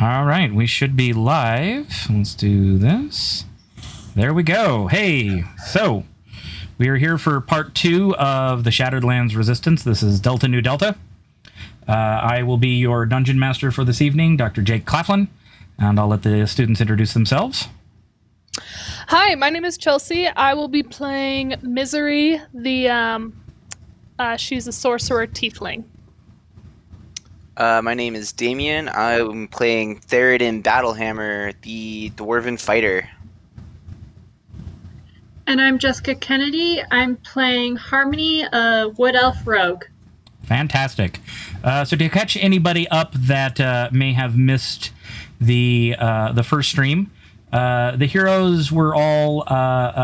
All right, we should be live. Let's do this. There we go. Hey, so we are here for part 2 of the Shattered Lands Resistance. This is Delta Nu Delta. I will be your dungeon master for this evening, Dr. Jake Claflin, and I'll let the students introduce themselves. Hi, my name is Chelsea. I will be playing Misery, she's a sorcerer tiefling. My name is Damien. I'm playing Theoden Battlehammer, the Dwarven Fighter. And I'm Jessica Kennedy. I'm playing Harmony, a Wood Elf Rogue. Fantastic. So to catch anybody up that may have missed the first stream, the heroes were all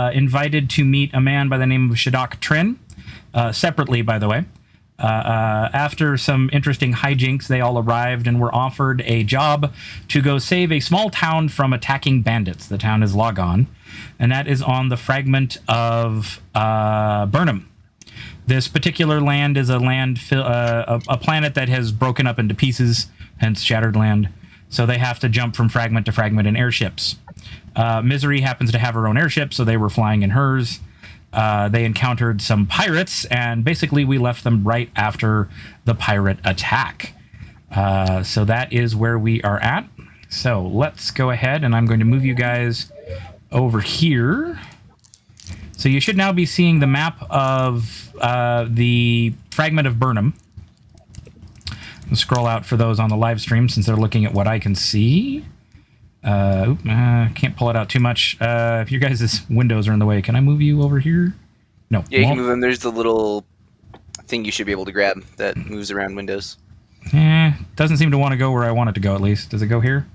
invited to meet a man by the name of Shadok Trin, separately, by the way. After some interesting hijinks, they all arrived and were offered a job to go save a small town from attacking bandits. The town is Logon, and that is on the fragment of Burnham. This particular land is a planet that has broken up into pieces, hence Shattered Land. So they have to jump from fragment to fragment in airships. Misery happens to have her own airship, so they were flying in hers. They encountered some pirates, and basically we left them right after the pirate attack. So that is where we are at. So let's go ahead, and I'm going to move you guys over here. So you should now be seeing the map of the fragment of Burnham. I'll scroll out for those on the live stream since they're looking at what I can see. Can't pull it out too much. If your guys' windows are in the way, can I move you over here? No. Yeah, you can move them. There's the little thing you should be able to grab that moves around windows. Doesn't seem to want to go where I want it to go, at least. Does it go here?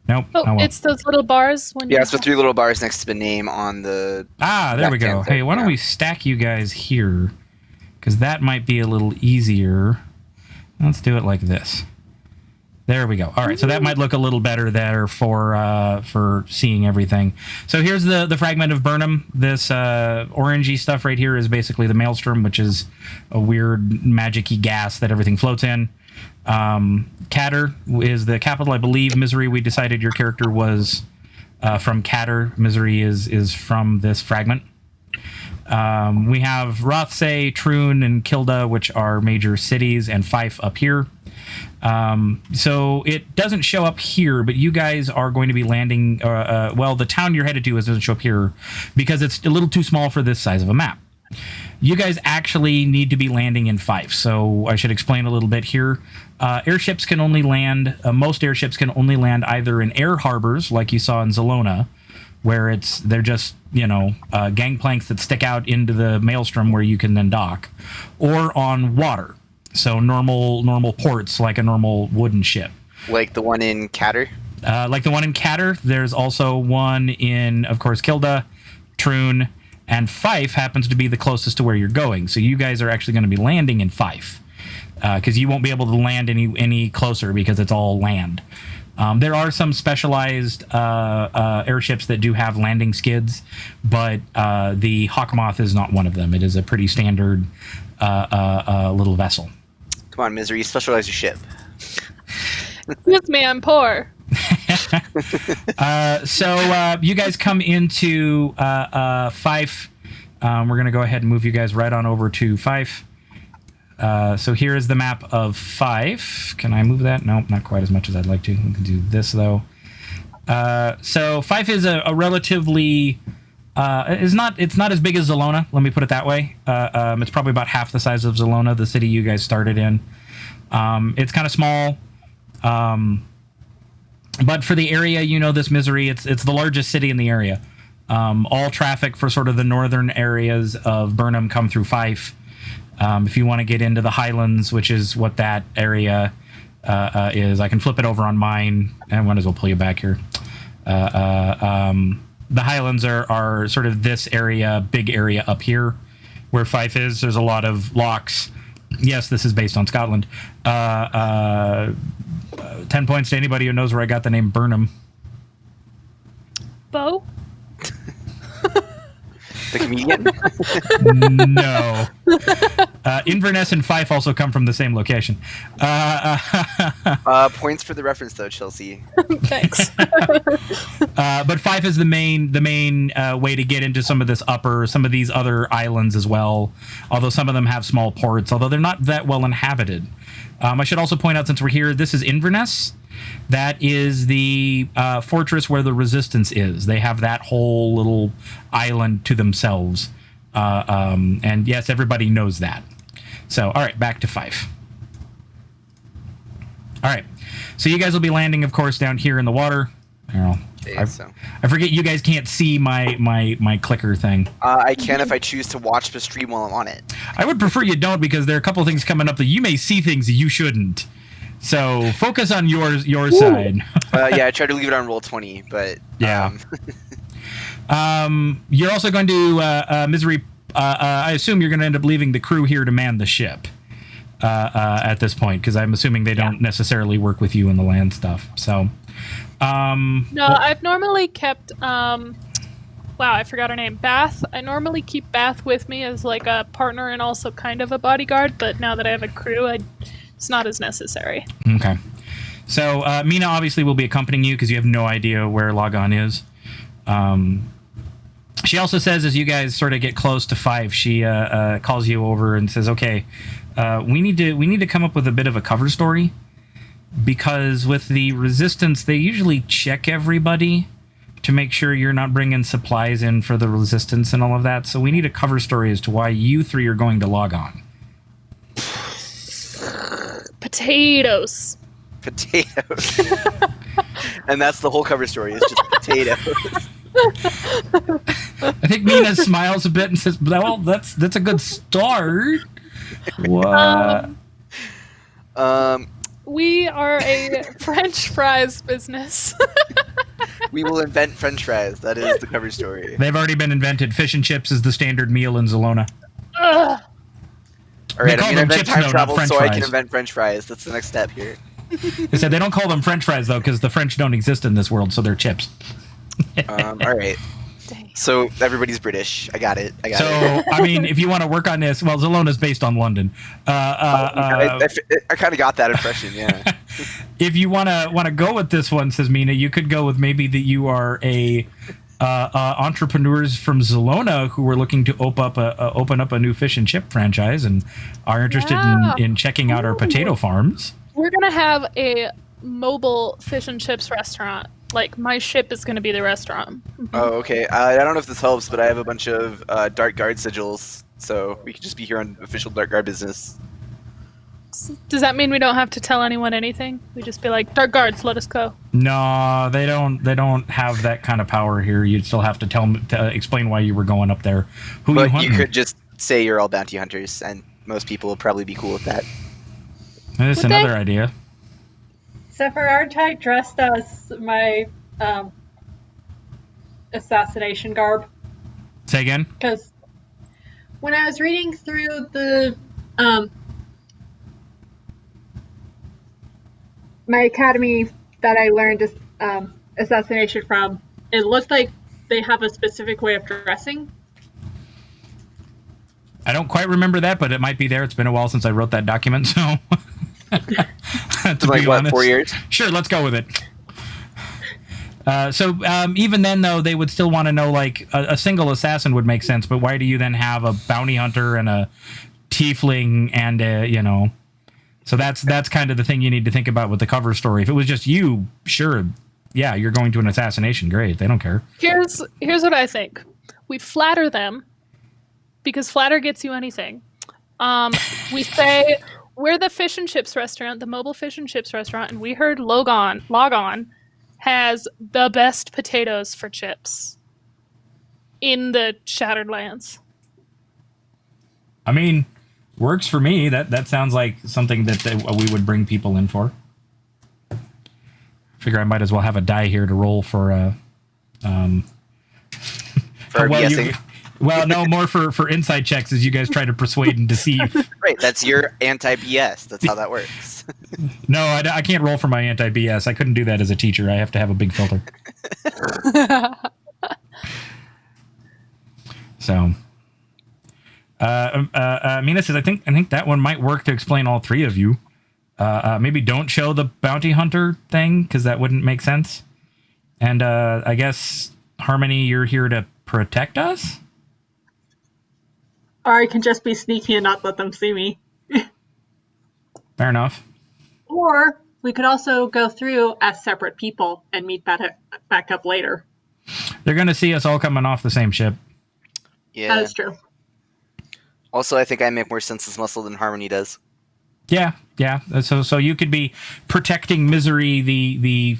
Nope. Oh, well. It's those little bars. Yeah, it's the 3 little bars next to the name on the... there we go. Hey, why don't we stack you guys here? Because that might be a little easier. Let's do it like this. There we go. All right, so that might look a little better there for seeing everything. So here's the fragment of Burnham. This orangey stuff right here is basically the Maelstrom, which is a weird magic-y gas that everything floats in. Catter is the capital, I believe. Misery, we decided your character was from Catter. Misery is from this fragment. We have Rothsay, Troon, and Kilda, which are major cities, and Fife up here. So it doesn't show up here, but you guys are going to be landing, the town you're headed to doesn't show up here because it's a little too small for this size of a map. You guys actually need to be landing in Fife, so I should explain a little bit here. Airships can only land, most airships can only land either in air harbors, like you saw in Zelona, where they're just, gangplanks that stick out into the Maelstrom where you can then dock, or on water. So normal ports, like a normal wooden ship. Like the one in Catter? Like the one in Catter. There's also one in, of course, Kilda, Troon, and Fife happens to be the closest to where you're going. So you guys are actually going to be landing in Fife, because you won't be able to land any closer because it's all land. There are some specialized airships that do have landing skids, but the Hawkmoth is not one of them. It is a pretty standard little vessel. Come on, Misery, specialize your ship. Excuse me, I'm poor. So you guys come into Fife. We're going to go ahead and move you guys right on over to Fife. So here is the map of Fife. Can I move that? Nope, not quite as much as I'd like to. We can do this, though. So Fife is a relatively... it's not as big as Zelona, let me put it that way. It's probably about half the size of Zelona, the city you guys started in. It's kind of small. But for the area, this Misery, it's the largest city in the area. All traffic for sort of the northern areas of Burnham come through Fife. If you want to get into the Highlands, which is what that area is, I can flip it over on mine. I might as well pull you back here. The Highlands are sort of this area, big area up here where Fife is. There's a lot of locks. Yes, this is based on Scotland. 10 points to anybody who knows where I got the name Burnham. Bo? The comedian? No. Inverness and Fife also come from the same location. Points for the reference, though, Chelsea. Thanks. But Fife is the main way to get into some of these other islands as well. Although some of them have small ports, although they're not that well inhabited. I should also point out, since we're here, this is Inverness. That is the fortress where the Resistance is. They have that whole little island to themselves. And yes, everybody knows that. So, all right, back to Fife. All right. So you guys will be landing, of course, down here in the water. I forget you guys can't see my clicker thing. I can if I choose to watch the stream while I'm on it. I would prefer you don't, because there are a couple of things coming up that you may see things that you shouldn't. So focus on your side. Yeah, I tried to leave it on roll 20, but yeah. You're also going to Misery. I assume you're going to end up leaving the crew here to man the ship at this point, because I'm assuming they don't necessarily work with you in the land stuff. So, no, I've normally kept. Wow, I forgot her name. Bath. I normally keep Bath with me as like a partner and also kind of a bodyguard. But now that I have a crew, it's not as necessary. Okay. So Mina obviously will be accompanying you because you have no idea where Logon is. She also says, as you guys sort of get close to Fife, she calls you over and says, "Okay, we need to come up with a bit of a cover story, because with the Resistance, they usually check everybody to make sure you're not bringing supplies in for the Resistance and all of that. So we need a cover story as to why you three are going to Logon." Potatoes. And that's the whole cover story. It's just potatoes. I think Mina smiles a bit and says, "Well, that's a good start." What? We are a French fries business. We will invent French fries. That is the cover story. They've already been invented. Fish and chips is the standard meal in Zelona. Ugh. All right, call I'm them going to invent chips, time no, travel not so French I can fries. invent French fries. That's the next step here. They said they don't call them French fries, though, because the French don't exist in this world, so they're chips. All right. Dang. So everybody's British. I got it. So, I mean, if you want to work on this, well, Zelona's based on London. I kind of got that impression, yeah. If you want to go with this one, says Mina, you could go with maybe that you are a entrepreneurs from Zelona who are looking to open up a new fish and chip franchise and are interested in checking out our potato farms. We're gonna have a mobile fish and chips restaurant. Like, my ship is gonna be the restaurant. Oh, okay. I don't know if this helps, but I have a bunch of Dark Guard sigils, so we could just be here on official Dark Guard business. Does that mean we don't have to tell anyone anything? We just be like, Dark Guards, let us go. No, they don't have that kind of power here. You'd still have to explain why you were going up there. Who But hunting? you could just say you're all bounty hunters, and most people will probably be cool with that. That's Would another they? idea. So for aren't I dressed as my assassination garb? Say again? Because when I was reading through the my academy that I learned assassination from, it looked like they have a specific way of dressing. I don't quite remember that, but it might be there. It's been a while since I wrote that document, so to Like be what, honest. 4 years? Sure, let's go with it. So even then, though, they would still want to know, like, a single assassin would make sense, but why do you then have a bounty hunter and a tiefling and a, So that's kind of the thing you need to think about with the cover story. If it was just you, sure, yeah, you're going to an assassination. Great, they don't care. Here's what I think. We flatter them, because flatter gets you anything. We say, we're the fish and chips restaurant, the mobile fish and chips restaurant, and we heard Logon has the best potatoes for chips in the Shattered Lands. I mean, works for me. That sounds like something that we would bring people in for. Figure I might as well have a die here to roll for For guessing. Well, no, more for inside checks as you guys try to persuade and deceive. Right, that's your anti-BS. That's how that works. No, I can't roll for my anti-BS. I couldn't do that as a teacher. I have to have a big filter. So, Minas says, I think that one might work to explain all three of you. Maybe don't show the bounty hunter thing because that wouldn't make sense. And I guess Harmony, you're here to protect us. Or I can just be sneaky and not let them see me. Fair enough. Or we could also go through as separate people and meet back up later. They're going to see us all coming off the same ship. Yeah. That is true. Also, I think I make more senseless muscle than Harmony does. Yeah. So you could be protecting Misery, the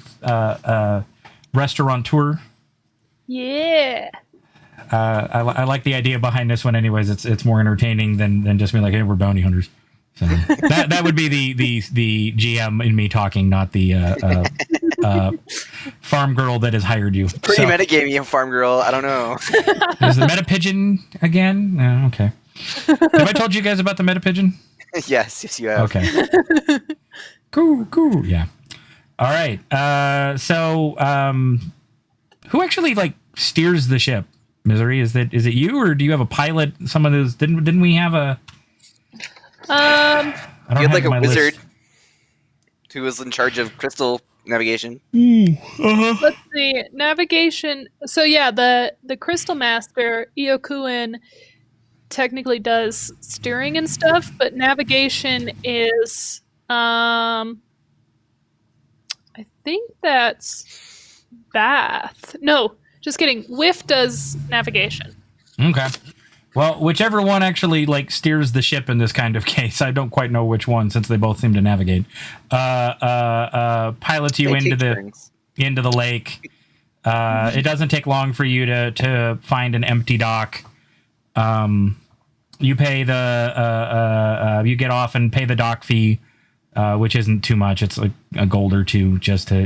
restaurateur. Yeah. I like the idea behind this one. Anyways, it's more entertaining than just being like, hey, we're bounty hunters. So that would be the GM in me talking, not the farm girl that has hired you. Pretty metagamey, farm girl. I don't know. Is the meta pigeon again? No, okay. Have I told you guys about the meta pigeon? Yes, you have. Okay. Cool. Yeah. All right. Who actually steers the ship? Misery, is it you, or do you have a pilot? Some of those didn't we have a? You had like a wizard who was in charge of crystal navigation. Let's see. Navigation. So yeah, the Crystal Master, Iokuin, technically does steering and stuff, but navigation is I think that's Bath. No, just kidding. Whiff does navigation. Okay. Well, whichever one actually steers the ship in this kind of case, I don't quite know which one since they both seem to navigate. Pilots you into the lake. It doesn't take long for you to find an empty dock. You pay you get off and pay the dock fee, which isn't too much. It's like a gold or two just to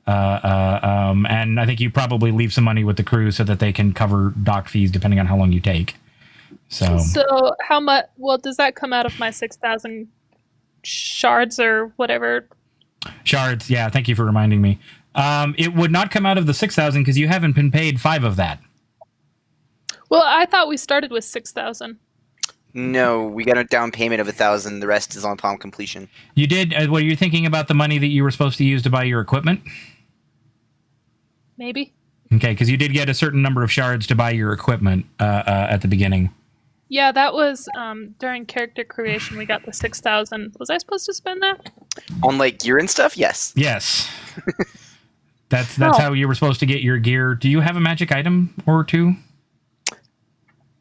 and I think you probably leave some money with the crew so that they can cover dock fees depending on how long you take. So how much? Well, does that come out of my 6,000 shards or whatever? Shards, yeah. Thank you for reminding me. It would not come out of the 6,000 because you haven't been paid 5 of that. Well, I thought we started with 6,000. No, we got a down payment of 1,000. The rest is on palm completion. You did. Were you thinking about the money that you were supposed to use to buy your equipment? Maybe. Okay, because you did get a certain number of shards to buy your equipment at the beginning. Yeah, that was during character creation. We got the 6,000. Was I supposed to spend that on gear and stuff? Yes. Yes. That's how you were supposed to get your gear. Do you have a magic item or two?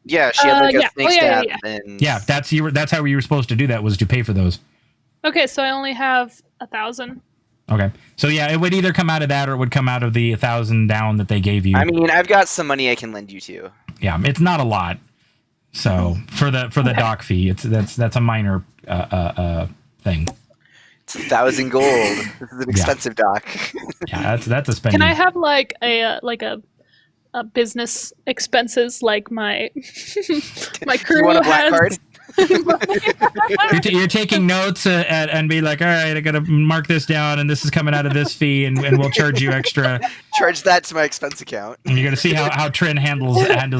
Yeah, she had a snake stab. Yeah, that's how you were supposed to do that, was to pay for those. Okay, so I only have 1,000. Okay, so yeah, it would either come out of that or it would come out of the 1,000 down that they gave you. I mean, I've got some money I can lend you too. Yeah, it's not a lot. So for the dock fee, that's a minor thing. It's 1,000 gold. This is an expensive dock. Yeah, that's a spending. Can I have a business expenses like my my crew You want a black card? You're taking notes and be like, all right, I got to mark this down, and this is coming out of this fee, and we'll charge you extra. Charge that to my expense account. And you're going to see how Trin handles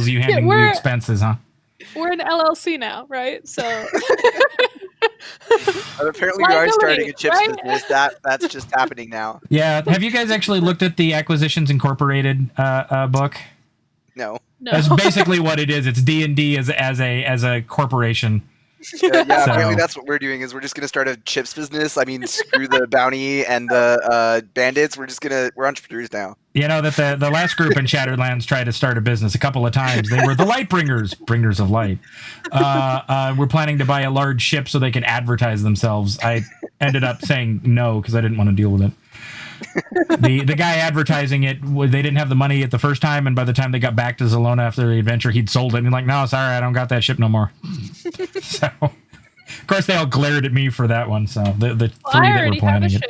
you handling the expenses, huh? We're an LLC now, right? So apparently we are starting a chips business. That's just happening now. Yeah. Have you guys actually looked at the Acquisitions Incorporated book? No. That's basically what it is. It's D&D as a corporation. Yeah, apparently that's what we're doing. Is we're just gonna start a chips business. I mean, screw the bounty and the bandits. We're entrepreneurs now. You know that the last group in Shattered Lands tried to start a business a couple of times. They were the Light bringers of light. We're planning to buy a large ship so they can advertise themselves. I ended up saying no because I didn't want to deal with it. The guy advertising it, they didn't have the money at the first time, and by the time they got back to Zelona after the adventure, he'd sold it. And like, no, sorry, I don't got that ship no more. So, of course, they all glared at me for that one. So the three that were planning it,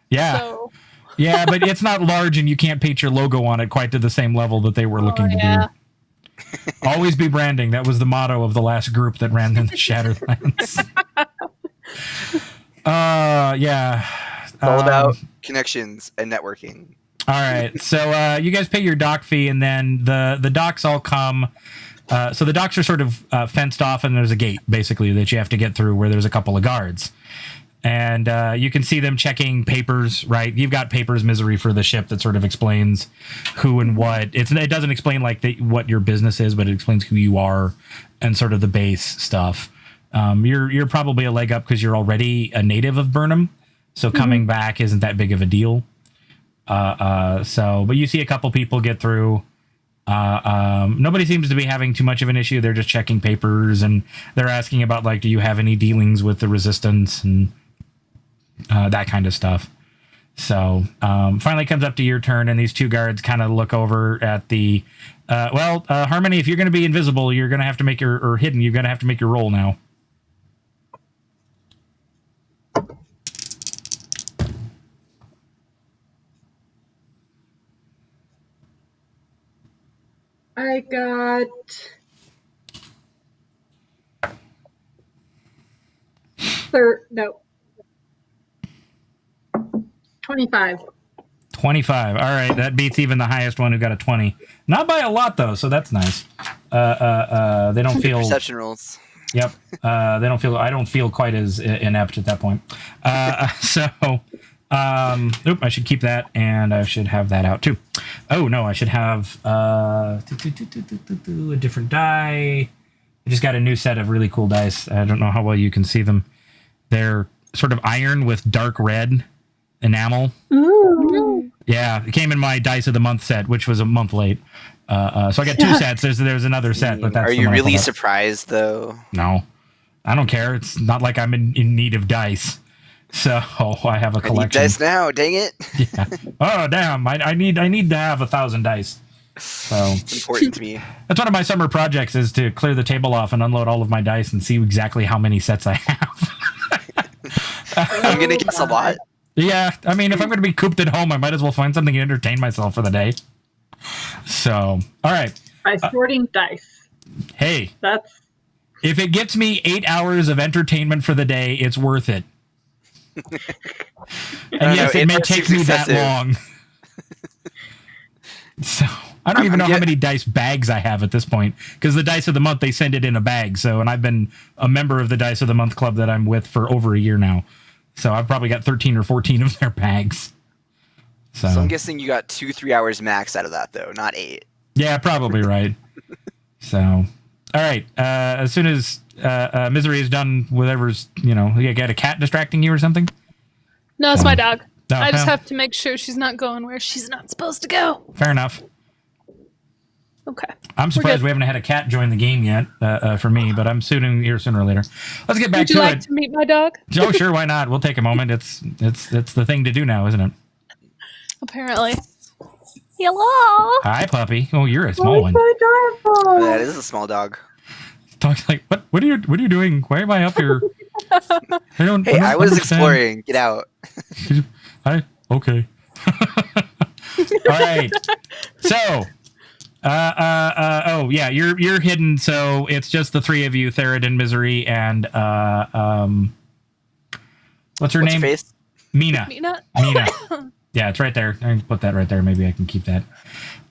yeah, but it's not large, and you can't paint your logo on it quite to the same level that they were looking to do. Always be branding. That was the motto of the last group that ran in the Shattered Lands. Yeah. It's all about connections and networking. All right. So you guys pay your dock fee, and then the docks all come. So the docks are sort of fenced off, and there's a gate basically that you have to get through where there's a couple of guards. And you can see them checking papers, right? You've got papers misery for the ship that sort of explains who and what. It doesn't explain like what your business is, but it explains who you are and sort of the base stuff. You're probably a leg up because you're already a native of Burnham, so coming back isn't that big of a deal. But you see a couple people get through. Nobody seems to be having too much of an issue. They're just checking papers, and they're asking about like, do you have any dealings with the Resistance and that kind of stuff. So finally comes up to your turn, and these two guards kind of look over at the Harmony, if you're going to be invisible, you're going to have to make or hidden, you're going to have to make your roll now. I got 25. 25. All right, that beats even the highest one who got a 20. Not by a lot though, so that's nice. They don't feel perception rolls. Yep. I don't feel quite as inept at that point. I should keep that, and I should have that out too. Oh no, I should have a different die. I just got a new set of really cool dice. I don't know how well you can see them. They're sort of iron with dark red enamel. Ooh. Yeah, it came in my Dice of the Month set, which was a month late. So I got two sets. There's another set, but that's. Are you really surprised though? No, I don't care. It's not like I'm in need of dice. So I have a collection. I need dice now, dang it. Yeah. Oh damn! I need to have 1,000 dice. So it's important to me. That's one of my summer projects, is to clear the table off and unload all of my dice and see exactly how many sets I have. I'm gonna guess a lot. Yeah, I mean, if I'm going to be cooped at home, I might as well find something to entertain myself for the day. So, all right. By sorting dice. Hey, that's if it gets me 8 hours of entertainment for the day, it's worth it. And yes, it may take me that long. So, I don't even know how many dice bags I have at this point, because the Dice of the Month, they send it in a bag. So, and I've been a member of the Dice of the Month club that I'm with for over a year now. So I've probably got 13 or 14 of their bags. So I'm guessing you got 2-3 hours max out of that, though, not 8. Yeah, probably right. So, all right. As soon as Misery is done, whatever's, you got a cat distracting you or something? No, it's my dog. No, I just have to make sure she's not going where she's not supposed to go. Fair enough. Okay. I'm surprised we haven't had a cat join the game yet for me, but I'm here sooner or later. Let's get back to it. Would you like to meet my dog? Oh, sure. Why not? We'll take a moment. It's the thing to do now, isn't it? Apparently. Hello. Hi, puppy. Oh, you're a small one. So adorable. That is a small dog. Dog's like, what are you doing? Why am I up here? I was exploring. Get out. Okay. All right. So, you're hidden. So it's just the three of you, Theroden, Misery, and what's her name? Face? Mina. Mina. Yeah, it's right there. I can put that right there. Maybe I can keep that.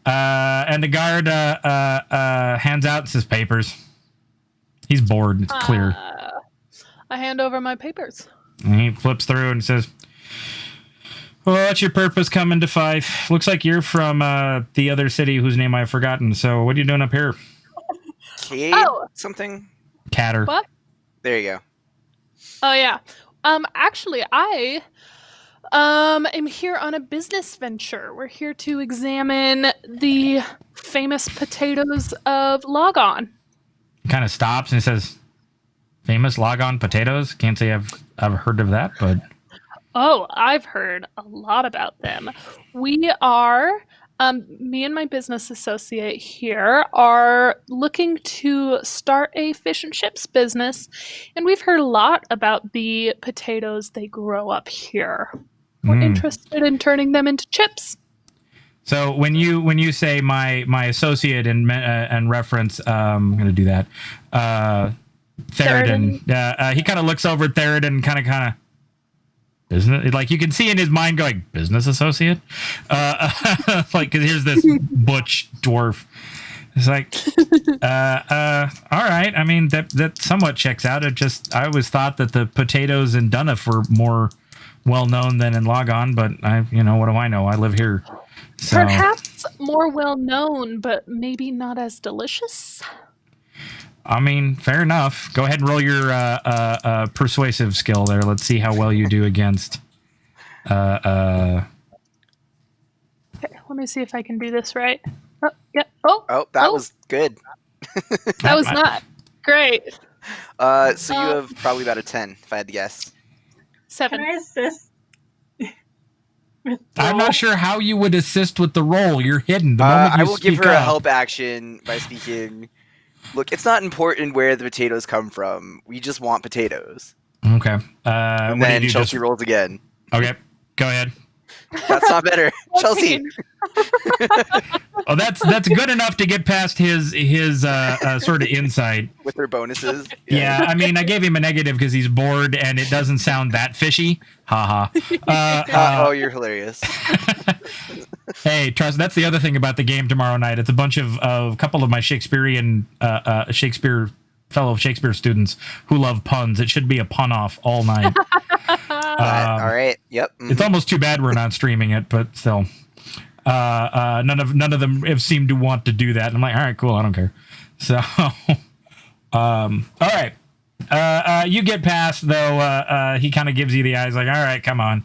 And the guard hands out and says papers. He's bored. It's clear. I hand over my papers. And he flips through and says, "Well, what's your purpose coming to Fife? Looks like you're from the other city whose name I've forgotten. So what are you doing up here?" Cade something? Catter. What? There you go. Oh, yeah. Actually, I am here on a business venture. We're here to examine the famous potatoes of Logon. He kind of stops and says, "Famous Logon potatoes? Can't say I've heard of that, but..." Oh, I've heard a lot about them. We are, me and my business associate here are looking to start a fish and chips business, and we've heard a lot about the potatoes they grow up here. We're interested in turning them into chips. So when you say my associate and reference, I'm going to do that. Theroden. He kind of looks over at Theroden and kind of business, like you can see in his mind going, business associate, like, 'cause here's this butch dwarf. It's like, all right. I mean, that somewhat checks out. I always thought that the potatoes in Dunoff were more well known than in Logon, but what do I know? I live here. So. Perhaps more well known, but maybe not as delicious. I mean, fair enough. Go ahead and roll your persuasive skill there. Let's see how well you do against. Okay, let me see if I can do this right. Oh, yeah. That was good. That was not great. So you have probably about a 10, if I had to guess. 7. Can I assist? I'm not sure how you would assist with the roll. You're hidden. The moment you I will give speak her a up. help action by speaking. Look, it's not important where the potatoes come from. We just want potatoes. Okay. And then Chelsea rolls again. Okay. Go ahead. That's not better. Chelsea. Oh, that's good enough to get past his sort of insight. With her bonuses. Yeah, I mean, I gave him a negative because he's bored and it doesn't sound that fishy. Ha ha. You're hilarious. Hey, trust. That's the other thing about the game tomorrow night. It's a bunch of a couple of my Shakespearean fellow Shakespeare students who love puns. It should be a pun off all night. All right. Yep. Mm-hmm. It's almost too bad we're not streaming it, but still, none of them have seemed to want to do that. And I'm like, all right, cool. I don't care. So, all right. You get past though. He kind of gives you the eyes, like, all right, come on.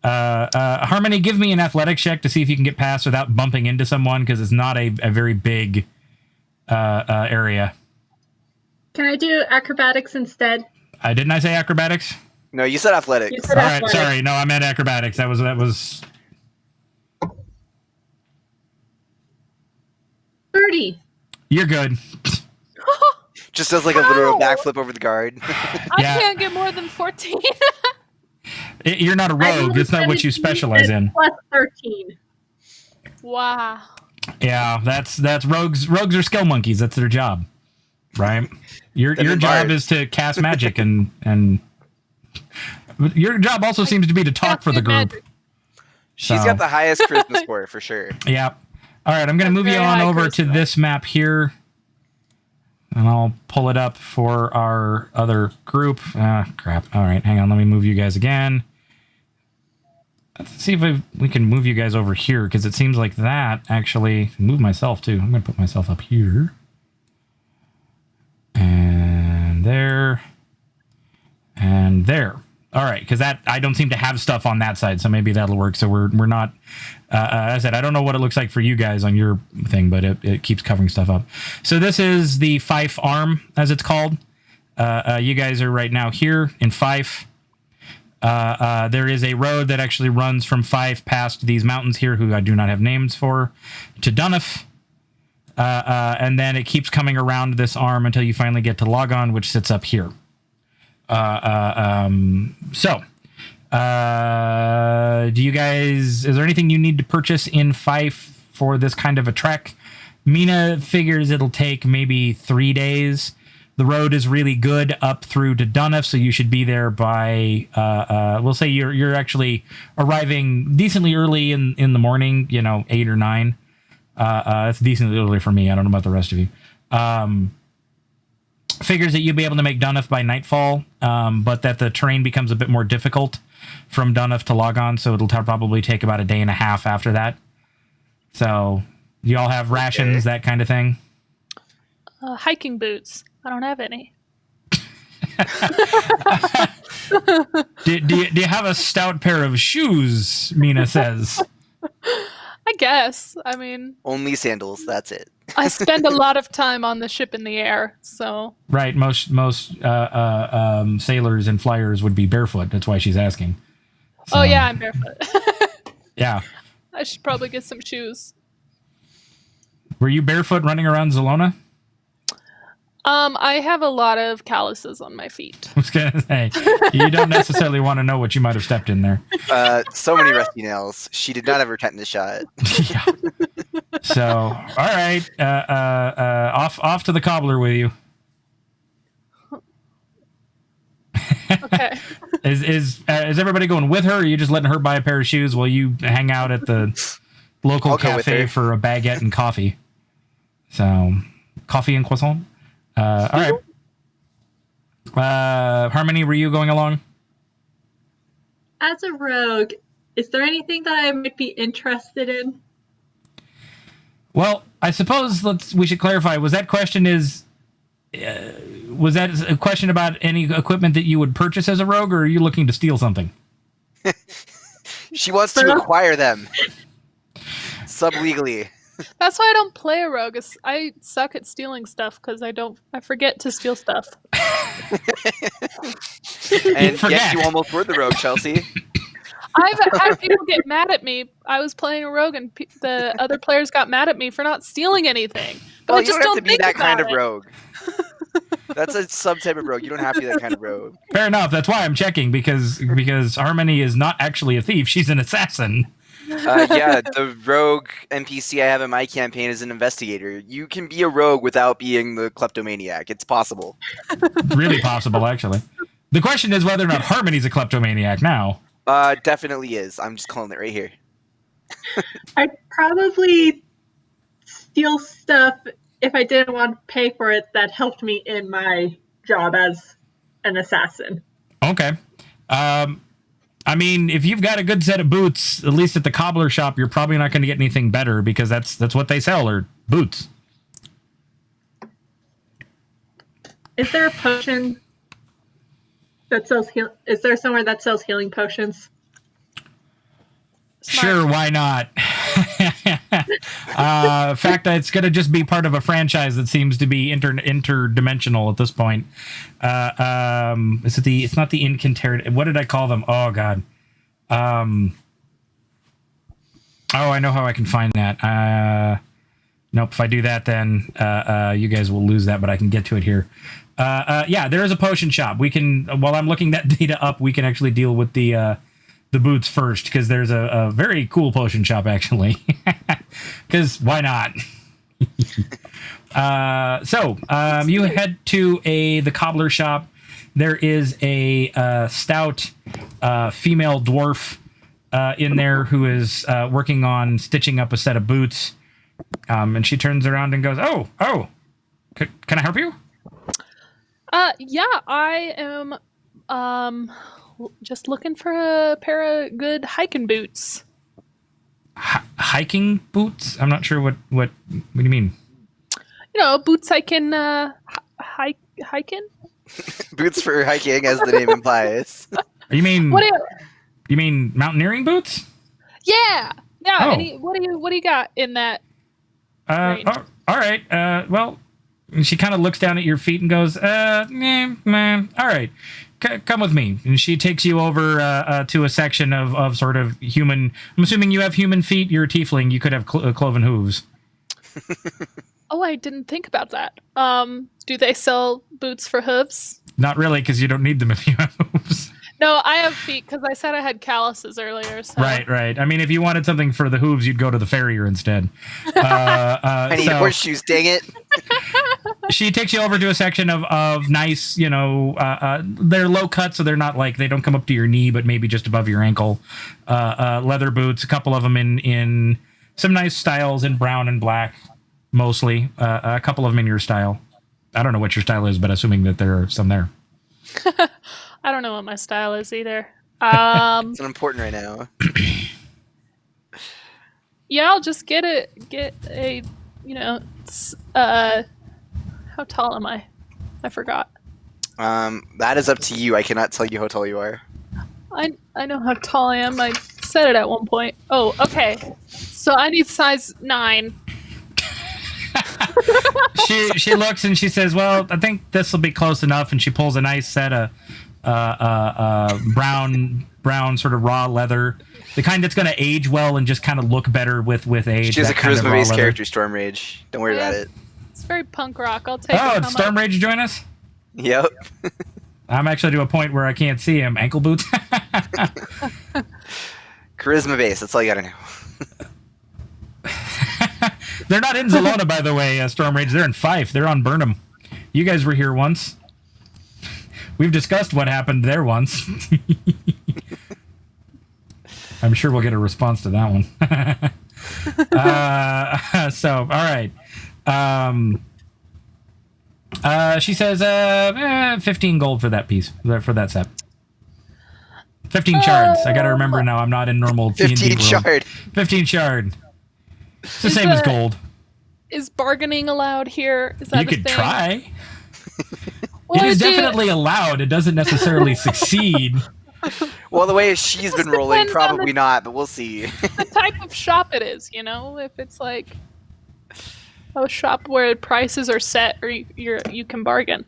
Harmony, give me an athletics check to see if you can get past without bumping into someone, because it's not a very big area. Can I do acrobatics instead? Didn't I say acrobatics? No, you said athletics. You said All right, athletics. sorry. No, I meant acrobatics. That was 30. You're good. Just does like a literal backflip over the guard. I can't get more than 14. You're not a rogue. It's not what you specialize in. Plus 13. Wow. Yeah, that's rogues. Rogues are skill monkeys. That's their job, right? Your job is to cast magic and your job also seems to be to talk for the group. She's got the highest charisma score for sure. Yeah. All right, I'm going to move you on over to this map here. And I'll pull it up for our other group. Crap. All right, hang on. Let me move you guys again. Let's see if we can move you guys over here, because it seems like that actually... Move myself, too. I'm going to put myself up here. And there. And there. All right, because that I don't seem to have stuff on that side, so maybe that'll work. So we're not... as I said, I don't know what it looks like for you guys on your thing, but it keeps covering stuff up. So this is the Fife Arm, as it's called. You guys are right now here in Fife. There is a road that actually runs from Fife past these mountains here, who I do not have names for, to Dunoff. And then it keeps coming around this arm until you finally get to Logon, which sits up here. Do you guys, is there anything you need to purchase in Fife for this kind of a trek? Mina figures it'll take maybe 3 days. The road is really good up through to Dunoff, so you should be there by, we'll say you're actually arriving decently early in the morning, 8 or 9. It's decently early for me. I don't know about the rest of you. Figures that you'll be able to make Dunoff by nightfall, but that the terrain becomes a bit more difficult from Dunoff to Logon, so it'll probably take about a day and a half after that. So you all have rations, that kind of thing? Hiking boots. I don't have any. Do you have a stout pair of shoes, Mina says? I guess. I mean... Only sandals, that's it. I spend a lot of time on the ship in the air, so... Right, most sailors and flyers would be barefoot. That's why she's asking. So, oh, yeah, I'm barefoot. Yeah. I should probably get some shoes. Were you barefoot running around Zelona? I have a lot of calluses on my feet. I was going to say, you don't necessarily want to know what you might have stepped in there. So many rusty nails. She did not have her tetanus shot. Yeah. So, all right. Off to the cobbler with you. Okay. Is everybody going with her, or are you just letting her buy a pair of shoes while you hang out at the local cafe for a baguette and coffee? So, coffee and croissant. All right. Harmony, were you going along? As a rogue, is there anything that I might be interested in? Well, I suppose we should clarify. Was that a question about any equipment that you would purchase as a rogue, or are you looking to steal something? She wants to acquire them sublegally. That's why I don't play a rogue. I suck at stealing stuff because I forget to steal stuff. And yes, you almost were the rogue, Chelsea. I've had people get mad at me. I was playing a rogue, and the other players got mad at me for not stealing anything. But Well, I just you don't have to be think that kind of about it. rogue. That's a subtype of rogue. You don't have to be that kind of rogue. Fair enough. That's why I'm checking, because Harmony is not actually a thief. She's an assassin. Yeah, the rogue NPC I have in my campaign is an investigator. You can be a rogue without being the kleptomaniac. It's possible. Really possible, actually. The question is whether or not Harmony's a kleptomaniac now. Definitely is. I'm just calling it right here. I'd probably steal stuff if I didn't want to pay for it that helped me in my job as an assassin. Okay. I mean, if you've got a good set of boots, at least at the cobbler shop, you're probably not going to get anything better, because that's what they sell, are boots. Is there a potion that sells is there somewhere that sells healing potions? Smart. Sure, why not? In fact, it's going to just be part of a franchise that seems to be interdimensional at this point. It's not the incantation. What did I call them? Oh God. I know how I can find that. Nope. If I do that, then you guys will lose that. But I can get to it here. Yeah, there is a potion shop. We can, while I'm looking that data up, we can actually deal with the boots first, because there's a very cool potion shop, actually. Because why not? So you head to the cobbler shop. There is a stout female dwarf in there who is working on stitching up a set of boots. And she turns around and goes, "Oh, can I help you?" Yeah, I am just looking for a pair of good hiking boots. Hiking boots? I'm not sure what do you mean? You know, boots I can hiking. Boots for hiking, as the name implies. You mean What? You mean mountaineering boots? Yeah. Oh. What do you got in that? range? All right. Well, she kind of looks down at your feet and goes, all right, come with me. And she takes you over to a section of sort of human. I'm assuming you have human feet. You're a tiefling. You could have cloven hooves. Oh, I didn't think about that. Do they sell boots for hooves? Not really, because you don't need them if you have hooves. No, I have feet because I said I had calluses earlier. So. Right. I mean, if you wanted something for the hooves, you'd go to the farrier instead. I need horseshoes, dang it. She takes you over to a section of nice, they're low cut, so they're not like, they don't come up to your knee, but maybe just above your ankle. Leather boots, a couple of them in some nice styles in brown and black, mostly. A couple of them in your style. I don't know what your style is, but assuming that there are some there. I don't know what my style is either. It's important right now. Yeah, I'll just get a, how tall am I? I forgot. That is up to you. I cannot tell you how tall you are. I know how tall I am. I said it at one point. Oh, okay. So I need size 9. She looks and she says, "Well, I think this will be close enough." And she pulls a nice set of brown sort of raw leather, the kind that's going to age well and just kind of look better with age. She's a charisma-based character, Storm Rage. Don't worry about it. It's very punk rock. I'll take it. Oh, it's Storm Rage join us? Yep. I'm actually to a point where I can't see him. Ankle boots. Charisma-based. That's all you gotta know. They're not in Zelona, by the way, Storm Rage. They're in Fife. They're on Burnham. You guys were here once. We've discussed what happened there once. I'm sure we'll get a response to that one. So, all right. She says 15 gold for that piece, for that set. 15 shards. I gotta remember now, I'm not in normal D&D 15 world. shard. 15 shard. It's the same as gold. Is bargaining allowed here? Is that You a could thing? try. Well, It is do you- definitely allowed. It doesn't necessarily succeed. Well, the way she's been rolling, depends on probably not, but we'll see. the type of shop it is, you know? If it's like a shop where prices are set or you can bargain.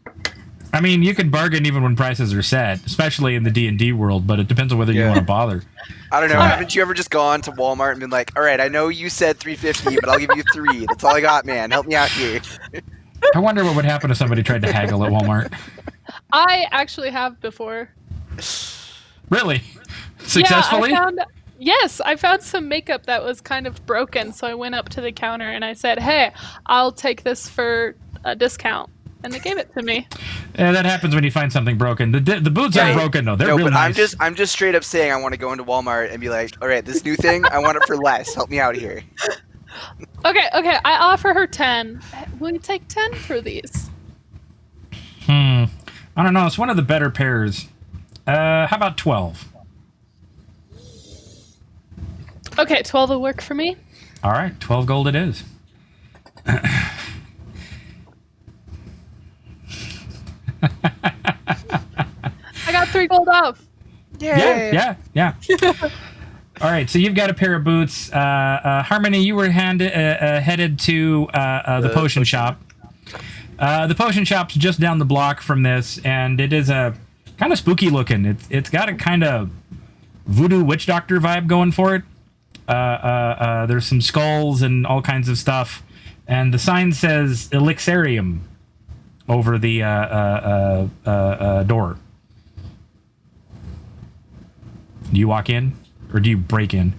I mean, you can bargain even when prices are set, especially in the D&D world, but it depends on whether you Yeah. want to bother. I don't know. Alright. Haven't you ever just gone to Walmart and been like, all right, I know you said 350, but I'll give you 3. That's all I got, man. Help me out here. I wonder what would happen if somebody tried to haggle at Walmart. I actually have before. Really? Successfully? Yeah, I found some makeup that was kind of broken, so I went up to the counter and I said, "Hey, I'll take this for a discount." And they gave it to me. Yeah, that happens when you find something broken. The boots Yeah. aren't broken though. They're No, real but nice. I'm just straight up saying I want to go into Walmart and be like, all right, this new thing, I want it for less. Help me out here. Okay, I offer her 10. Will you take 10 for these? I don't know. It's one of the better pairs. How about 12? Okay, 12 will work for me. All right, 12 gold it is. I got 3 gold off. Yeah. All right, so you've got a pair of boots. Harmony, you were headed to the potion shop. The potion shop's just down the block from this, and it is a kind of spooky looking. It's got a kind of voodoo witch doctor vibe going for it. There's some skulls and all kinds of stuff, and the sign says Elixarium over the door. Do you walk in, or do you break in?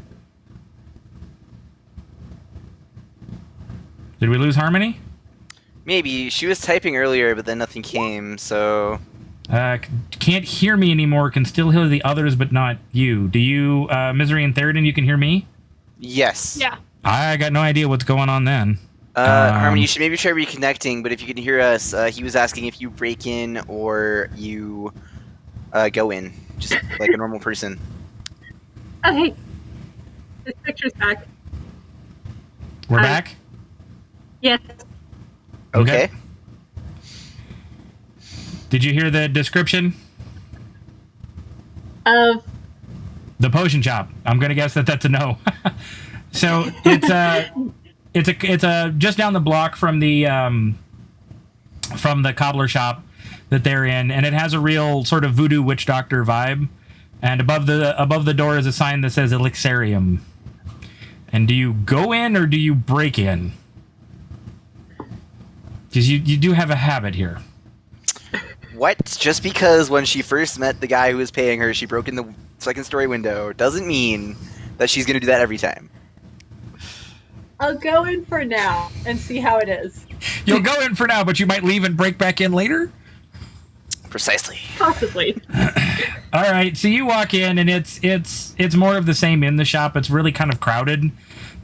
Did we lose Harmony? Maybe. She was typing earlier, but then nothing came, so... Can't hear me anymore. Can still hear the others, but not you. Do you, Misery and Theridin, you can hear me? Yes. Yeah. I got no idea what's going on then. Harmony, you should maybe try reconnecting, but if you can hear us, he was asking if you break in or you go in, just like a normal person. Oh, hey. This picture's back. We're Hi. back? Yes. Okay. Did you hear the description? Of The potion shop. I'm gonna guess that that's a no. So it's a just down the block from the cobbler shop that they're in, and it has a real sort of voodoo witch doctor vibe. And above the door is a sign that says Elixarium. And do you go in or do you break in? Because you do have a habit here. What? Just because when she first met the guy who was paying her, she broke in the second story window, doesn't mean that she's going to do that every time. I'll go in for now and see how it is. You'll go in for now, but you might leave and break back in later? Precisely. Possibly. All right, so you walk in, and it's more of the same in the shop. It's really kind of crowded.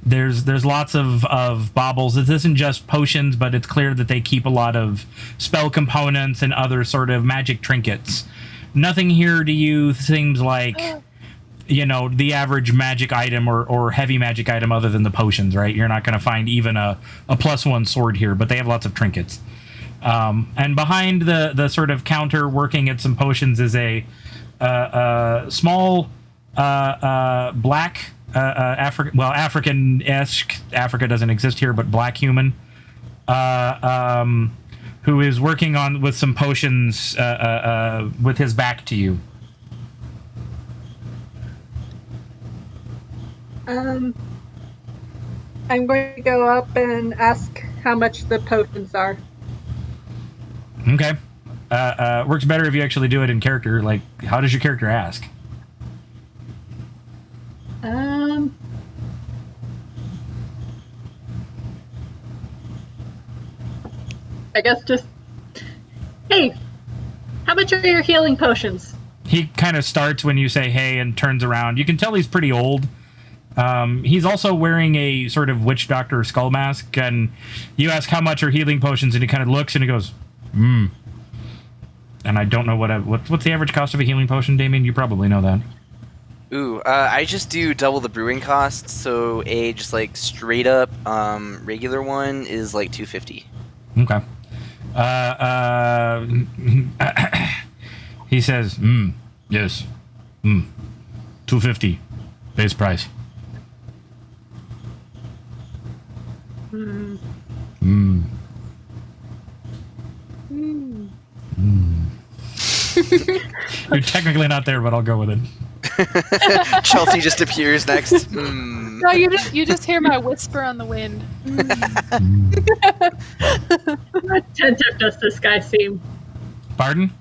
There's lots of baubles. This isn't just potions, but it's clear that they keep a lot of spell components and other sort of magic trinkets. Nothing here to you seems like, you know, the average magic item or heavy magic item other than the potions, right? You're not going to find even a +1 sword here, but they have lots of trinkets. And behind the sort of counter working at some potions is a small black African-esque, Africa doesn't exist here, but black human who is working with some potions with his back to you. I'm going to go up and ask how much the potions are. Okay. Works better if you actually do it in character. Like, how does your character ask? I guess just, hey, how much are your healing potions? He kind of starts when you say hey and turns around. You can tell he's pretty old. He's also wearing a sort of witch doctor skull mask, and you ask how much are healing potions, and he kind of looks and he goes, And I don't know what's the average cost of a healing potion, Damien? You probably know that. Ooh, I just do double the brewing cost, so a just like straight up regular one is like 250. Okay. He says, yes. 250 base price. You're technically not there, but I'll go with it. Chelsea just appears next. No, you just hear my whisper on the wind. How attentive does this guy seem? Pardon?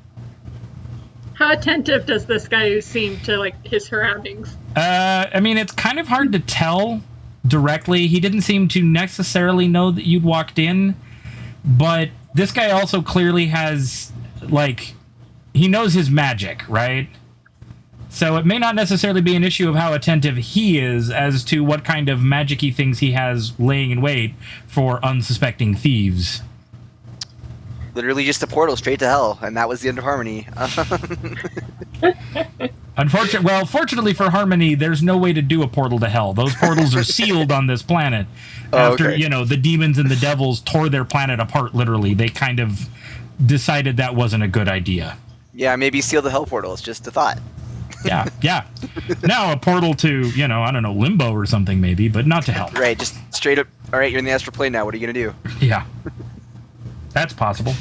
How attentive does this guy seem to like his surroundings? I mean, it's kind of hard to tell directly. He didn't seem to necessarily know that you'd walked in, but this guy also clearly has, like, he knows his magic, right? So it may not necessarily be an issue of how attentive he is as to what kind of magic-y things he has laying in wait for unsuspecting thieves. Literally just a portal straight to hell, and that was the end of Harmony. Fortunately for Harmony, there's no way to do a portal to hell. Those portals are sealed on this planet. After, the demons and the devils tore their planet apart, literally. They kind of decided that wasn't a good idea. Yeah, maybe seal the hell portal. It's just a thought. Yeah. Now a portal to, I don't know, limbo or something maybe, but not to hell. Right, just straight up, all right, you're in the astral plane now. What are you going to do? Yeah. That's possible.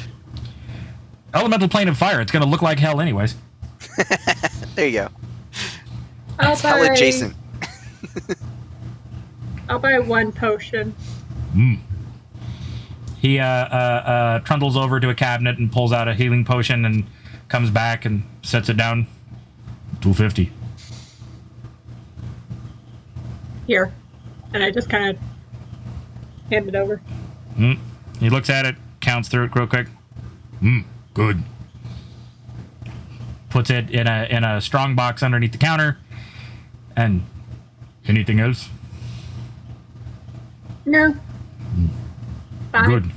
Elemental plane of fire. It's going to look like hell anyways. There you go. I'll Hell adjacent. I'll buy one potion. He trundles over to a cabinet and pulls out a healing potion and comes back and sets it down. 250. Here. And I just kind of hand it over. He looks at it, counts through it real quick. Good. Puts it in a strong box underneath the counter. And anything else? No. Bye. Good.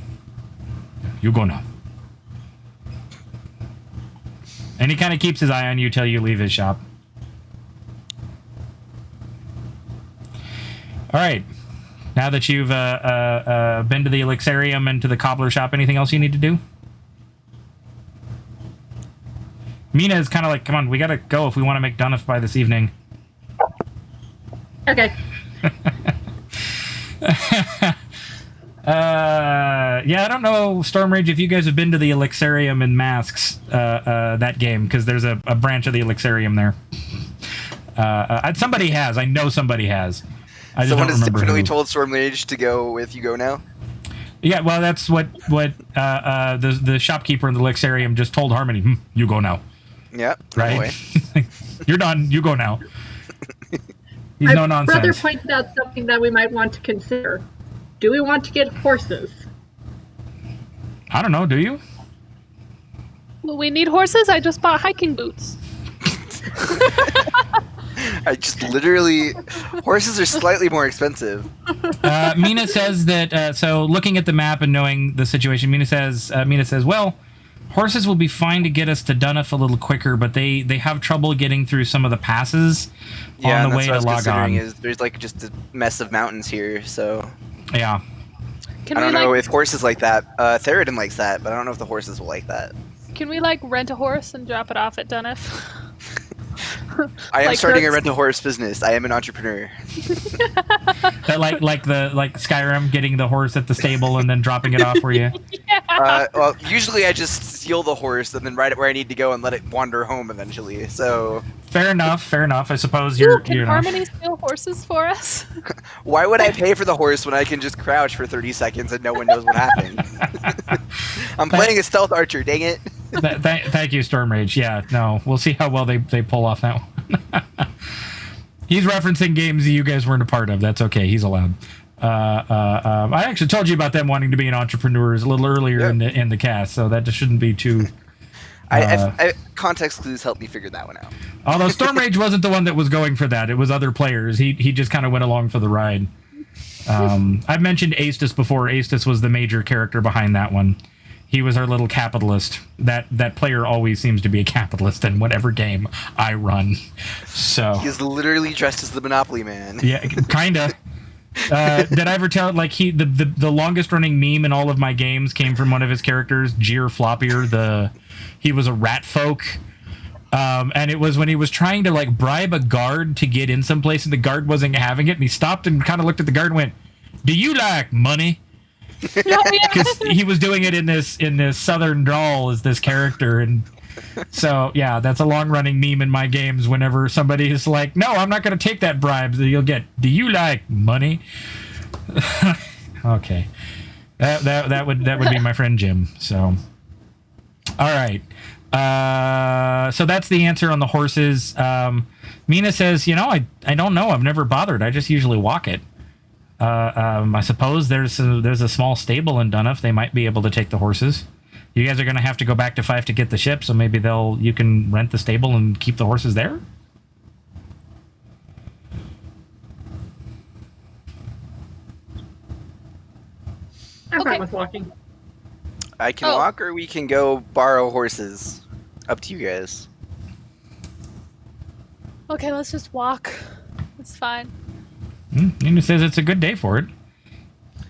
You go now. And he kind of keeps his eye on you till you leave his shop. All right. Now that you've been to the Elixarium and to the cobbler shop, anything else you need to do? Mina is kind of like, come on, we got to go if we want to make Dunnif by this evening. Okay. Yeah, I don't know, Stormrage, if you guys have been to the Elixarium in Masks, that game, because there's a branch of the Elixarium there. Somebody has. I know somebody has. I just Someone don't has remember definitely who. told Stormrage to go with You Go Now. Yeah, well, that's what the shopkeeper in the Elixarium just told Harmony. You go now. Yeah. Right? You're done. You go now. He's no nonsense. My brother pointed out something that we might want to consider. Do we want to get horses? I don't know. Do you? Well, we need horses. I just bought hiking boots. I just literally... Horses are slightly more expensive. Mina says that, so looking at the map and knowing the situation, Mina says, well, horses will be fine to get us to Dunnif a little quicker, but they have trouble getting through some of the passes on the way to Logon. Is there's like just a mess of mountains here, so... Yeah. Can I don't we know if horses like that. Theoden likes that, but I don't know if the horses will like that. Can we rent a horse and drop it off at Dunnif? I am starting a rent-a-horse business. I am an entrepreneur. That like Skyrim, getting the horse at the stable and then dropping it off for you. Yeah. Well, usually I just steal the horse and then ride it where I need to go and let it wander home eventually. So Fair enough. I suppose Can Harmony steal horses for us? why would I pay for the horse when I can just crouch for 30 seconds and no one knows what happened? I'm playing a stealth archer, dang it. Thank you, Stormrage. Yeah, no, we'll see how well they pull off that one. He's referencing games that you guys weren't a part of. That's okay. He's allowed. I actually told you about them wanting to be an entrepreneur a little earlier in the cast, so that just shouldn't be too. Context clues helped me figure that one out. Although Storm Rage wasn't the one that was going for that. It was other players. He just kind of went along for the ride. I've mentioned Aestus before. Aestus was the major character behind that one. He was our little capitalist. That player always seems to be a capitalist in whatever game I run. So He's literally dressed as the Monopoly Man. yeah, kinda. Did I ever tell like the longest running meme in all of my games came from one of his characters, Jeer Floppier. He was a rat folk. And it was when he was trying to like bribe a guard to get in someplace and the guard wasn't having it, and he stopped and kind of looked at the guard and went, "Do you like money?" Because he was doing it in this southern drawl as this character, and so yeah, that's a long running meme in my games. Whenever somebody is like, "No, I'm not going to take that bribe," you'll get, "Do you like money?" Okay, that would be my friend Jim. So, all right. So that's the answer on the horses. Mina says, I don't know. I've never bothered. I just usually walk it. I suppose there's a small stable in Dunuff. They might be able to take the horses. You guys are going to have to go back to Fife to get the ship, so maybe you can rent the stable and keep the horses there? I'm Okay. fine with walking. I can walk, or we can go borrow horses. Up to you guys. Okay, let's just walk. It's fine. Nina says it's a good day for it.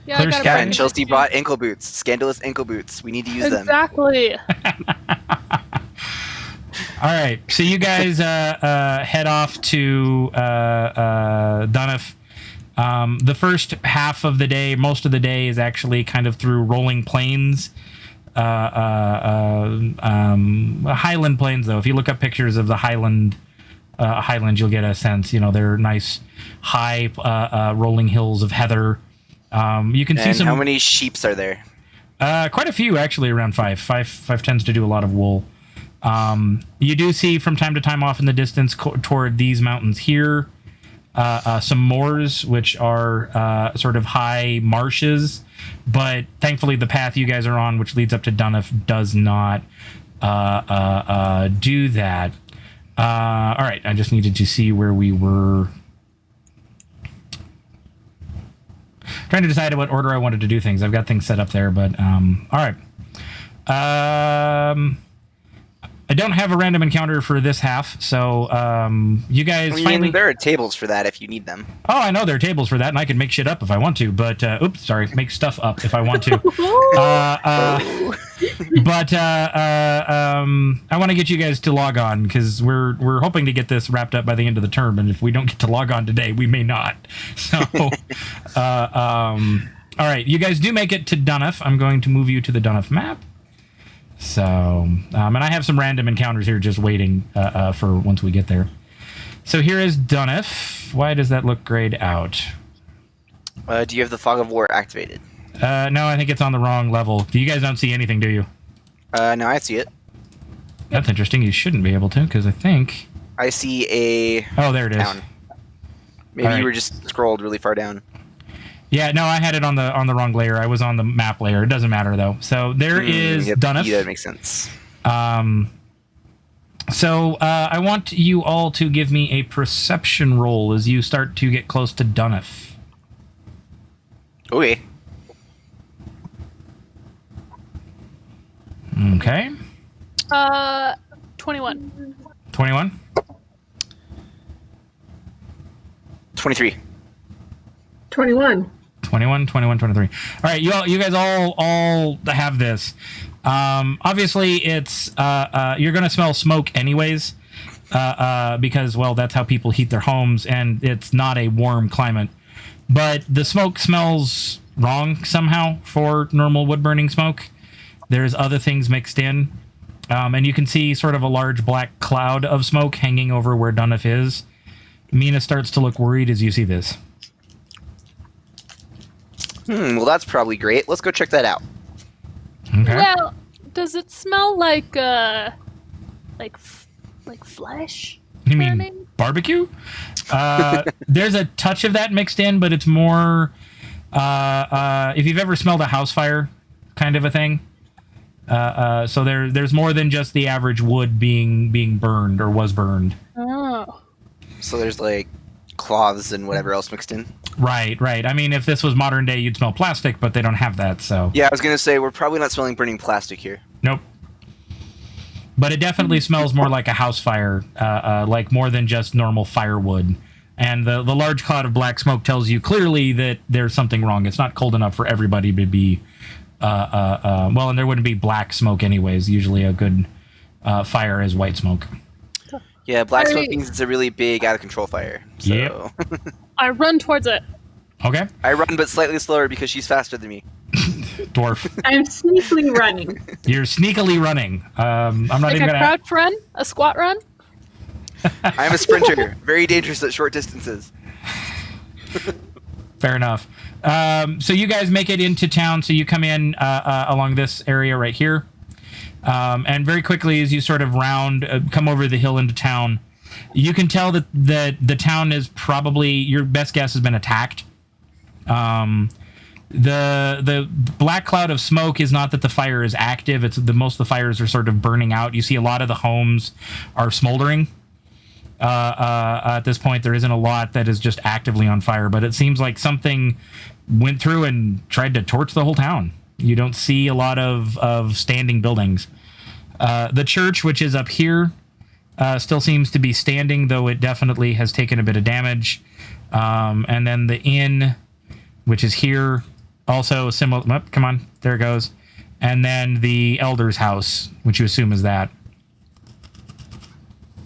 Yeah, Clear I gotta sky. bring And it Chelsea to brought ankle boots. Scandalous ankle boots. We need to use them. Exactly. All right, so you guys head off to Dunuff. The first half of the day, most of the day, is actually kind of through rolling plains. Highland plains, though. If you look up pictures of the Highland, you'll get a sense. They're nice, high, rolling hills of heather. You can see And some. how many sheeps are there? Quite a few, actually, around Fife. Fife tends to do a lot of wool. You do see from time to time off in the distance toward these mountains here some moors, which are sort of high marshes. But thankfully, the path you guys are on, which leads up to Dunuff, does not do that. All right, I just needed to see where we were. Trying to decide what order I wanted to do things. I've got things set up there, but all right. I don't have a random encounter for this half, so you guys finally. There are tables for that if you need them. Oh, I know there are tables for that, and I can make shit up if I want to. But make stuff up if I want to. But I want to get you guys to log on because we're hoping to get this wrapped up by the end of the term, and if we don't get to log on today, we may not. So, all right, you guys do make it to Dunuff. I'm going to move you to the Dunuff map. So, and I have some random encounters here just waiting for once we get there. So here is Dunuff. Why does that look grayed out? Do you have the Fog of War activated? No, I think it's on the wrong level. You guys don't see anything, do you? No, I see it. That's interesting. You shouldn't be able to, because I think... I see a Oh, there it is. town. Maybe All right. you were just scrolled really far down. Yeah, no, I had it on the wrong layer. I was on the map layer. It doesn't matter, though. So there is Yep, Dunuff. yeah, that makes sense. So I want you all to give me a perception roll as you start to get close to Dunuff. Okay. Okay. 21. 21? 23. 21. 21, 21, 23. All right, you guys all have this. Obviously, it's you're going to smell smoke anyways because, well, that's how people heat their homes, and it's not a warm climate. But the smoke smells wrong somehow for normal wood-burning smoke. There's other things mixed in. And you can see sort of a large black cloud of smoke hanging over where Dunuff is. Mina starts to look worried as you see this. Well, that's probably great. Let's go check that out. Okay. Well, does it smell like flesh? You mean burning? barbecue? There's a touch of that mixed in, but it's more if you've ever smelled a house fire kind of a thing. So there's more than just the average wood being burned or was burned. Oh. So there's like cloths and whatever else mixed in. Right. I mean, if this was modern day, you'd smell plastic, but they don't have that, so. Yeah, I was gonna say we're probably not smelling burning plastic here. Nope. But it definitely smells more like a house fire, like more than just normal firewood. And the large cloud of black smoke tells you clearly that there's something wrong. It's not cold enough for everybody to be, well, and there wouldn't be black smoke anyways. Usually a good fire is white smoke. Yeah, black smoke means it's a really big, out of control fire. So. Yep. I run towards it. Okay. I run, but slightly slower because she's faster than me. Dwarf. I'm sneakily running. You're sneakily running. I'm not Like even a gonna. crouch run? A squat run? I'm a sprinter, very dangerous at short distances. Fair enough. So you guys make it into town. So you come in along this area right here. And very quickly, as you sort of come over the hill into town, you can tell that the town is probably, your best guess, has been attacked. The black cloud of smoke is not that the fire is active. It's most of the fires are sort of burning out. You see a lot of the homes are smoldering. At this point, there isn't a lot that is just actively on fire, but it seems like something went through and tried to torch the whole town. You don't see a lot of standing buildings. The church, which is up here, still seems to be standing, though it definitely has taken a bit of damage. And then the inn, which is here, also similar. Oh, come on, there it goes. And then the elder's house, which you assume is that.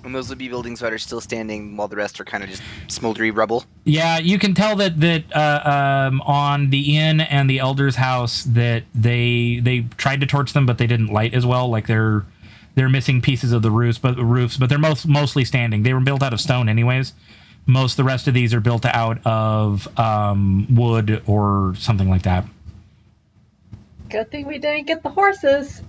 And those would be buildings that are still standing while the rest are kind of just smoldery rubble. Yeah, you can tell that on the inn and the elder's house that they tried to torch them, but they didn't light as well. Like they're missing pieces of the roofs, but they're mostly standing. They were built out of stone, anyways. Most of the rest of these are built out of wood or something like that. Good thing we didn't get the horses.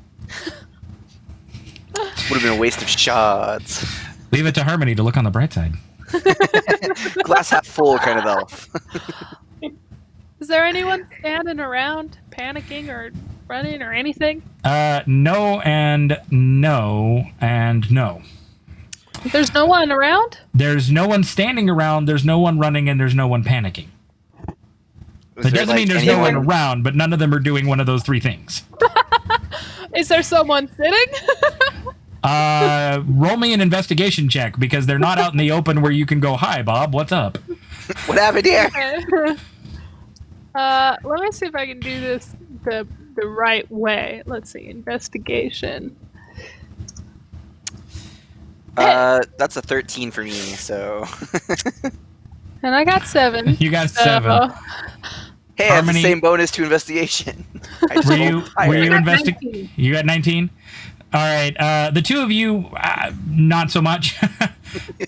Would have been a waste of shots. Leave it to Harmony to look on the bright side. Glass half full kind of elf. Is there anyone standing around, panicking or running or anything? No and no and no. There's no one around? There's no one standing around, there's no one running, and there's no one panicking. That doesn't mean there's no one around, but none of them are doing one of those three things. Is there someone sitting? Roll me an investigation check, because they're not out in the open where you can go, "Hi, Bob, what's up?" What happened here? Let me see if I can do this the right way. Let's see, investigation. That's a 13 for me, so. And I got 7. You got 7. Hey, I have the same bonus to investigation. Were you investigating? You got 19? All right. The two of you, not so much.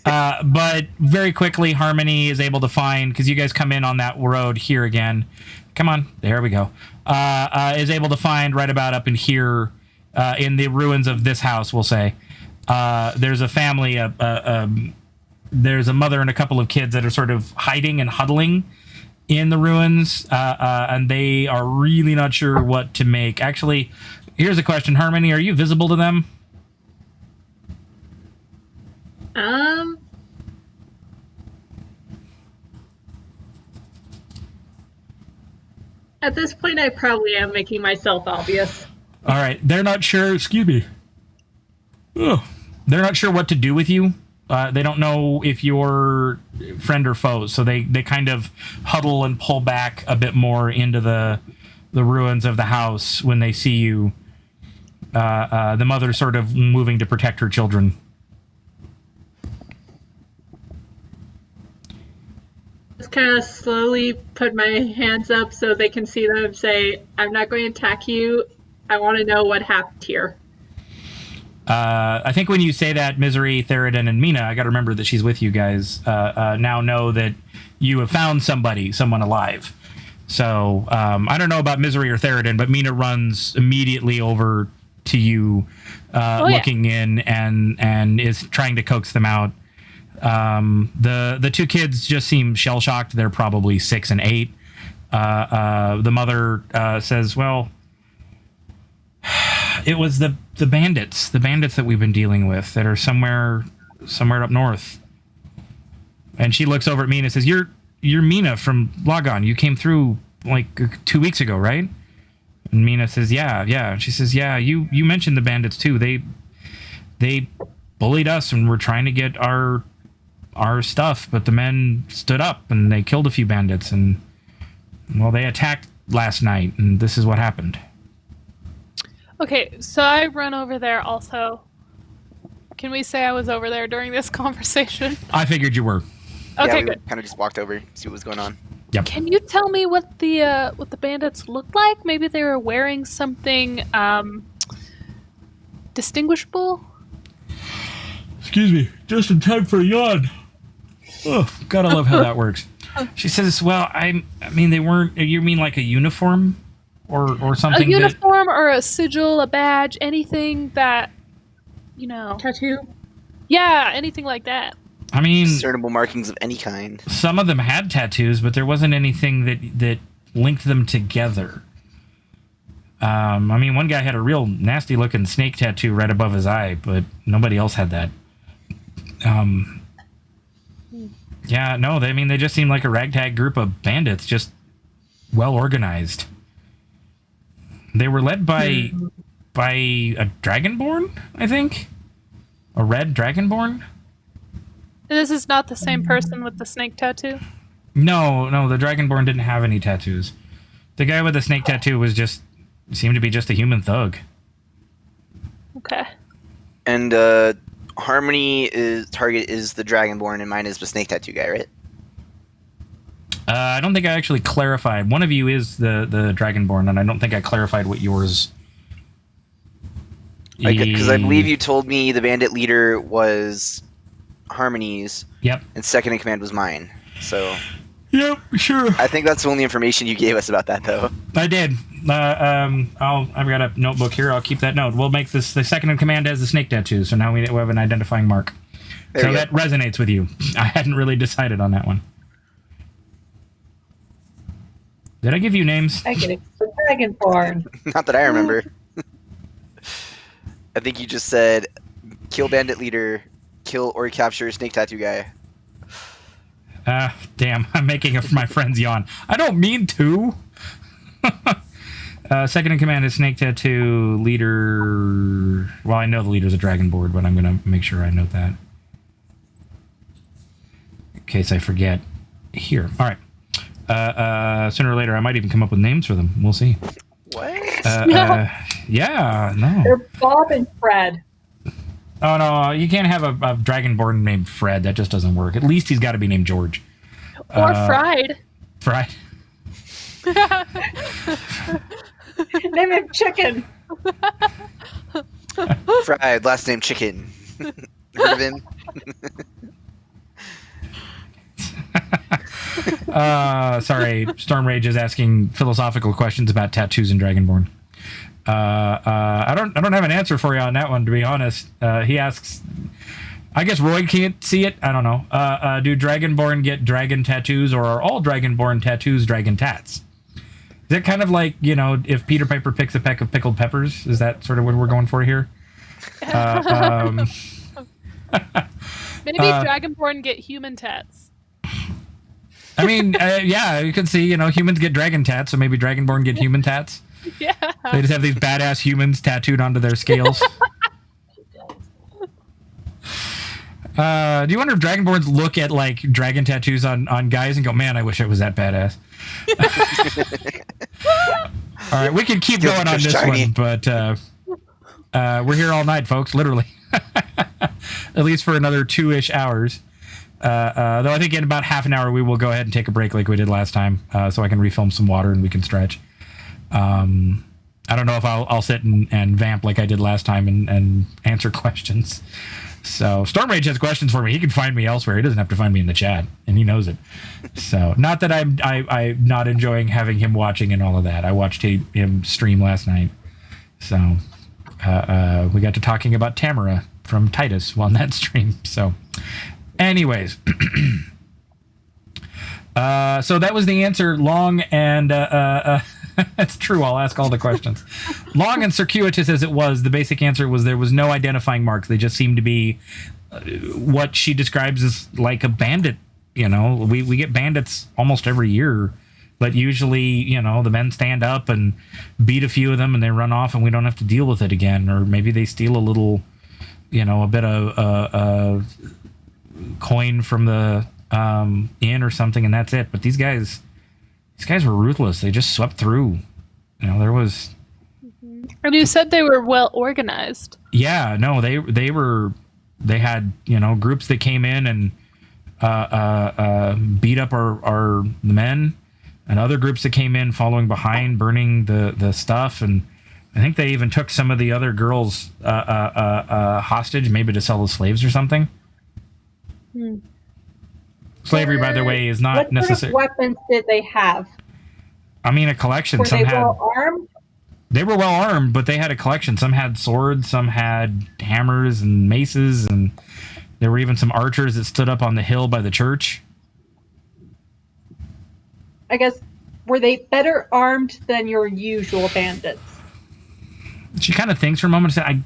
But very quickly, Harmony is able to find, because you guys come in on that road here again. Come on. There we go. Is able to find right about up in here, in the ruins of this house, we'll say. There's a family, there's a mother and a couple of kids that are sort of hiding and huddling in the ruins, and they are really not sure what to make. Actually, here's a question. Harmony, are you visible to them? At this point, I probably am making myself obvious. All right. They're not sure. Excuse me. Ugh. They're not sure what to do with you. They don't know if you're friend or foe, so they kind of huddle and pull back a bit more into the ruins of the house when they see you. The mother sort of moving to protect her children. Just kind of slowly put my hands up so they can see them and say, "I'm not going to attack you. I want to know what happened here." I think when you say that, Misery, Theroden, and Mina, I got to remember that she's with you guys, now know that you have found someone alive. So I don't know about Misery or Theroden, but Mina runs immediately over to you, looking in, and is trying to coax them out. The two kids just seem shell-shocked. They're probably 6 and 8. The mother says, "Well, It was the bandits that we've been dealing with that are somewhere up north. And she looks over at me and says, "You're Mina from Logon. You came through like 2 weeks ago, right?" And Mina says, "Yeah." And she says, "Yeah, you mentioned the bandits too. They bullied us and were trying to get our stuff, but the men stood up and they killed a few bandits and, well, they attacked last night and this is what happened." Okay, so I run over there also. Can we say I was over there during this conversation? I figured you were. Okay, we good. kind of just walked over, see what was going on. Yep. Can you tell me what the bandits looked like? Maybe they were wearing something distinguishable? Excuse me, just in time for a yawn. Oh, gotta love how that works. She says, "Well, I mean, they weren't. You mean like a uniform, or something? A uniform or a sigil, a badge, anything that, you know, Tattoo? yeah, anything like that." I mean, Discernible markings of any kind. some of them had tattoos, but there wasn't anything that linked them together. I mean, one guy had a real nasty looking snake tattoo right above his eye, but nobody else had that. Yeah, no, they just seemed like a ragtag group of bandits, just well organized. They were led by a dragonborn, I think, a red dragonborn. This is not the same person with the snake tattoo? No, the dragonborn didn't have any tattoos. The guy with the snake tattoo seemed to be just a human thug. Okay. And Harmony target is the Dragonborn, and mine is the snake tattoo guy, right? I don't think I actually clarified. One of you is the dragonborn, and I don't think I clarified what yours. Because I believe you told me the bandit leader was Harmony's. Yep. And second in command was mine. So. Yep, sure. I think that's the only information you gave us about that, though. I did. I've got a notebook here. I'll keep that note. We'll make this the second in command has the snake tattoo, so now we have an identifying mark. So that resonates with you. I hadn't really decided on that one. Did I give you names? I get it. The Dragonborn. Not that I remember. I think you just said, kill bandit leader, kill or capture snake tattoo guy. Damn, I'm making my friends yawn. I don't mean to. Second in command is snake tattoo leader. Well, I know the leader's a dragonborn, but I'm going to make sure I note that. In case I forget. Here. All right. Sooner or later, I might even come up with names for them. We'll see. What? Yeah, no. They're Bob and Fred. Oh, no, you can't have a dragonborn named Fred. That just doesn't work. At least he's got to be named George. Or fried. Fried? Name him Chicken. Fried, last name Chicken. Heard of him? Sorry, Storm Rage is asking philosophical questions about tattoos and Dragonborn. I don't have an answer for you on that one, to be honest. He asks, I guess Roy can't see it. I don't know. Do Dragonborn get dragon tattoos, or are all Dragonborn tattoos dragon tats? Is it kind of like, if Peter Piper picks a peck of pickled peppers? Is that sort of what we're going for here? Maybe Dragonborn get human tats. I mean, yeah, you can see, humans get dragon tats, so maybe Dragonborn get human tats. Yeah. They just have these badass humans tattooed onto their scales. Do you wonder if Dragonborns look at like dragon tattoos on guys and go, "Man, I wish I was that badass." All right, we can keep going on this one, but we're here all night, folks, literally. At least for another 2-ish hours. Though I think in about half an hour we will go ahead and take a break like we did last time, so I can refill some water and we can stretch. I don't know if I'll sit and vamp like I did last time and answer questions. So Storm Rage has questions for me. He can find me elsewhere. He doesn't have to find me in the chat, and he knows it. So not that I'm not enjoying having him watching and all of that. I watched him stream last night. So we got to talking about Tamara from Titus on that stream. So anyways, so that was the answer. Long and That's true. I'll ask all the questions. Long and circuitous as it was, the basic answer was there was no identifying marks. They just seemed to be what she describes as like a bandit. You know, we get bandits almost every year, but usually, you know, the men stand up and beat a few of them and they run off and we don't have to deal with it again. Or maybe they steal a little, you know, a bit of coin from the inn or something, and that's it. But these guys were ruthless. They just swept through. You know, there was. And you said they were well organized. Yeah, no, they had, you know, groups that came in and beat up our men, and other groups that came in following behind, burning the stuff, and I think they even took some of the other girls hostage, maybe to sell as slaves or something. Slavery, by the way, is not necessary. What sort of weapons did they have? I mean, a collection. Were Some they had. well armed? They were well armed, but they had a collection. Some had swords, some had hammers and maces, and there were even some archers that stood up on the hill by the church. I guess, were they better armed than your usual bandits? She kind of thinks for a moment and said,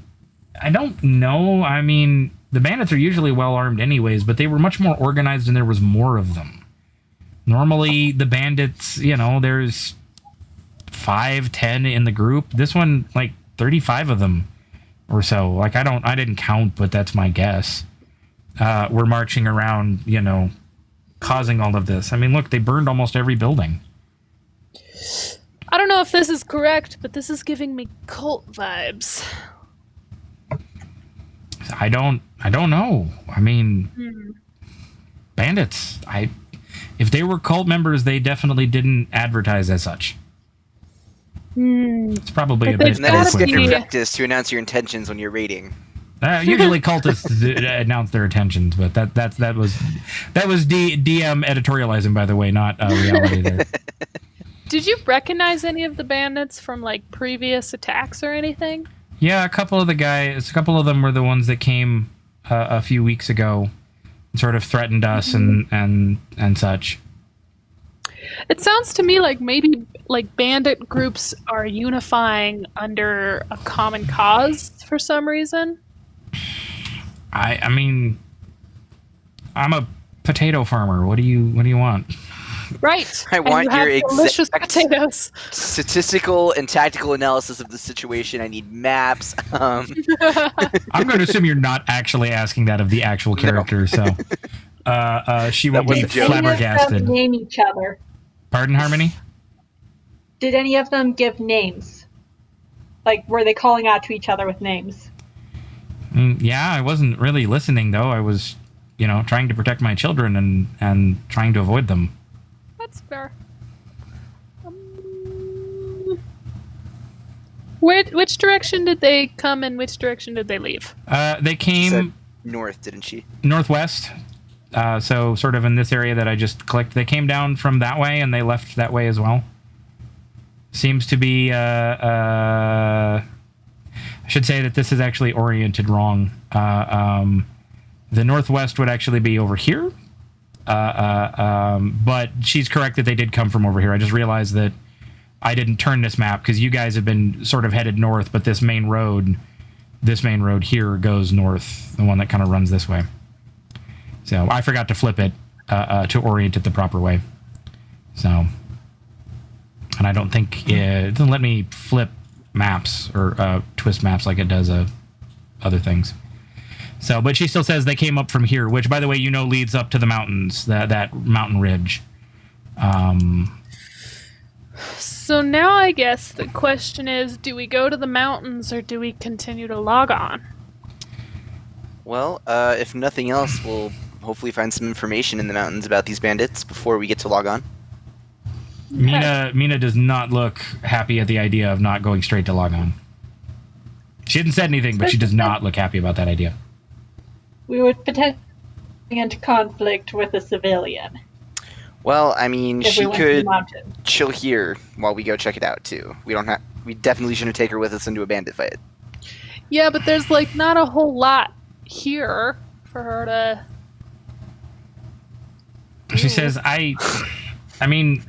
I don't know. I mean, the bandits are usually well armed anyways, but they were much more organized and there was more of them. Normally, the bandits, you know, there's 5, 10 in the group. This one, like 35 of them or so. Like, I didn't count, but that's my guess. We're marching around, you know, causing all of this. I mean, look, they burned almost every building. I don't know if this is correct, but this is giving me cult vibes. I don't know. I mean, bandits. If they were cult members, they definitely didn't advertise as such. It's probably a bit. And that is Gotta good be- practice to announce your intentions when you're raiding. Usually cultists announce their intentions, but that was DM editorializing, by the way, not reality there. Did you recognize any of the bandits from like previous attacks or anything? Yeah, a couple of them were the ones that came a few weeks ago and sort of threatened us and such. It sounds to me like maybe like bandit groups are unifying under a common cause for some reason. I mean, I'm a potato farmer. What do you want? Right. I want and you your have delicious exact potatoes. statistical and tactical analysis of the situation. I need maps. I'm going to assume you're not actually asking that of the actual character, so she won't was be a joke. flabbergasted. Name each other. Pardon, Harmony? Did any of them give names? Like, were they calling out to each other with names? Yeah, I wasn't really listening, though. I was, you know, trying to protect my children and trying to avoid them. That's fair. Which direction did they come and which direction did they leave? They She came said north, didn't she? northwest, so sort of in this area that I just clicked. They came down from that way, and they left that way as well. Seems to be... I should say that this is actually oriented wrong. The northwest would actually be over here. But she's correct that they did come from over here. I just realized that I didn't turn this map because you guys have been sort of headed north, but this main road here goes north, the one that kind of runs this way. So I forgot to flip it to orient it the proper way. So, and I don't think it doesn't let me flip maps or twist maps like it does other things. So, but she still says they came up from here, which, by the way, you know, leads up to the mountains, that mountain ridge. So now I guess the question is, do we go to the mountains or do we continue to log on? Well, if nothing else, we'll hopefully find some information in the mountains about these bandits before we get to log on. Mina does not look happy at the idea of not going straight to log on. She hasn't said anything, but she does not look happy about that idea. We would potentially get into conflict with a civilian. Well, I mean, If we she went to the could mountain. chill here while we go check it out too. We definitely shouldn't take her with us into a bandit fight. Yeah, but there's like not a whole lot here for her to. She says, I mean,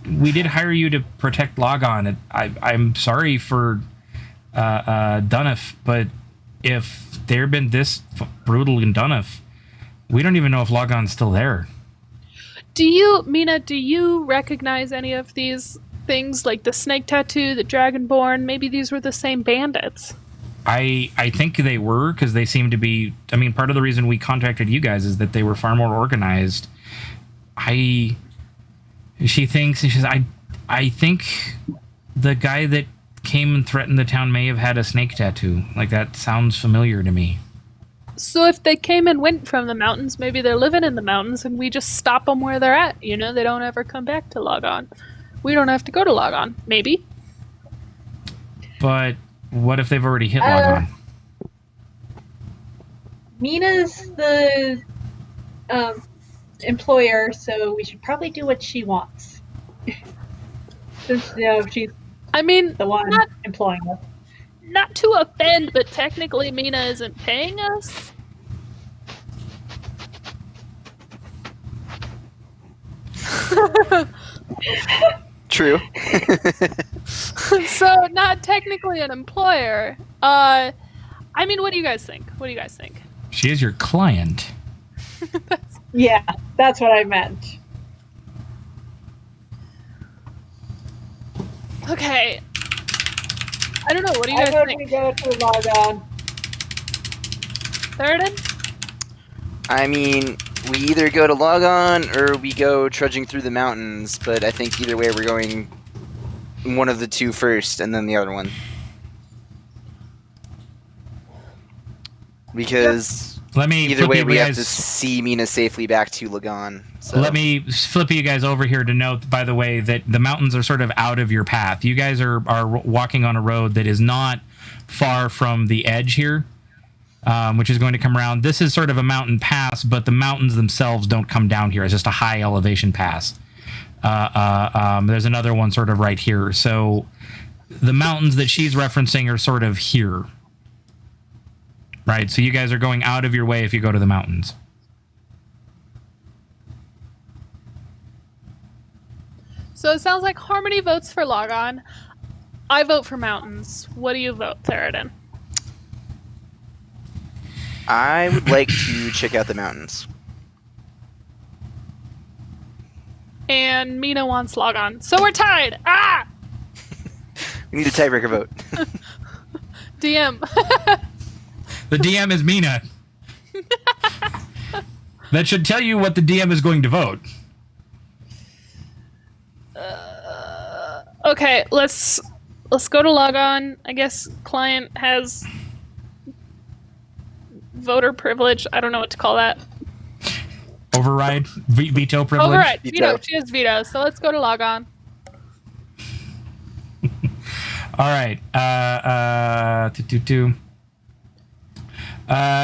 we did hire you to protect Logon. I'm sorry for Dunnif, but if they've been this brutal in Dunnif, we don't even know if Logon's still there. Mina, do you recognize any of these things, like the snake tattoo, the dragonborn? Maybe these were the same bandits. I think they were, because they seem to be. I mean, part of the reason we contacted you guys is that they were far more organized. She says, I think the guy that came and threatened the town may have had a snake tattoo. Like, that sounds familiar to me. So if they came and went from the mountains, maybe they're living in the mountains and we just stop them where they're at. You know, they don't ever come back to Logon. We don't have to go to Logon, maybe. But what if they've already hit Logon? Mina's the employer, so we should probably do what she wants. Since, she's the one employing us. Not to offend, but technically Mina isn't paying us. True. So not technically an employer. I mean, what do you guys think? She is your client. Yeah, that's what I meant. Okay. I don't know. What do you guys think? We go to Logon. Theoden? I mean, we either go to Logon or we go trudging through the mountains, but I think either way we're going one of the two first and then the other one. Because either way we have to see Mina safely back to Logon. So. Let me flip you guys over here to note, by the way, that the mountains are sort of out of your path. You guys are walking on a road that is not far from the edge here, which is going to come around. This is sort of a mountain pass, but the mountains themselves don't come down here. It's just a high elevation pass. There's another one sort of right here. So the mountains that she's referencing are sort of here. Right? So you guys are going out of your way if you go to the mountains. So it sounds like Harmony votes for Logon. I vote for mountains. What do you vote, Theoden? I would like to check out the mountains. And Mina wants Logon. So we're tied! Ah! We need a tiebreaker vote. DM. The DM is Mina. That should tell you what the DM is going to vote. Okay, let's go to Logon. I guess client has voter privilege. I don't know what to call that. Override? Veto privilege? Override. Veto. She has veto. So let's go to Logon. All right.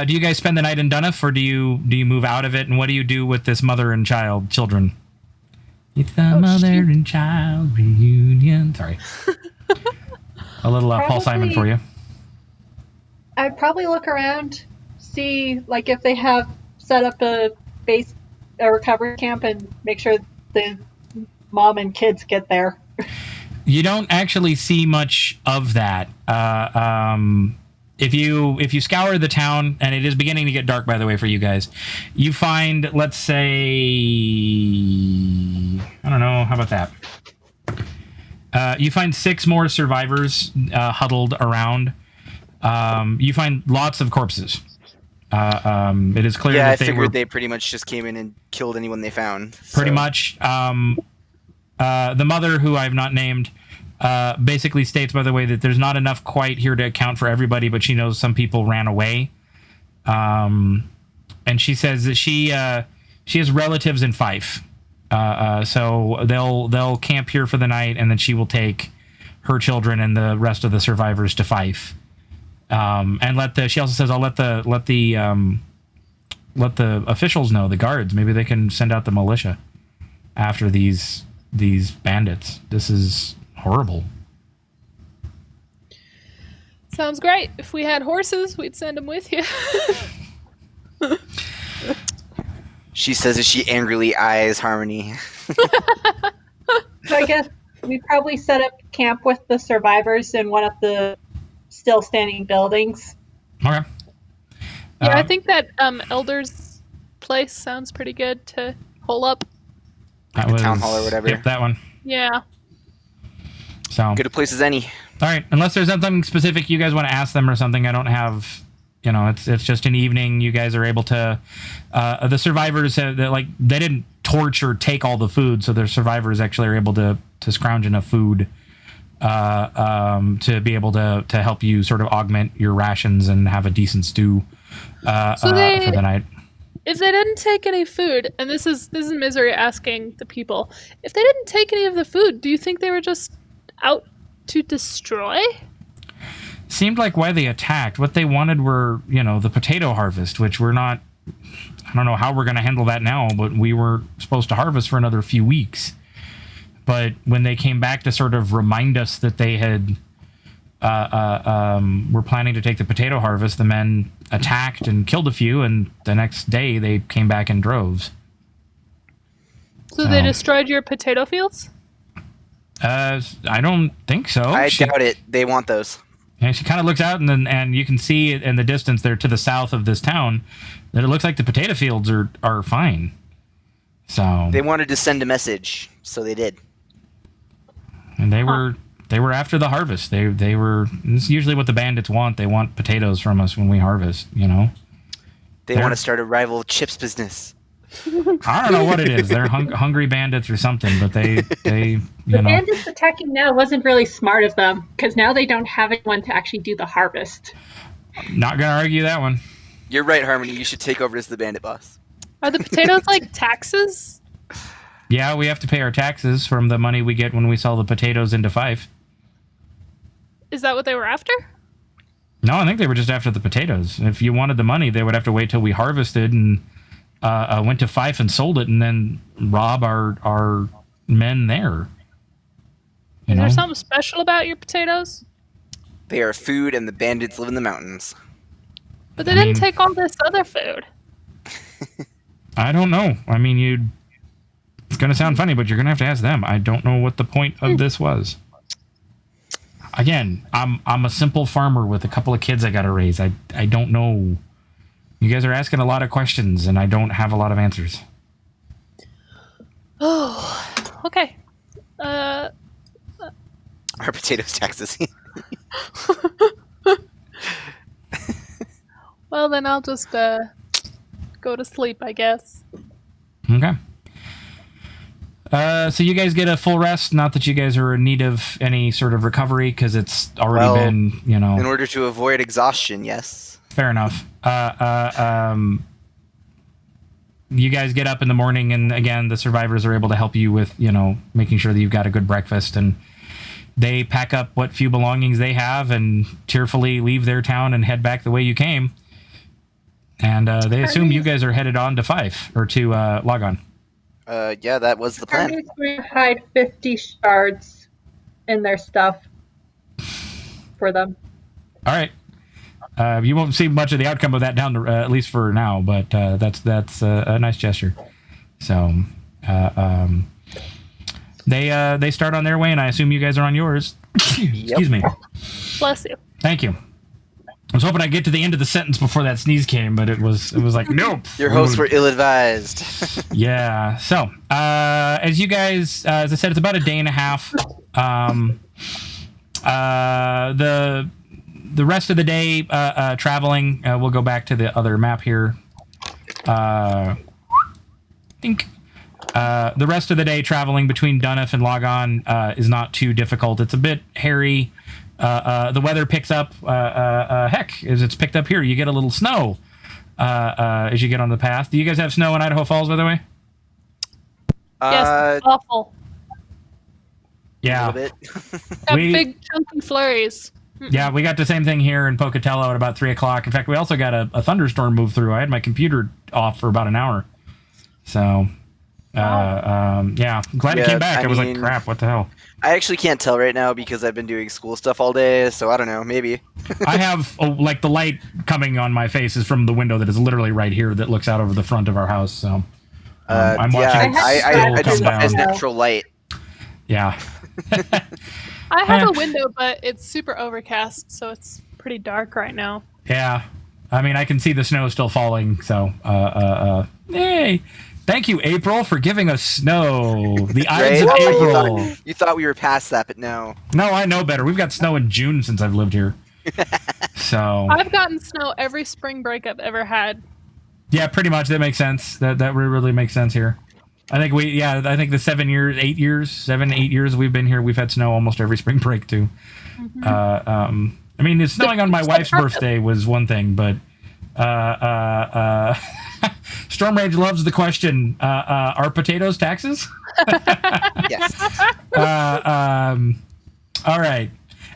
Do you guys spend the night in Dunnif, or do you move out of it? And what do you do with this mother and children? It's the mother and child reunion. Sorry. A little Paul Simon for you. I'd probably look around, see like if they have set up a recovery camp, and make sure the mom and kids get there. You don't actually see much of that. If you scour the town, and it is beginning to get dark, by the way, for you guys, you find, let's say, I don't know, how about that? You find 6 more survivors huddled around. You find lots of corpses. It is clear that I figured they pretty much just came in and killed anyone they found. Pretty much. The mother, who I've not named, basically states, by the way, that there's not enough quite here to account for everybody, but she knows some people ran away. And she says that she has relatives in Fife. So they'll camp here for the night, and then she will take her children and the rest of the survivors to Fife. And she also says, I'll let the officials know, the guards. Maybe they can send out the militia after these bandits. This is horrible. Sounds great. If we had horses, we'd send them with you. She says as she angrily eyes Harmony. guess we probably set up camp with the survivors in one of the still standing buildings. Okay. Yeah, I think that Elder's place sounds pretty good to hole up. That was, town hall or whatever. Yep, that one. Yeah. So, Good a place as any. all right. Unless there's something specific you guys want to ask them or something, I don't have. It's just an evening. You guys are able to. The survivors they didn't torch or take all the food, so their survivors actually are able to scrounge enough food to be able to help you sort of augment your rations and have a decent stew for the night. If they didn't take any food, and this is Misery asking the people, if they didn't take any of the food, do you think they were just out to destroy? Seemed like why they attacked. What they wanted were, the potato harvest, which we're not. I don't know how we're going to handle that now, but we were supposed to harvest for another few weeks. But when they came back to sort of remind us that they had were planning to take the potato harvest, the men attacked and killed a few, and the next day they came back in droves. So they destroyed your potato fields? I don't think so. I doubt it. They want those. And she kind of looks out, and you can see in the distance there to the south of this town that it looks like the potato fields are fine. So They wanted to send a message, so they did. And they were after the harvest. They were. This is usually what the bandits want. They want potatoes from us when we harvest. They want to start a rival chips business. I don't know what it is. They're hungry bandits or something, but they The bandits attacking now wasn't really smart of them, because now they don't have anyone to actually do the harvest. Not gonna argue that one. You're right, Harmony. You should take over as the bandit boss. Are the potatoes like taxes? Yeah, we have to pay our taxes from the money we get when we sell the potatoes into Fife. Is that what they were after? No, I think they were just after the potatoes. If you wanted the money, they would have to wait till we harvested and went to Fife and sold it, and then rob our men there. Is there something special about your potatoes? They are food, and the bandits live in the mountains. But they didn't take all this other food. I don't know. I mean, it's going to sound funny, but you're going to have to ask them. I don't know what the point of this was. Again, I'm a simple farmer with a couple of kids I got to raise. I don't know. You guys are asking a lot of questions, and I don't have a lot of answers. Oh, okay. Our potatoes taxes. Well, then I'll just go to sleep, I guess. Okay. So you guys get a full rest. Not that you guys are in need of any sort of recovery, because it's already been, In order to avoid exhaustion, yes. Fair enough. You guys get up in the morning, and again, the survivors are able to help you with, making sure that you've got a good breakfast, and they pack up what few belongings they have and tearfully leave their town and head back the way you came. And they assume you guys are headed on to Fife, or to Logon. Yeah, that was the plan. Harmony's going to hide 50 shards in their stuff for them. All right. You won't see much of the outcome of that down the, at least for now, but that's a nice gesture. So they start on their way, and I assume you guys are on yours. Excuse me. Bless you. Thank you. I was hoping I'd get to the end of the sentence before that sneeze came, but it was like, nope. Your hosts were ill-advised. Yeah. So, as you guys, as I said, it's about a day and a half. The rest of the day traveling, we'll go back to the other map here. I think the rest of the day traveling between Dunnif and Logon is not too difficult. It's a bit hairy. The weather picks up. Heck, as it's picked up here, you get a little snow as you get on the path. Do you guys have snow in Idaho Falls, by the way? Yes, awful. Yeah. A little bit. Got big chunky flurries. Yeah, we got the same thing here in Pocatello at about 3 o'clock. In fact, we also got a thunderstorm move through. I had my computer off for about an hour. So, yeah, glad it came back. I was like, crap, what the hell? I actually can't tell right now because I've been doing school stuff all day, so I don't know, maybe. I have, like, the light coming on my face is from the window that is literally right here that looks out over the front of our house, so I'm watching I it still come despise down. natural light. Yeah. I have a window, but it's super overcast, so it's pretty dark right now. Yeah. I mean, I can see the snow still falling, so, yay! Thank you, April, for giving us snow. The Ides of Right? April. You thought we were past that, but no. No, I know better. We've got snow in June since I've lived here. So, I've gotten snow every spring break I've ever had. yeah, pretty much. That makes sense. That really makes sense here. I think I think the 7 years, 8 years we've been here, we've had snow almost every spring break too. Mm-hmm. I mean, it's snowing on my wife's birthday was one thing, but Storm Rage loves the question: are potatoes taxes? Yes. All right.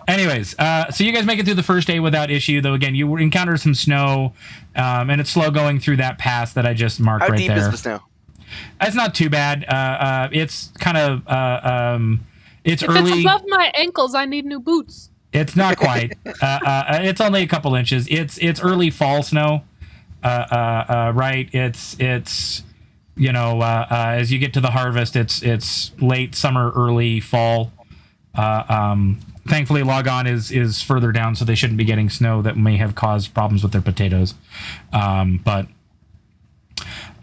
Anyways, so you guys make it through the first day without issue, though. Again, you encounter some snow, and it's slow going through that pass that I just marked How right deep there. is the snow? It's not too bad. It's kind of it's If early. it's above my ankles, I need new boots. It's not quite. It's only a couple inches. It's early fall snow. Right. It's as you get to the harvest, it's late summer, early fall. Thankfully, Logon is further down, so they shouldn't be getting snow that may have caused problems with their potatoes.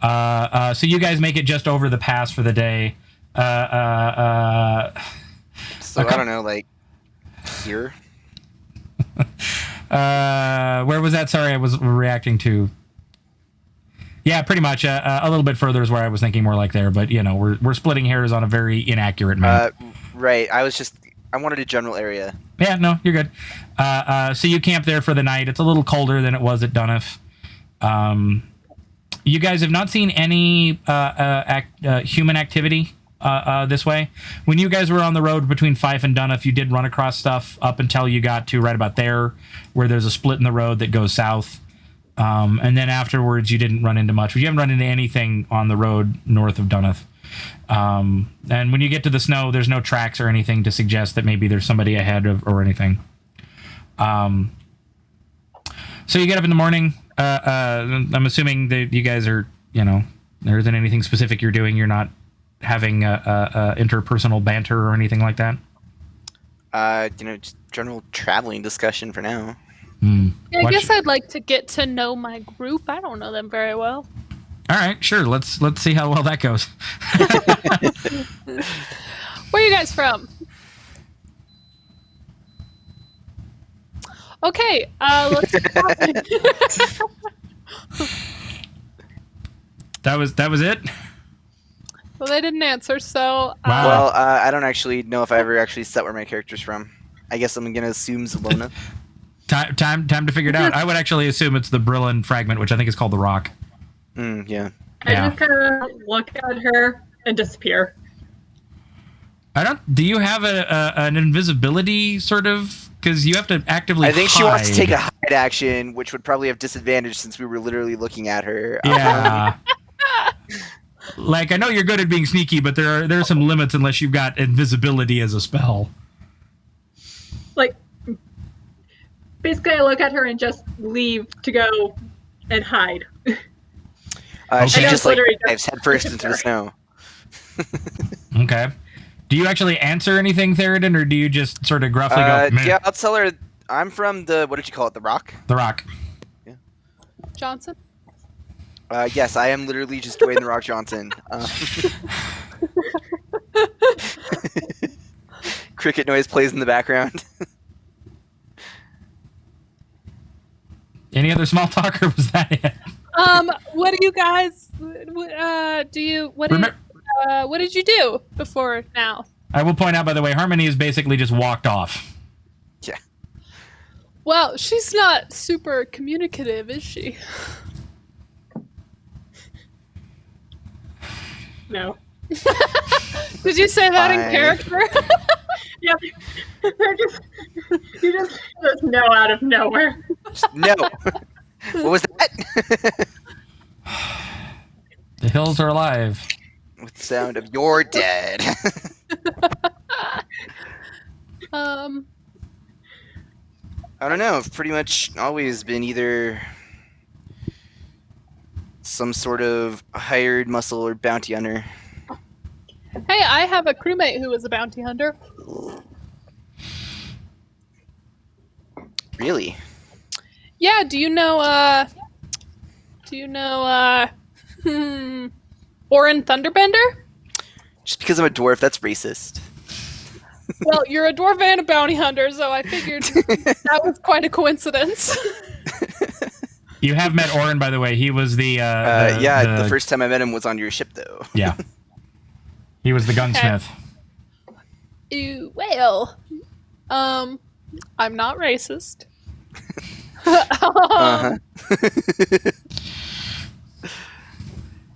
So you guys make it just over the pass for the day. So I don't know, like here. Where was that? Sorry, I was reacting to. Yeah, pretty much. A little bit further is where I was thinking, more like there. But we're splitting hairs on a very inaccurate map. Right. I wanted a general area. Yeah, no, you're good. So you camp there for the night. It's a little colder than it was at Dunoff. You guys have not seen any human activity this way. When you guys were on the road between Fife and Dunoff, you did run across stuff up until you got to right about there, where there's a split in the road that goes south. And then afterwards, you didn't run into much. But you haven't run into anything on the road north of Dunoff. And when you get to the snow, there's no tracks or anything to suggest that maybe there's somebody ahead or anything. So you get up in the morning. I'm assuming that you guys are, there isn't anything specific you're doing. You're not having interpersonal banter or anything like that. Just general traveling discussion for now. Yeah, I guess I'd like to get to know my group. I don't know them very well. All right, sure. Let's see how well that goes. Where are you guys from? Okay, let's That was it? Well, they didn't answer, so... Wow. Well, I don't actually know if I ever actually set where my character's from. I guess I'm gonna assume Zelona. Time to figure it out. I would actually assume it's the Brillin fragment, which I think is called the Rock. Yeah. I Yeah. just kind of look at her and disappear. Do you have an invisibility sort of? Because you have to actively. I think she wants to hide. take a hide action, which would probably have disadvantage since we were literally looking at her. Yeah. Like, I know you're good at being sneaky, but there are some limits unless you've got invisibility as a spell. Like, basically, I look at her and just leave to go and hide. She I just know, like literally dives headfirst into the snow. Okay. Do you actually answer anything, Theridin, or do you just sort of gruffly go, "Meh"? Yeah, I'll tell her I'm from the, what did you call it, the Rock? The Rock. Johnson? Yes, I am literally just Dwayne the Rock Johnson. Cricket noise plays in the background. Any other small talk, or was that it? What do you guys... what did you do before now? I will point out, by the way, Harmony has basically just walked off. Yeah. Well, she's not super communicative, is she? No. Did you say that in Fine. character? Yeah, you just know out of nowhere. No. What was that? The hills are alive. With the sound of "You're dead." um, I don't know. I've pretty much always been either some sort of hired muscle or bounty hunter. Hey, I have a crewmate who was a bounty hunter. Really? Yeah, do you know Orin Thunderbender? Just because I'm a dwarf, that's racist. Well, you're a dwarf and a bounty hunter, so I figured that was quite a coincidence. You have met Orin, by the way. He was the the first time I met him was on your ship, though. yeah. He was the gunsmith. Ew, well, I'm not racist. Uh-huh.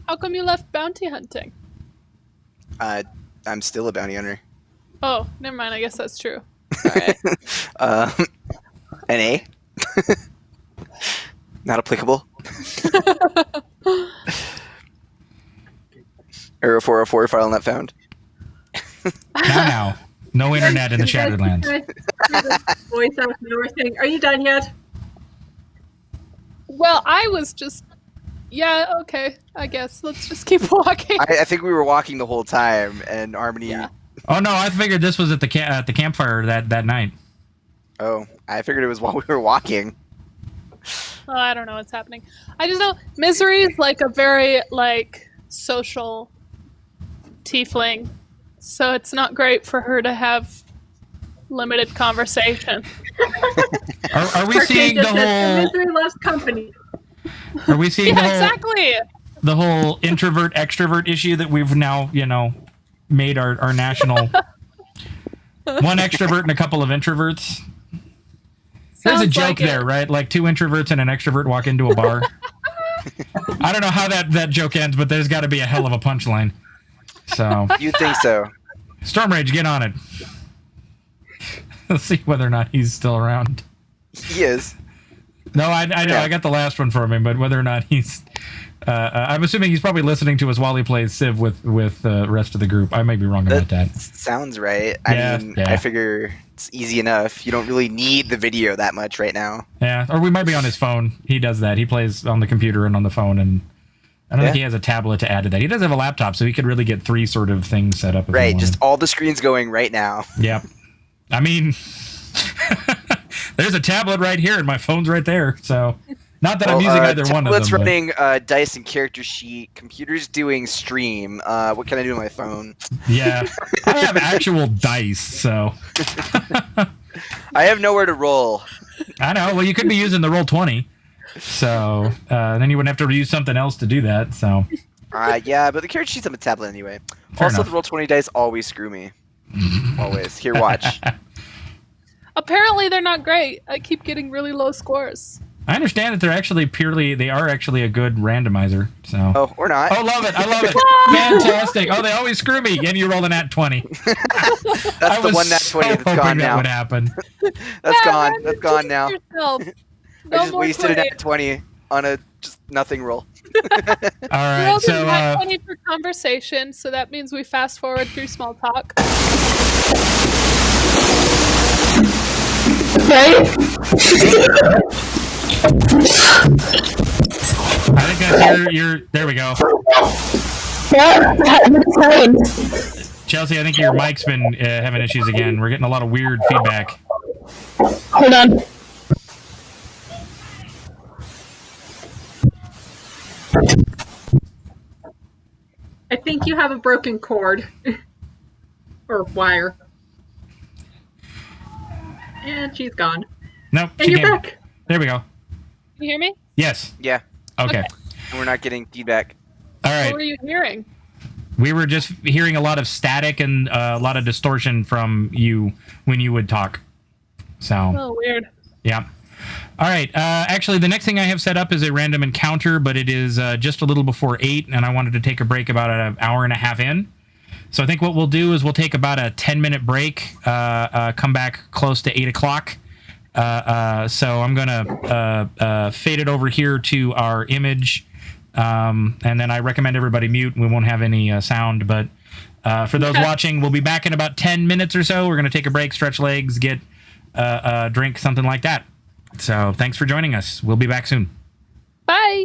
How come you left bounty hunting? I'm still a bounty hunter. Oh, never mind. I guess that's true. Alright. An A? Not applicable. Error 404 file not found. Now. No internet in the Shattered Lands. Voice out the thing. Are you done yet? Well, I was just. Yeah, okay. I guess. Let's just keep walking. I think we were walking the whole time, and Harmony. Yeah. Oh no, I figured this was at the campfire that night. Oh, I figured it was while we were walking. Oh, I don't know what's happening. I just know Misery is like a very social tiefling, so it's not great for her to have limited conversation. Are we seeing the whole? Misery loves company. Are we seeing Yeah, exactly. the whole introvert extrovert issue that we've now made our national? One extrovert and a couple of introverts. There's a Sounds joke like it. there, right? Like two introverts and an extrovert walk into a bar. I don't know how that joke ends, but there's got to be a hell of a punchline. So, You'd think so. Storm Rage, get on it. Let's see whether or not he's still around. He is. No, I know. Yeah. I got the last one from him, but whether or not he's... I'm assuming he's probably listening to us while he plays Civ with the rest of the group. I may be wrong about that. Sounds right. I mean, yeah. I figure it's easy enough. You don't really need the video that much right now. Yeah, or we might be on his phone. He does that. He plays on the computer and on the phone, and I don't think he has a tablet to add to that. He does have a laptop, so he could really get three sort of things set up. If he Right, wanted. just all the screens going right now. Yep. I mean, there's a tablet right here, and my phone's right there. So, not that I'm using either one of them. Tablet's but- running dice and character sheet. Computer's doing stream. What can I do on my phone? Yeah, I have actual dice, so I have nowhere to roll. I know. Well, you could be using the Roll20, so then you wouldn't have to use something else to do that. So, Yeah, but the character sheet's on a tablet anyway. Fair Also, enough. the Roll20 dice always screw me. Always. Here, watch. Apparently, they're not great. I keep getting really low scores. I understand that they are actually a good randomizer. So. Oh, or not. Oh, love it! I love it. Fantastic. Oh, they always screw me, and you roll an at 20. That's the one nat 20 that's hoping gone that now. would happen. That's Yeah, gone. man, That's gone now. yourself. I No just more wasted a 20. nat 20 on a just nothing roll. All We right, rolled a so nat 20 for conversation, so that means we fast forward through small talk. I think that's your. There we go, Chelsea. I think your mic's been having issues again. We're getting a lot of weird feedback. Hold on. I think you have a broken cord. Or wire. And she's gone. Nope. And she you're can't. back. There we go. Can you hear me? Yes. Yeah, Okay. Okay. and we're not getting feedback. All What right. were you hearing? We were just hearing a lot of static and a lot of distortion from you when you would talk. So. Oh, weird. Yeah. All right. Actually, the next thing I have set up is a random encounter, but it is just a little before 8, and I wanted to take a break about an hour and a half in. So I think what we'll do is we'll take about a 10-minute break, come back close to 8 o'clock. So I'm going to fade it over here to our image, and then I recommend everybody mute. We won't have any sound, but for those watching, we'll be back in about 10 minutes or so. We're going to take a break, stretch legs, get a drink, something like that. So thanks for joining us. We'll be back soon. Bye.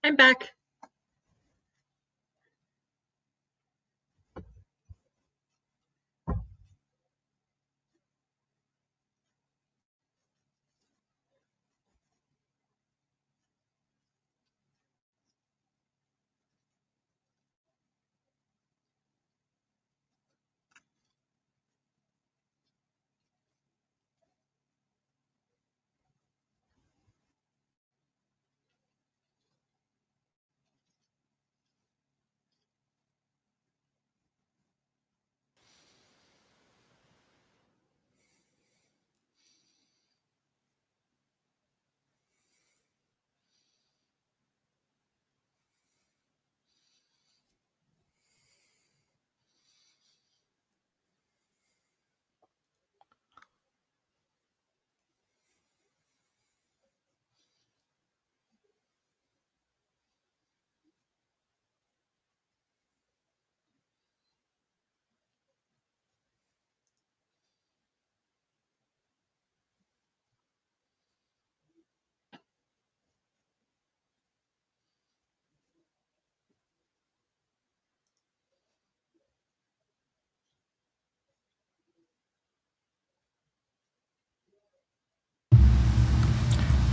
I'm back.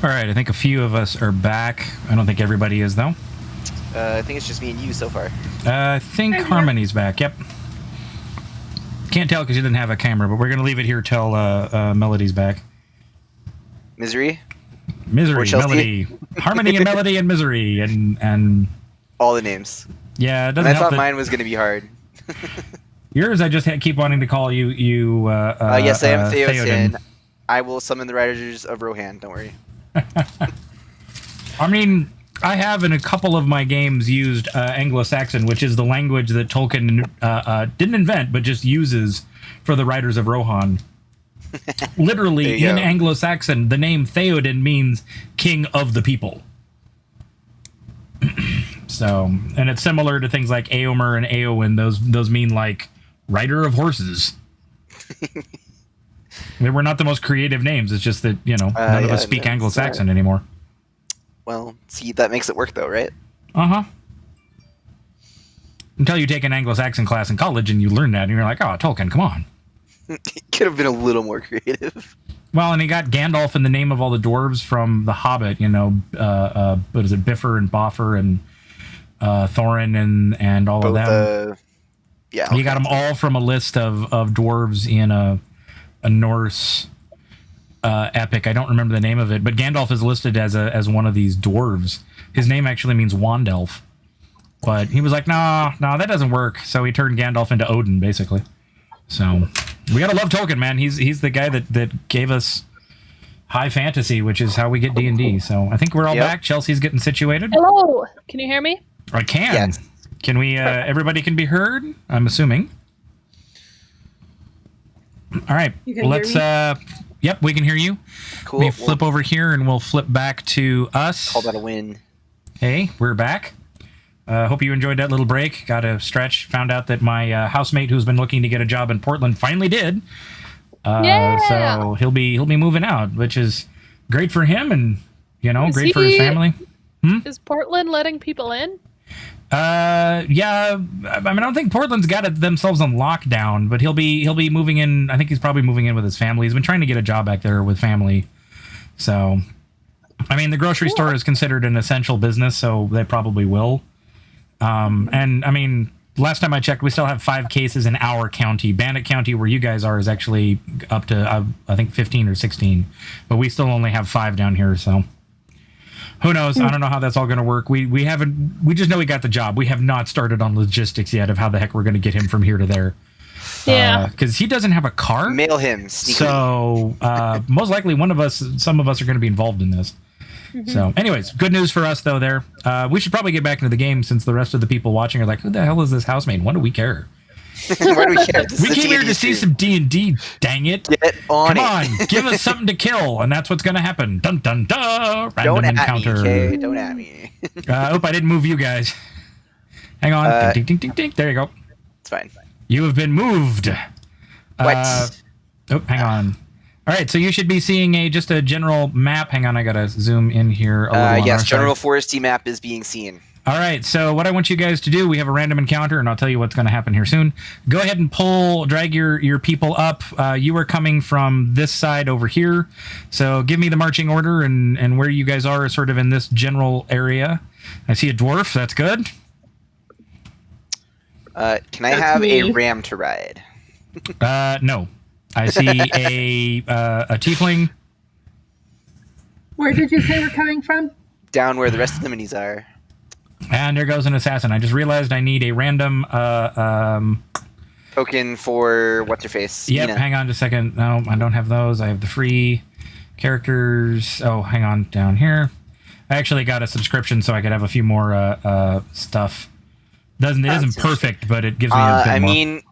All right, I think a few of us are back. I don't think everybody is, though. I think it's just me and you so far. I think Harmony's back. Yep. Can't tell because you didn't have a camera, but we're going to leave it here till Melody's back. Misery? Misery, Melody. Harmony and Melody and Misery. And all the names. Yeah, it And doesn't I help thought that mine was going to be hard. yours, I just keep wanting to call you. Yes, I am Theoden. Theoden. I will summon the Riders of Rohan. Don't worry. I mean, I have in a couple of my games used Anglo-Saxon, which is the language that Tolkien didn't invent, but just uses for the Riders of Rohan. Literally, in Anglo-Saxon, the name Theoden means king of the people. So, and it's similar to things like Éomer and Éowyn. Those mean like rider of horses. I mean, we're not the most creative names. It's just that, you know, none of us speak Anglo-Saxon anymore. Well, see, that makes it work, though, right? Uh-huh. Until you take an Anglo-Saxon class in college and you learn that, and you're like, oh, Tolkien, come on. It could have been a little more creative. Well, and he got Gandalf in the name of all the dwarves from The Hobbit, you know, what is it, Bifur and Boffer and Thorin and all of them. Yeah. He got them all from a list of dwarves in a Norse epic. I don't remember the name of it, but Gandalf is listed as one of these dwarves. His name actually means Wand Elf. But he was like, no, that doesn't work. So he turned Gandalf into Odin, basically. So we gotta love Tolkien, man. He's the guy that gave us high fantasy, which is how we get D&D. So I think we're all back. Chelsea's getting situated. Hello. Can you hear me? I can. Yes. Can we? Everybody can be heard. I'm assuming. All right. Let's. Yep, we can hear you. Cool. Let me flip over here, and we'll flip back to us. Call that a win. Hey, we're back. Hope you enjoyed that little break. Got a stretch. Found out that my housemate, who's been looking to get a job in Portland, finally did. So he'll be moving out, which is great for him, and great for his family. Is Portland letting people in? Yeah. I mean, I don't think Portland's got it themselves on lockdown, but he'll be moving in. I think he's probably moving in with his family. He's been trying to get a job back there with family. So, I mean, the grocery store is considered an essential business, so they probably will. And I mean, last time I checked, we still have 5 cases in our county. Bandit County, where you guys are, is actually up to, I think, 15 or 16. But we still only have 5 down here, so who knows? I don't know how that's all going to work. We just know we got the job. We have not started on logistics yet of how the heck we're going to get him from here to there. Yeah. Because he doesn't have a car. Mail him. Sneakily. So most likely some of us are going to be involved in this. So anyways, good news for us, though, there. We should probably get back into the game since the rest of the people watching are like, who the hell is this housemate? Why do we care? Why do we care? We came here to see some D&D, dang it. Get on Come it. on, give us something to kill, and that's what's going to happen. Dun, dun, dun. Random Don't encounter. at me, okay? Don't at me. I didn't move you guys. Hang on. Ding, ding, ding, ding. There you go. It's fine. You have been moved. What? Hang on. All right, so you should be seeing just a general map. Hang on, I gotta zoom in here a little. On Yes, our general side. foresty map is being seen. All right, so what I want you guys to do, we have a random encounter, and I'll tell you what's going to happen here soon. Go ahead and drag your people up. You are coming from this side over here, so give me the marching order and where you guys are sort of in this general area. I see a dwarf, that's good. Can I That's have me. a ram to ride? No. I see a tiefling. Where did you say we're coming from? Down where the rest of the minis are. And there goes an assassin. I just realized I need a random. Token for what's her face? Yep. Mina. Hang on just a second. No, I don't have those. I have the free characters. Oh, hang on down here. I actually got a subscription so I could have a few more stuff. It isn't perfect, but it gives me a bit I more. mean,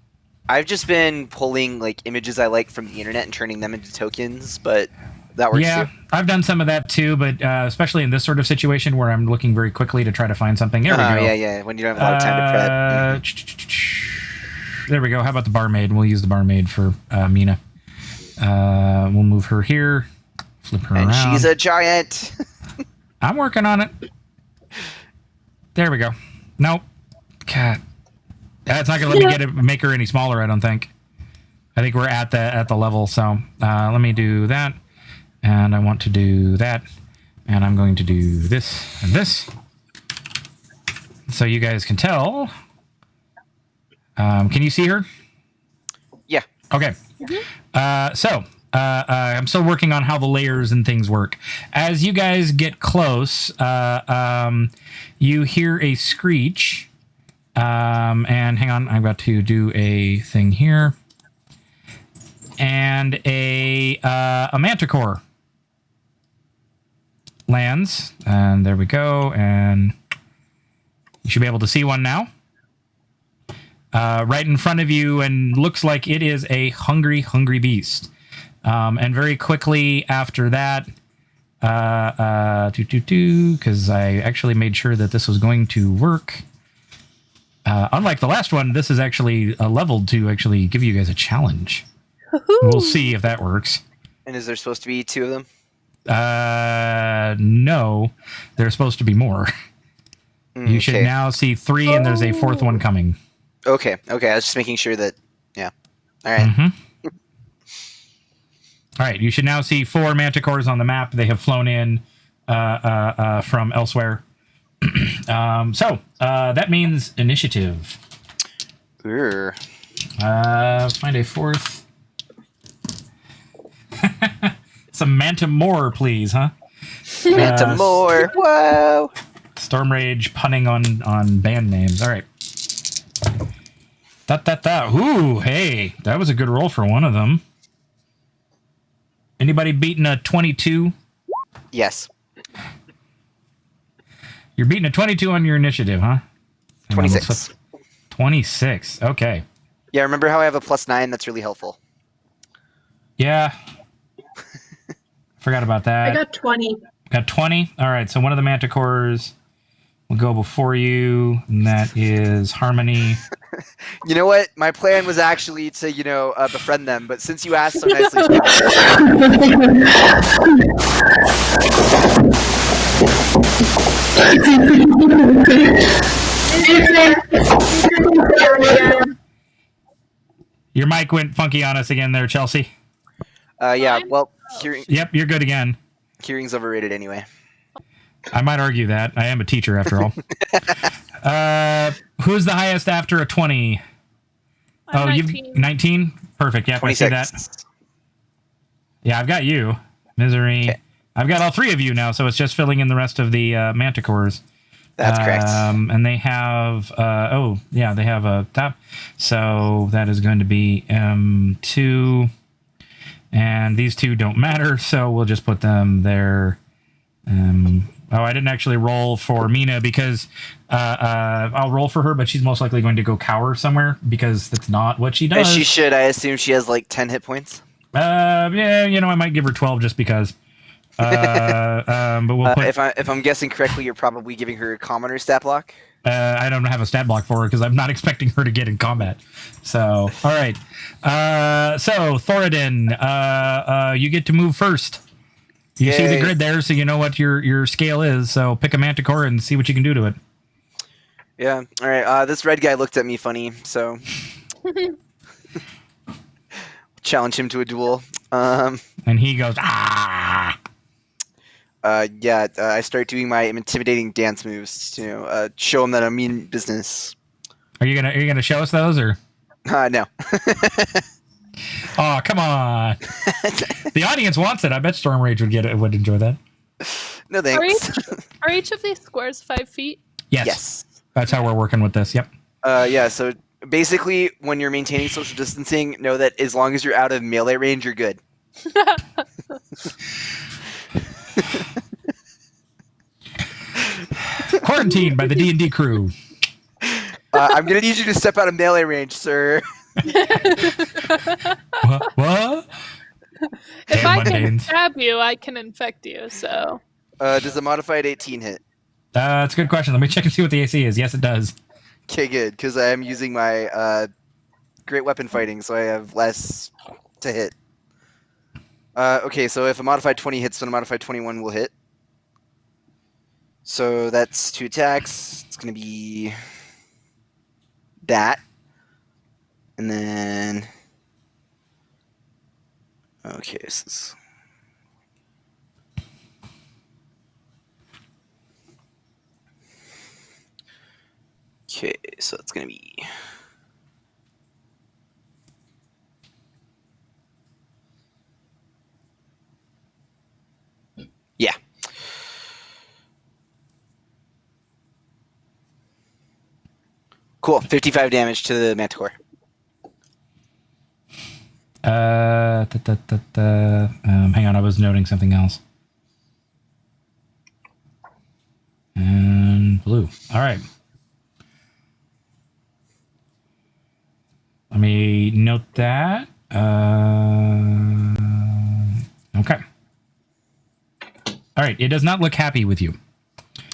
I've just been pulling like images I like from the internet and turning them into tokens, but that works Yeah, too. I've done some of that too, but especially in this sort of situation where I'm looking very quickly to try to find something. There we go. Yeah. When you don't have a lot of time to prep. There we go. How about the barmaid? We'll use the barmaid for Mina. We'll move her here. Flip her And around. she's a giant. I'm working on it. There we go. Nope. God. That's not going to let me make her any smaller, I don't think. I think we're at the level, so let me do that. And I want to do that. And I'm going to do this and this. So you guys can tell. Can you see her? Yeah. Okay. I'm still working on how the layers and things work. As you guys get close, you hear a screech. And hang on, I've got to do a thing here. And a manticore lands. And there we go. And you should be able to see one now. Right in front of you, and looks like it is a hungry beast. And very quickly after that, because I actually made sure that this was going to work. Unlike the last one, this is actually leveled to actually give you guys a challenge. We'll see if that works. And is there supposed to be two of them? No, there's supposed to be more. You should Okay. now see 3, and there's a 4th one coming. Okay. I was just making sure that. Yeah. All right. Mm-hmm. All right, you should now see 4 manticores on the map. They have flown in from elsewhere. So that means initiative. Urgh. Find a 4th. Some Mantimore, please, huh? Manta more. Whoa. Storm Rage punning on band names. All right. Ooh, hey, that was a good roll for one of them. Anybody beating a 22? Yes. You're beating a 22 on your initiative, huh? 26. 26. Okay. Yeah. Remember how I have a +9? That's really helpful. Yeah. Forgot about that. I got 20. Got 20. All right. So one of the manticores will go before you, and that is Harmony. You know what? My plan was actually to, befriend them, but since you asked so nicely, Your mic went funky on us again there, Chelsea. yeah. Well, Yep, you're good again. hearing's overrated anyway. I might argue that. I am a teacher after all. Who's the highest after a 20? I'm you've 19. 19? Perfect. Yep, I see 26. that. Yeah, I've got you. Misery. Okay. I've got all 3 of you now, so it's just filling in the rest of the manticores. That's correct. And they have, they have a top. So that is going to be M2. And these 2 don't matter, so we'll just put them there. I didn't actually roll for Mina because I'll roll for her, but she's most likely going to go cower somewhere because that's not what she does. As she should. I assume she has like 10 hit points. I might give her 12 just because. But we'll put. If I'm guessing correctly, you're probably giving her a commoner stat block. I don't have a stat block for her because I'm not expecting her to get in combat. So, all right. So Thoradin, you get to move first. You see the Yay. grid there, so you know what your scale is. So pick a Manticore and see what you can do to it. Yeah. All right. This red guy looked at me funny, so challenge him to a duel. And he goes, ah. Yeah. I start doing my intimidating dance moves to show him that I mean business. Are you gonna show us those or? No. Oh, come on! The audience wants it. I bet Storm Rage would enjoy that. No thanks. Are each of these squares 5 feet? Yes. That's how we're working with this. Yep. Yeah. So basically, when you're maintaining social distancing, know that as long as you're out of melee range, you're good. Quarantined by the D&D crew. I'm gonna need you to step out of melee range, sir. What? If Damn I can mundanes. stab you, I can infect you. So Does a modified 18 hit? That's a good question. Let me check and see what the AC is. Yes, it does. Okay, good, because I am using my great weapon fighting, so I have less to hit. Okay, so if a modified 20 hits, then a modified 21 will hit. So that's 2 attacks. It's going to be that. And then... Okay, this is... Okay, so it's going to be... Yeah. Cool. 55 damage to the Manticore. Hang on, I was noting something else. And blue. All right. Let me note that. Okay. All right. It does not look happy with you.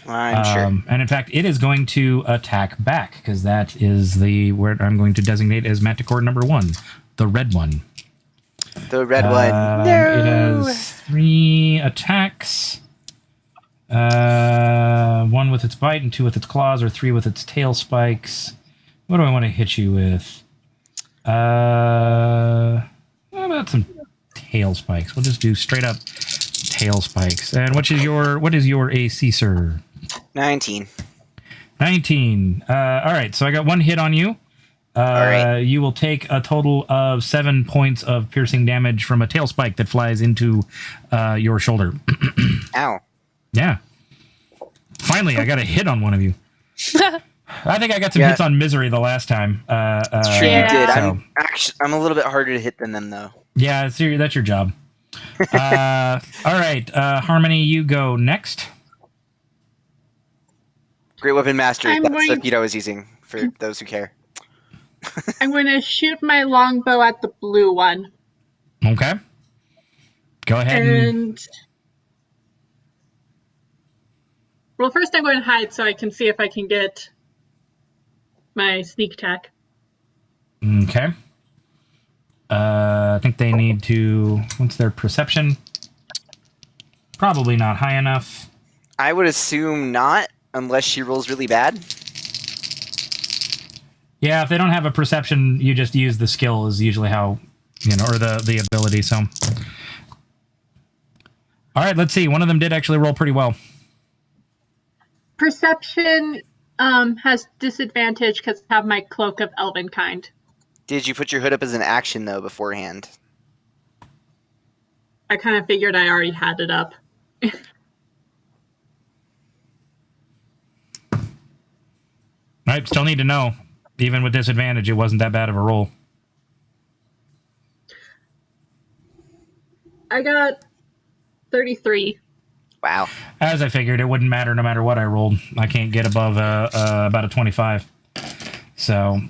I'm sure. And in fact, it is going to attack back because that is the word I'm going to designate as Manticore number 1, the red one. The red one. It No. has 3 attacks. 1 with its bite and 2 with its claws, or 3 with its tail spikes. What do I want to hit you with? How about some tail spikes? We'll just do straight up tail spikes. And what is your AC, sir? 19. 19. All right, so I got 1 hit on you. All right. You will take a total of 7 points of piercing damage from a tail spike that flies into your shoulder. Ow. Yeah. Finally, I got a hit on one of you. I think I got some Yeah. hits on Misery the last time. Sure Yeah. you did. So, I'm a little bit harder to hit than them, though. yeah, that's your job. All right, Harmony, you go next. Great Weapon Master. I'm That's the going- feat I was using, for those who care. I'm going to shoot my longbow at the blue one. Okay. Go ahead And. Well, first I'm going to hide so I can see if I can get my sneak attack. Okay. I think they need to. What's their perception? Probably not high enough. I would assume not, unless she rolls really bad. Yeah, if they don't have a perception, you just use the skill is usually how, or the ability. So, all right, let's see. One of them did actually roll pretty well. Perception has disadvantage because I have my Cloak of Elvenkind. Did you put your hood up as an action, though, beforehand? I kind of figured I already had it up. I still need to know. Even with disadvantage, it wasn't that bad of a roll. I got 33. Wow. As I figured, it wouldn't matter no matter what I rolled. I can't get above about a 25. So,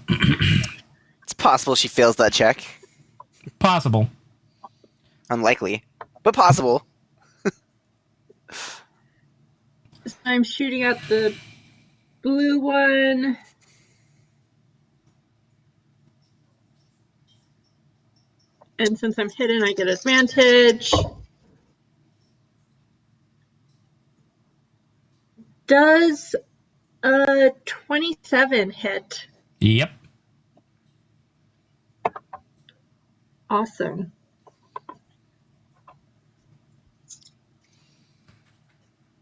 It's possible she fails that check. possible. Unlikely, but possible. I'm shooting at the blue one. And since I'm hidden, I get advantage. Does a 27 hit? Yep. Awesome.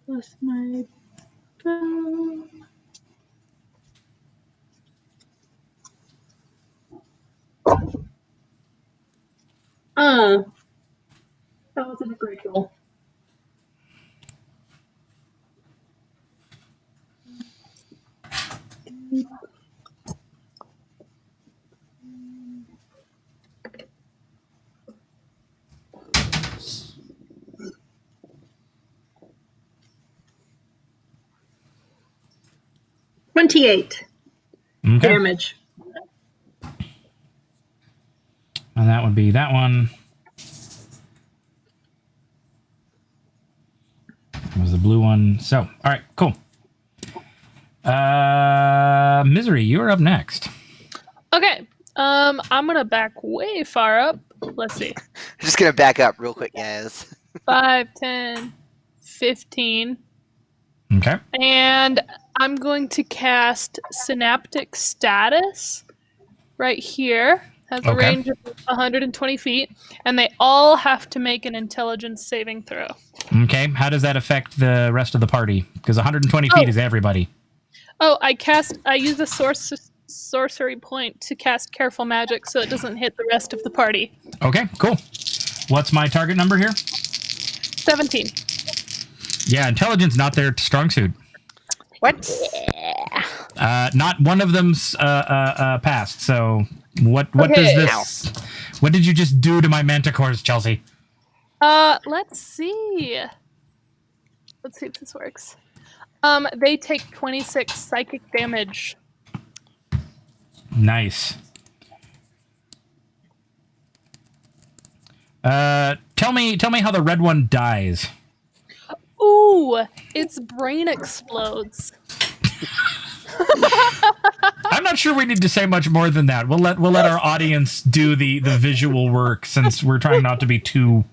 Plus my bow. That wasn't a great roll. $28 Okay. damage. And that would be that one. That was the blue one. So, all right, cool. Misery, you are up next. Okay. I'm gonna back way far up. Let's see. I'm just gonna back up real quick, guys. 5, 10, 15. Okay. And I'm going to cast Synaptic Status right here. Has a Okay. range of 120 feet. And they all have to make an intelligence saving throw. Okay. How does that affect the rest of the party? Because 120 feet is everybody. Oh, I use a sorcery point to cast Careful Magic so it doesn't hit the rest of the party. Okay, cool. What's my target number here? 17. Yeah, intelligence not their strong suit. What? Not one of them's passed. So what Okay. does this? What did you just do to my manticores, Chelsea? Let's see. Let's see if this works. They take 26 psychic damage. Nice. Tell me how the red one dies. Ooh, its brain explodes. I'm not sure we need to say much more than that. We'll let our audience do the visual work since we're trying not to be too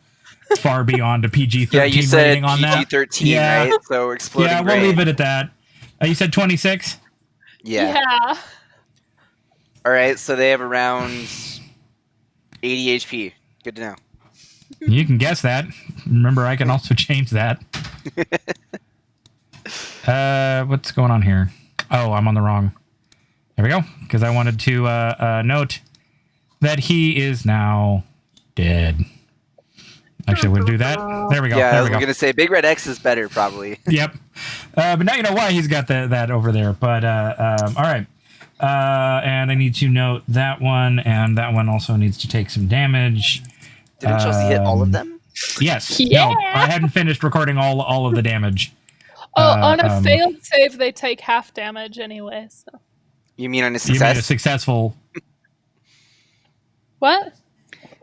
far beyond a PG-13 Yeah, you said rating on that. PG-13, Yeah. right? So exploding. Yeah, we'll brain. leave it at that. You said 26? Yeah. All right, so they have around 80 HP. Good to know. You can guess that. Remember, I can also change that. What's going on here? Oh, I'm on the wrong. There we go. Because I wanted to note that he is now dead. Actually, we'll do that. There we go. Yeah, I there was we go. gonna say Big Red X is better, probably. Yep. But now you know why he's got that over there. But all right. And I need to note that one, and that one also needs to take some damage. Didn't Chelsea hit all of them? Yes. Yeah. No, I hadn't finished recording all of the damage. On a failed save, they take half damage anyway. So. You mean on a You made a success? successful. What?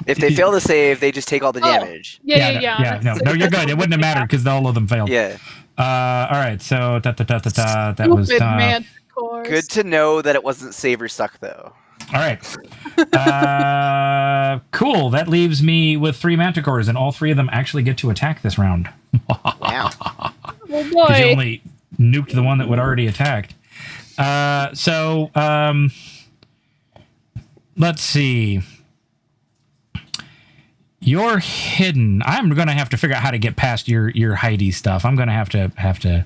If they fail to save, they just take all the damage. Yeah. No, you're good. It wouldn't have mattered because all of them failed. Yeah. All right. So that was Stupid manticores. Good to know that it wasn't save or suck, though. all right. Cool. That leaves me with 3 manticores, and all 3 of them actually get to attack this round. Wow. Oh Because you boy. only nuked the one that would already attacked. Let's see. You're hidden. I'm going to have to figure out how to get past your Heidi stuff. I'm going to have to.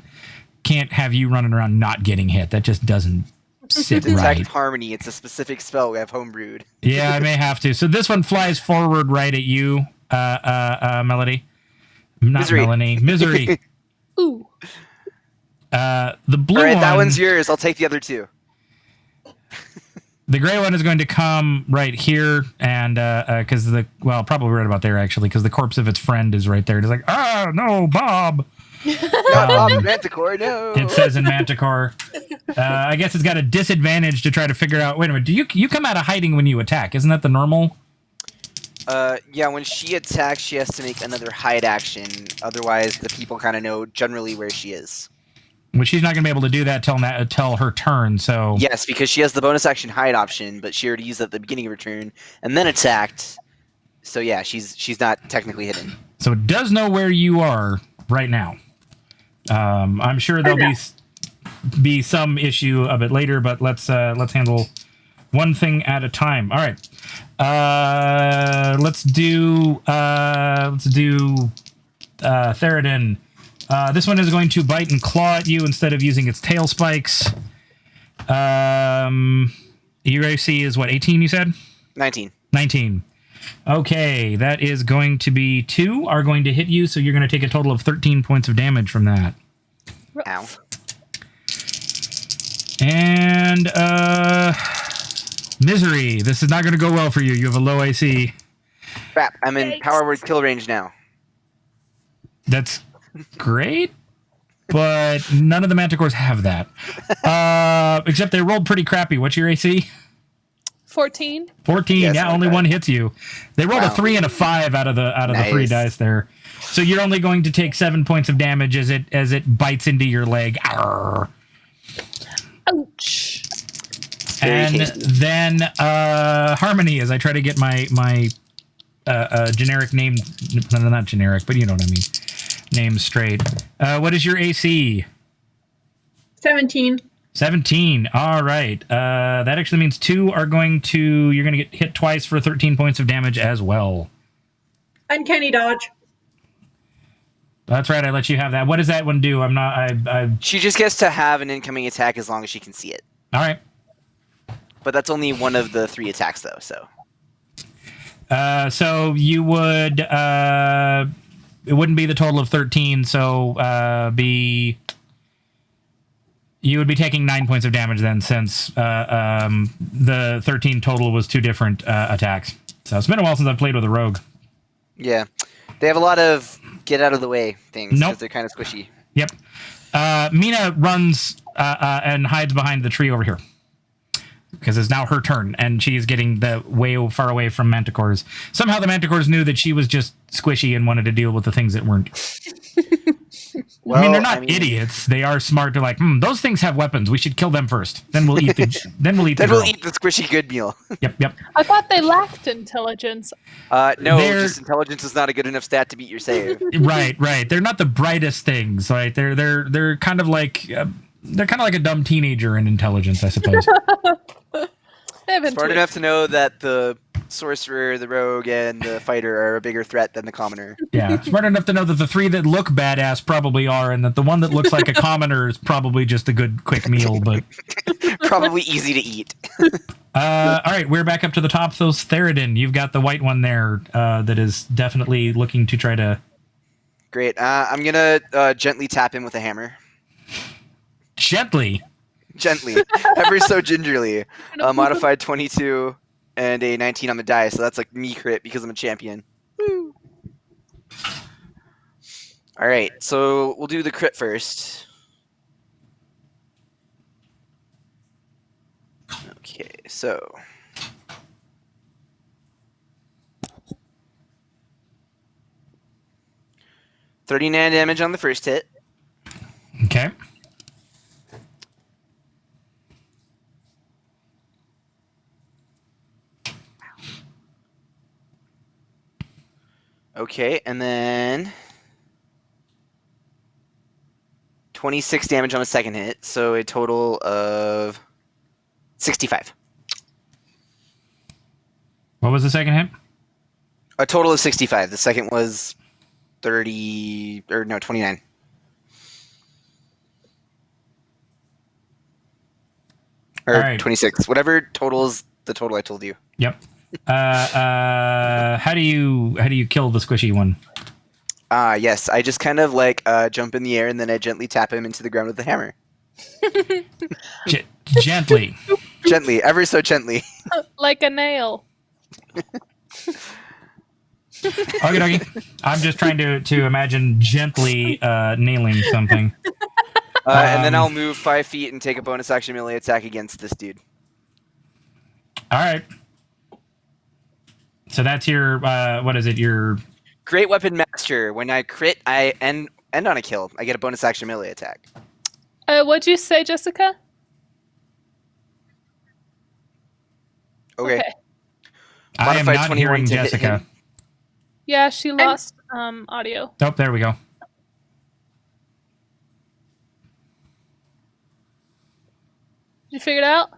Can't have you running around not getting hit. That just doesn't sit Detect right. Harmony. It's a specific spell we have homebrewed. Yeah, I may have to. So this one flies forward right at you, Melody. Not Misery. Melanie. Misery. Ooh. The blue All right, one. that one's yours. I'll take the other 2. The gray one is going to come right here, and because probably right about there actually, because the corpse of its friend is right there. It's like, no, Bob. Not Bob the Manticore, no. It says in Manticore. I guess it's got a disadvantage to try to figure out. Wait a minute, do you come out of hiding when you attack? Isn't that the normal? Yeah, when she attacks, she has to make another hide action. Otherwise, the people kind of know generally where she is. But she's not going to be able to do that till her turn. So Yes, because she has the bonus action hide option, but she already used that at the beginning of her turn and then attacked. So yeah, she's not technically hidden. So it does know where you are right now. I'm sure there'll be some issue of it later, but let's handle one thing at a time. All right. Let's do Theridin. This one is going to bite and claw at you instead of using its tail spikes. Your AC is what, 18 you said? 19. 19. Okay, that is going to be 2 are going to hit you, so you're going to take a total of 13 points of damage from that. Ow. And Misery, this is not going to go well for you. You have a low AC. Crap, I'm in Yikes. power word kill range now. That's great, but none of the Manticores have that. Except they rolled pretty crappy. What's your AC? 14. 14. Yes, Yeah, only okay. one hits you. They rolled a Wow. 3 and a 5 out of the Nice. 3 dice there. So you're only going to take 7 points of damage as it bites into your leg. Arrgh. Ouch. Very And tasty. then Harmony, as I try to get my generic name, no, not generic, but you know what I mean, name straight. What is your AC? 17. 17. All right. That actually means you're going to get hit twice for 13 points of damage as well. Uncanny dodge. That's right. I let you have that. What does that one do? She just gets to have an incoming attack as long as she can see it. All right. But that's only one of the 3 attacks, though. So So you would, it wouldn't be the total of 13. So you would be taking 9 points of damage then, since the 13 total was 2 different attacks. So it's been a while since I've played with a rogue. yeah, they have a lot of get out of the way things because Nope. they're kind of squishy. Yep. Mina runs and hides behind the tree over here, because it's now her turn, and she's getting way far away from Manticores. Somehow the Manticores knew that she was just squishy and wanted to deal with the things that weren't. I mean, they're not idiots. They are smart. They're like, those things have weapons. We should kill them first. Then we'll eat the. then we'll eat the. Then we'll girl. eat the squishy good meal. Yep. I thought they lacked intelligence. No, They're- just intelligence is not a good enough stat to beat your save. Right. They're not the brightest things. Right. They're kind of like they're kind of like a dumb teenager in intelligence, I suppose. They have Smart intuition. enough to know that the sorcerer, the rogue, and the fighter are a bigger threat than the commoner. Yeah, smart enough to know that the 3 that look badass probably are, and that the one that looks like a commoner is probably just a good quick meal. But Probably easy to eat. all right, we're back up to the top. So Theridin, you've got the white one there that is definitely looking to try to Great. I'm gonna gently tap him with a hammer. gently. Gently, ever so gingerly. A modified 22 and a 19 on the die, so that's like me crit because I'm a champion. Woo. All right, so we'll do the crit first. Okay, so 39 damage on the first hit. Okay. Okay, and then 26 damage on the second hit, so a total of 65. What was the second hit? A total of 65. The second was 30 or no, 29. Or All right. 26. Whatever totals the total I told you. Yep. How do you kill the squishy one? Yes, I just kind of like jump in the air and then I gently tap him into the ground with the hammer. Gently. Gently, ever so gently. Like a nail. Okay. I'm just trying to imagine gently nailing something. And then I'll move 5 feet and take a bonus action melee attack against this dude. All right. So that's your what is it? Your Great Weapon Master. When I crit, I end on a kill. I get a bonus action melee attack. What'd you say, Jessica? Okay. I am Modified not 21 hearing to hit Jessica. him. Yeah, she lost audio. Oh, there we go. Did you figure it out?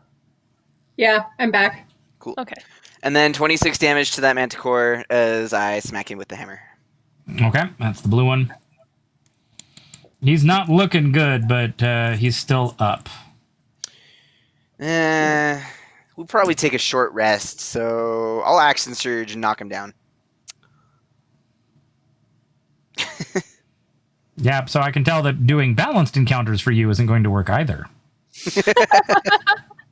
Yeah, I'm back. Cool. Okay. And then 26 damage to that Manticore as I smack him with the hammer. Okay, that's the blue one. He's not looking good, but he's still up. We'll probably take a short rest, so I'll action surge and knock him down. Yeah, so I can tell that doing balanced encounters for you isn't going to work either.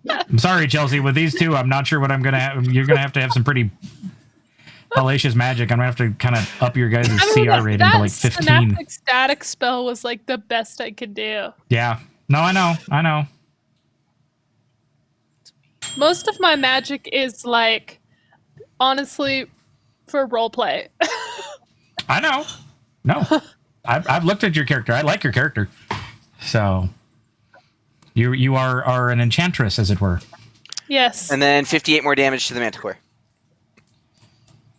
I'm sorry, Chelsea. With these two, I'm not sure what I'm going to have. You're going to have some pretty hellacious magic. I'm going to have to kind of up your guys' CR rating to like 15. Synaptic static spell was like the best I could do. Yeah. No, I know. Most of my magic is like, honestly, for roleplay. I know. No. I've looked at your character. I like your character. So you are an enchantress, as it were. Yes. And then 58 more damage to the Manticore.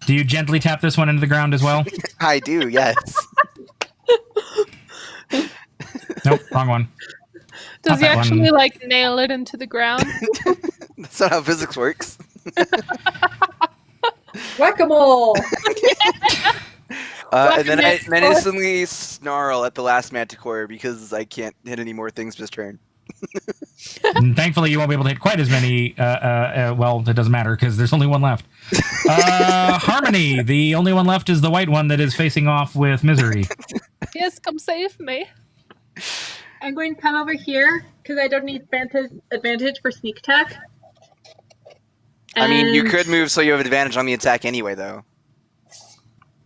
Do you gently tap this one into the ground as well? I do, yes. Nope, wrong one. Does he that actually one. like nail it into the ground? That's not how physics works. Whack-a-mole! And then I Whack-a-mole. menacingly snarl at the last Manticore because I can't hit any more things this turn. And thankfully, you won't be able to hit quite as many. Well, it doesn't matter because there's only one left. Harmony, the only one left is the white one that is facing off with Misery. Yes, come save me. I'm going to come over here because I don't need advantage for sneak attack. I mean, you And could move so you have advantage on the attack anyway, though.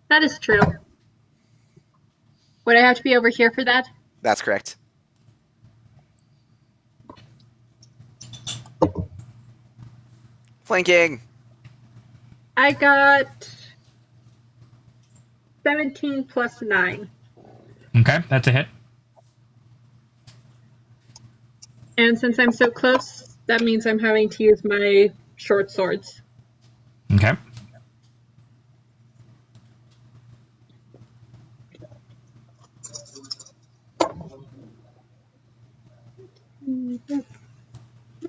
That is true. Would I have to be over here for that? That's correct. Flanking. I got 17 plus 9. Okay, that's a hit. And since I'm so close, that means I'm having to use my short swords. Okay.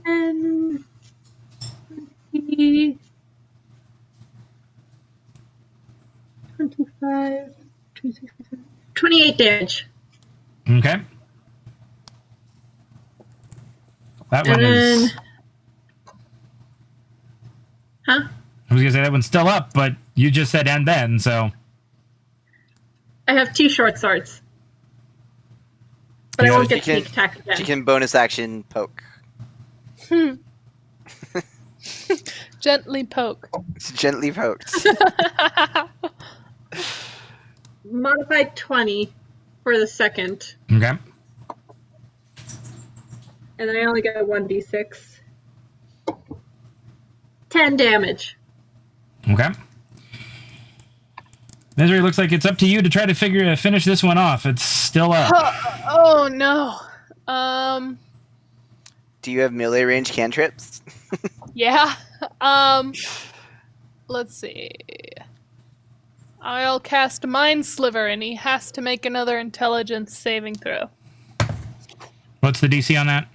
And 20, 25, 26, 28 damage. Okay. That one And is. then, huh? I was gonna say that one's still up, but you just said and then, so I have 2 short swords. But Yeah, I won't you get can- sneak attack again. She can bonus action poke. Gently poke. Gently poked. Modified 20 for the second. okay. And then I only get a 1d6. 10 damage. Okay. Misery, looks like it's up to you to try to finish this one off. It's still up. Oh no. Do you have melee range cantrips? Yeah. Let's see. I'll cast Mind Sliver, and he has to make another intelligence saving throw. What's the DC on that?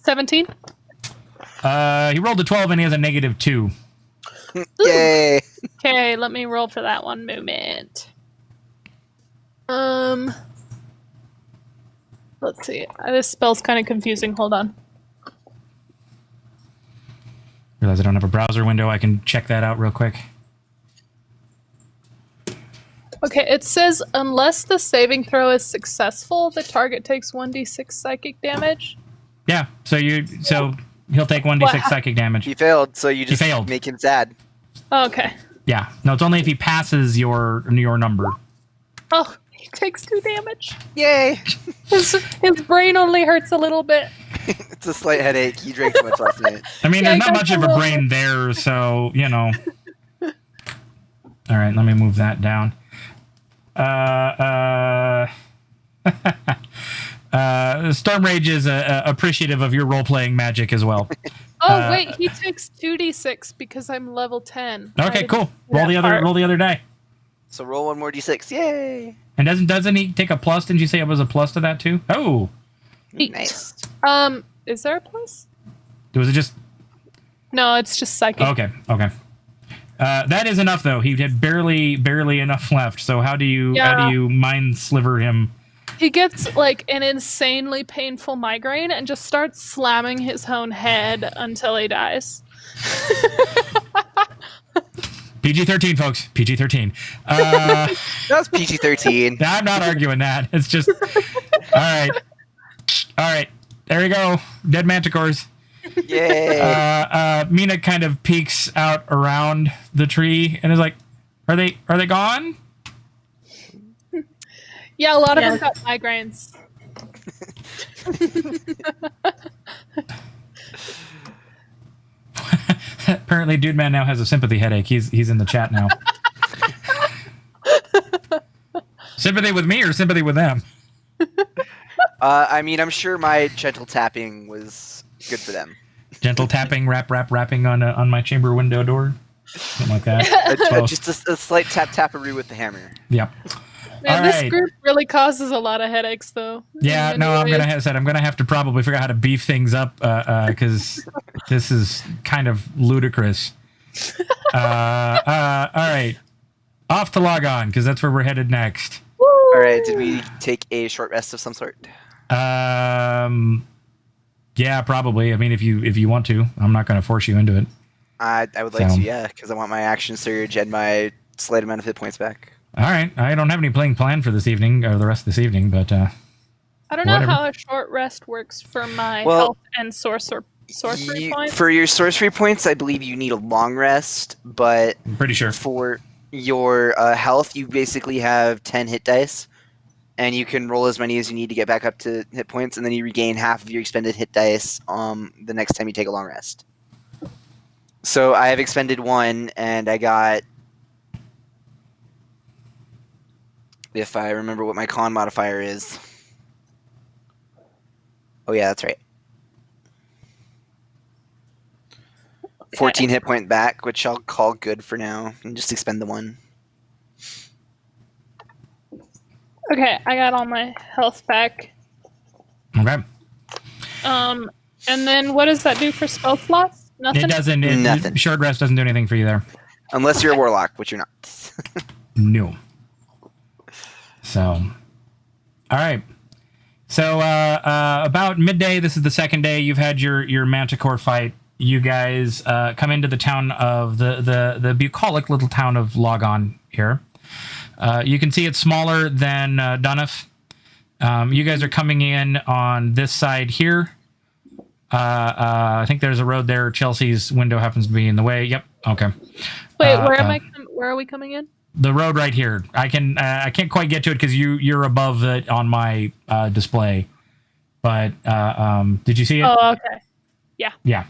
17? He rolled a 12 and he has a -2. Yay! Okay, let me roll for that one moment. Let's see. This spell's kind of confusing. Hold on. Realize I don't have a browser window. I can check that out real quick. Okay, it says unless the saving throw is successful, the target takes 1d6 psychic damage. Yeah. So he'll take 1d6 What? psychic damage. He failed, so you just failed. make him sad. Okay. Yeah. No, it's only if he passes your number. Oh, he takes 2 damage. Yay! His brain only hurts a little bit. It's a slight headache. He drank too much last night. I mean, Yeah, there's I not got much of the a little- brain there, so All right, let me move that down. Storm Rage is appreciative of your role-playing magic as well. Oh wait, he takes 2d6 because I'm level 10. I Okay, didn't cool. do Roll that the other part. roll the other die. So roll one more d6. Yay! And doesn't he take a plus? Didn't you say it was a plus to that too? Oh, Eight. Nice. Is there a plus? was it just No, it's just psychic. okay? Okay. That is enough though. He had barely enough left. So how do you mind sliver him? He gets like an insanely painful migraine and just starts slamming his own head until he dies. PG-13, folks. PG-13. That was PG-13. I'm not arguing that. It's just all right. There you go. Dead manticores. Yay! Mina kind of peeks out around the tree and is like, "Are they gone?" Yeah, a lot of them got migraines. Apparently, Dude Man now has a sympathy headache. He's in the chat now. Sympathy with me or sympathy with them? I mean, I'm sure my gentle tapping was good for them. Gentle tapping, rapping on my chamber window door, something like that. Both. Just a slight tap-tapperoo with the hammer. Yep. Man, All this right. group really causes a lot of headaches, though. Yeah, no, I'm gonna have to probably figure out how to beef things up because this is kind of ludicrous. All right, off to log on because that's where we're headed next. All right, did we take a short rest of some sort? Yeah, probably. I mean, if you want to, I'm not going to force you into it. I would like So- to, yeah, because I want my action surge and my slight amount of hit points back. All right, I don't have any playing plan for this evening or the rest of this evening, but I don't know whatever. how a short rest works for my Well, health and sorcery points. For your sorcery points, I believe you need a long rest, but I'm pretty sure. for your health, you basically have 10 hit dice, and you can roll as many as you need to get back up to hit points, and then you regain half of your expended hit dice the next time you take a long rest. So I have expended 1, and I got, if I remember what my con modifier is. Oh yeah, that's right. 14 hit point back, which I'll call good for now, and just expend the 1. Okay, I got all my health back. Okay. And then what does that do for spell slots? Nothing. It doesn't. Nothing. Short rest doesn't do anything for you there. Unless you're a warlock, which you're not. No. So, all right. So about midday, this is the second day you've had your Manticore fight. You guys come into the town of the bucolic little town of Logon here. You can see it's smaller than Dunoff. You guys are coming in on this side here. I think there's a road there. Chelsea's window happens to be in the way. Yep. Okay. Wait, where are we coming in? The road right here. I can't quite get to it because you're above it on my display. But did you see it? Oh, okay. Yeah.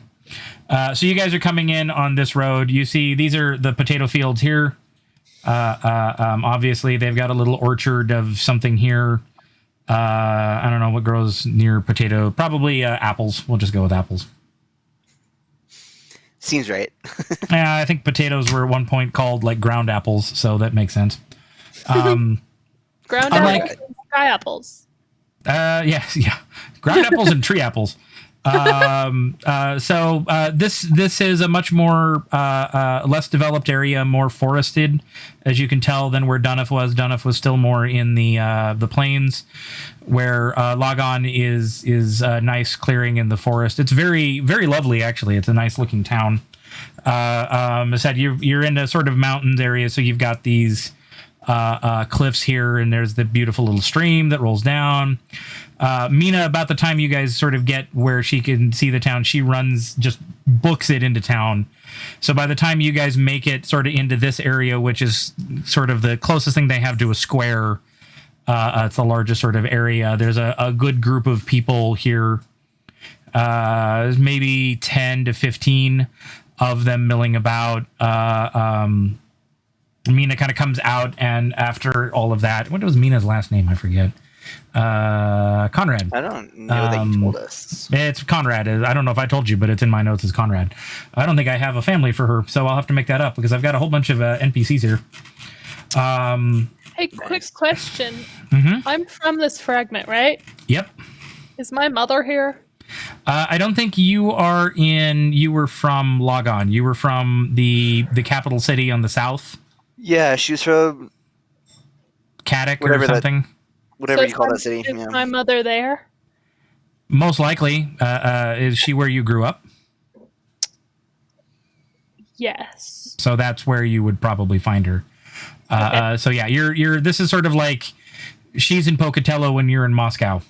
So you guys are coming in on this road. You see these are the potato fields here. Obviously, they've got a little orchard of something here. I don't know what grows near potato. Probably apples. We'll just go with apples. Seems right. Yeah, I think potatoes were at one point called like ground apples, so that makes sense. Ground Unlike- apples and sky apples. Yeah. Ground apples and tree apples. So this is a much more less developed area, more forested, as you can tell, than where Dunoff was. Dunoff was still more in the plains, where Logon is a nice clearing in the forest. It's very, very lovely, actually. It's a nice looking town. I said you're in a sort of mountains area, so you've got these cliffs here, and there's the beautiful little stream that rolls down. Mina, about the time you guys sort of get where she can see the town, she just books it into town. So by the time you guys make it sort of into this area, which is sort of the closest thing they have to a square, it's the largest sort of area. There's a good group of people here, maybe 10 to 15 of them milling about. Mina kind of comes out, and after all of that, what was Mina's last name? I forget. Conrad. I don't know that you told us. It's Conrad. I don't know if I told you, but it's in my notes as Conrad. I don't think I have a family for her, so I'll have to make that up because I've got a whole bunch of NPCs here. Hey, quick question. Mhm. I'm from this fragment, right? Yep. Is my mother here? I don't think you are in. You were from Logon. You were from the capital city on the south, Yeah, she was from Kadak or Whatever that- something. whatever So you call is that city. Is Yeah. my mother there? Most likely, is she where you grew up? Yes. So that's where you would probably find her. So yeah, you're. This is sort of like she's in Pocatello when you're in Moscow,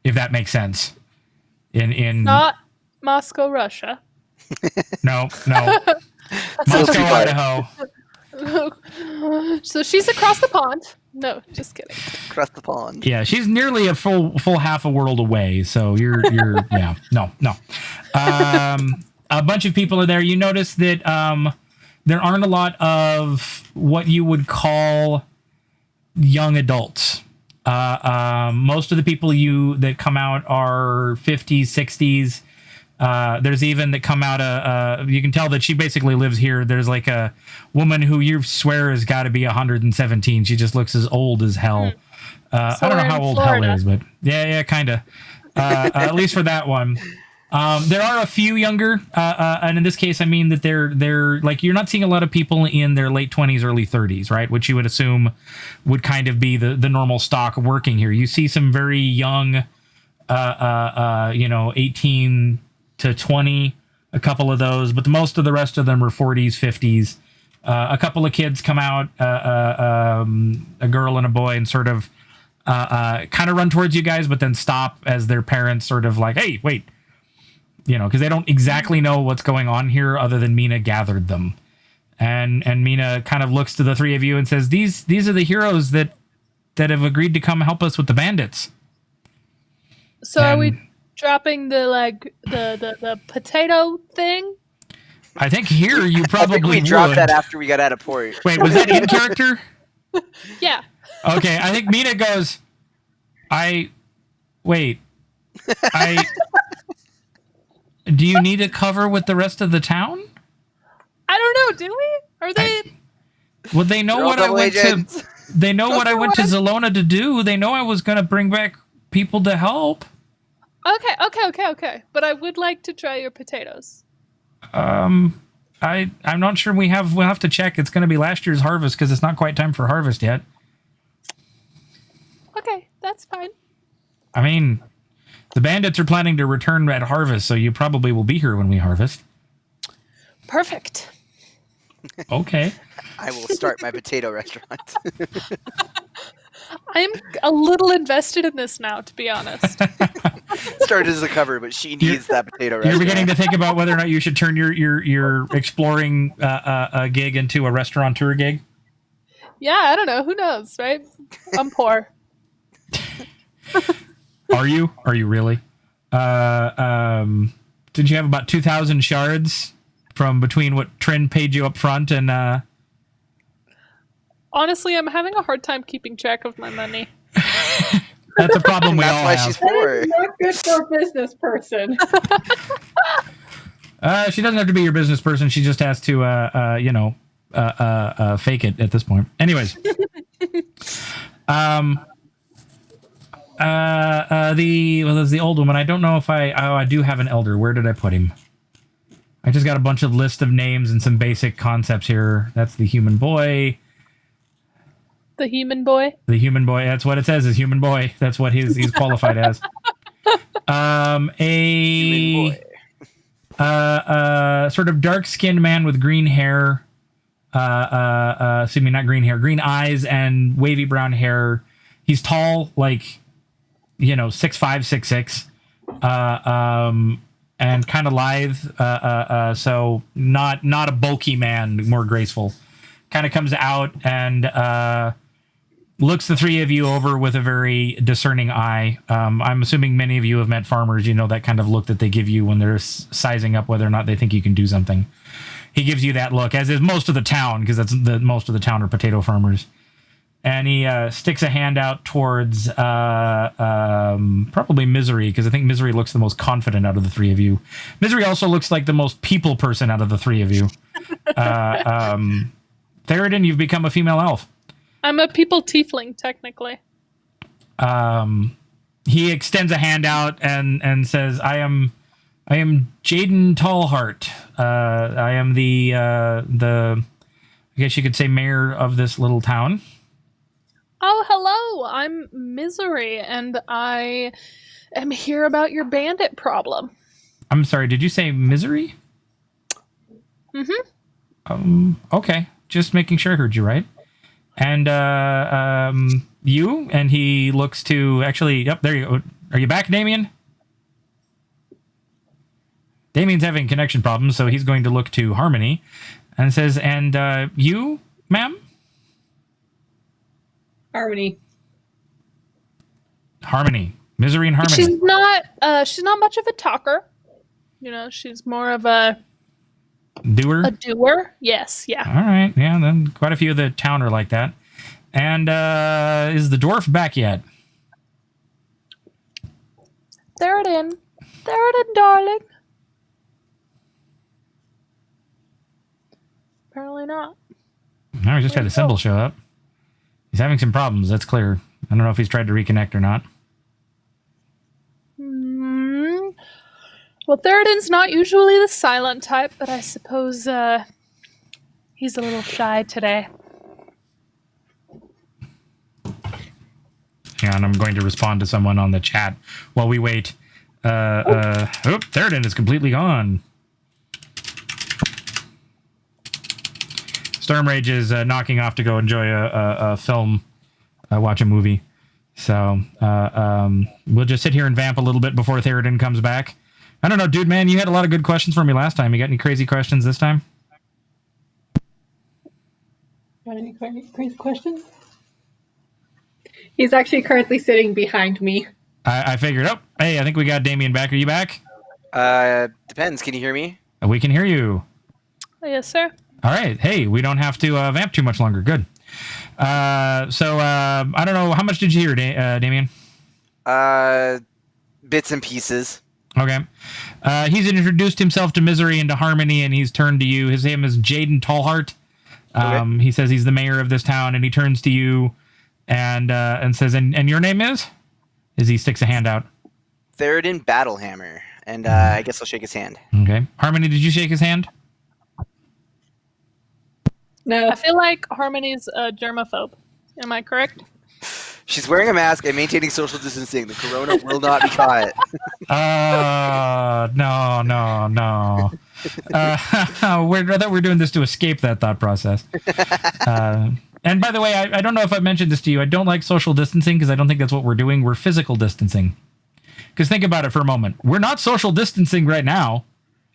if that makes sense. In Not Moscow, Russia. no little Moscow, too far. Idaho. So she's across the pond. No, just kidding. Across the pond. Yeah, she's nearly a full half a world away. So you're yeah, no. A bunch of people are there. You notice that there aren't a lot of what you would call young adults. Most of the people that come out are 50s, 60s. There's even that come out. You can tell that she basically lives here. There's like a woman who you swear has got to be 117. She just looks as old as hell. I don't know we're how in old Florida. hell is, but yeah, kind of. At least for that one. There are a few younger, and in this case, I mean that they're like you're not seeing a lot of people in their late 20s, early 30s, right? Which you would assume would kind of be the normal stock working here. You see some very young, 18 to 20, a couple of those, but most of the rest of them are 40s, 50s. A couple of kids come out, a girl and a boy, and sort of kind of run towards you guys, but then stop as their parents sort of like, hey, wait. Because they don't exactly know what's going on here other than Mina gathered them. And Mina kind of looks to the three of you and says, these are the heroes that have agreed to come help us with the bandits. So are we And dropping the potato thing? I think here you I probably think we would. dropped that after we got out of port. Wait, was that in character? Yeah. Okay, I think Mina goes, do you need a cover with the rest of the town? I don't know. Do we? Are they? Well, they know They're all what I double went agents. to. They know what I went to Zelona to do. They know I was going to bring back people to help. Okay. But I would like to try your potatoes. I'm not sure we'll have to check. It's going to be last year's harvest because it's not quite time for harvest yet. Okay, that's fine. I mean, the bandits are planning to return at harvest, so you probably will be here when we harvest. Perfect. Okay. I will start my potato restaurant. I'm a little invested in this now, to be honest. Started as a cover, but she needs that potato restaurant. You're beginning to think about whether or not you should turn your exploring gig into a restaurateur gig. Yeah, I don't know. Who knows, right? I'm poor. Are you? Are you really? Did you have about 2,000 shards from between what Trin paid you up front and? Honestly, I'm having a hard time keeping track of my money. That's a problem we That's all why have. she's poor. Not good for a business person. She doesn't have to be your business person. She just has to, fake it at this point. Anyways, there's the old woman. I don't know if I do have an elder. Where did I put him? I just got a bunch of list of names and some basic concepts here. That's the human boy. The human boy. The human boy. That's what it says. Is human boy. That's what he's qualified as. Human boy. Sort of dark-skinned man with green hair. Excuse me, not green hair, green eyes and wavy brown hair. He's tall, like 6'5", 6'6", and kind of lithe. So not a bulky man, more graceful. Kind of comes out and looks the three of you over with a very discerning eye. I'm assuming many of you have met farmers. You know that kind of look that they give you when they're sizing up whether or not they think you can do something. He gives you that look, as is most of the town, because most of the town are potato farmers. and he sticks a hand out towards probably Misery, because I think Misery looks the most confident out of the three of you. Misery also looks like the most people person out of the three of you. Theoden, you've become a female elf. I'm a people tiefling, technically. He extends a hand out and says, I am Jaden Tallheart. I am the I guess you could say mayor of this little town. Oh, hello. I'm Misery, and I am here about your bandit problem. I'm sorry, did you say Misery? Okay, just making sure I heard you right. And you, and he looks to actually, yep, there you go. Are you back, Damien? Damien's having connection problems, so he's going to look to Harmony and says, and you, ma'am? Harmony. Harmony. Misery and Harmony. She's not much of a talker. You know, she's more of a Doer? a doer. Yes, yeah. All right, yeah, then quite a few of the town are like that. And is the dwarf back yet? Theoden, darling. Apparently not. No, we just had a symbol show up. He's having some problems, that's clear. I don't know if he's tried to reconnect or not. Well, Theoden's not usually the silent type, but I suppose he's a little shy today. Yeah, and I'm going to respond to someone on the chat while we wait. Theoden is completely gone. Stormrage is knocking off to go enjoy a film, watch a movie. So we'll just sit here and vamp a little bit before Theoden comes back. I don't know, dude, man, you had a lot of good questions for me last time. You got any crazy questions this time? Got any crazy questions? He's actually currently sitting behind me. I figured, hey, I think we got Damien back. Are you back? Depends. Can you hear me? We can hear you. Yes, sir. All right. Hey, we don't have to vamp too much longer. Good. So I don't know. How much did you hear, Damien? Bits and pieces. Okay. He's introduced himself to Misery and to Harmony, and he's turned to you. His name is Jaden Tallheart. Okay. He says he's the mayor of this town, and he turns to you and says, and your name is? As he sticks a hand out. Theoden Battlehammer. And I guess I'll shake his hand. Okay. Harmony, did you shake his hand? No. I feel like Harmony's a germaphobe. Am I correct? She's wearing a mask and maintaining social distancing. The corona will not be caught. No. I thought we were doing this to escape that thought process. And by the way, I don't know if I mentioned this to you. I don't like social distancing because I don't think that's what we're doing. We're physical distancing. Because think about it for a moment. We're not social distancing right now.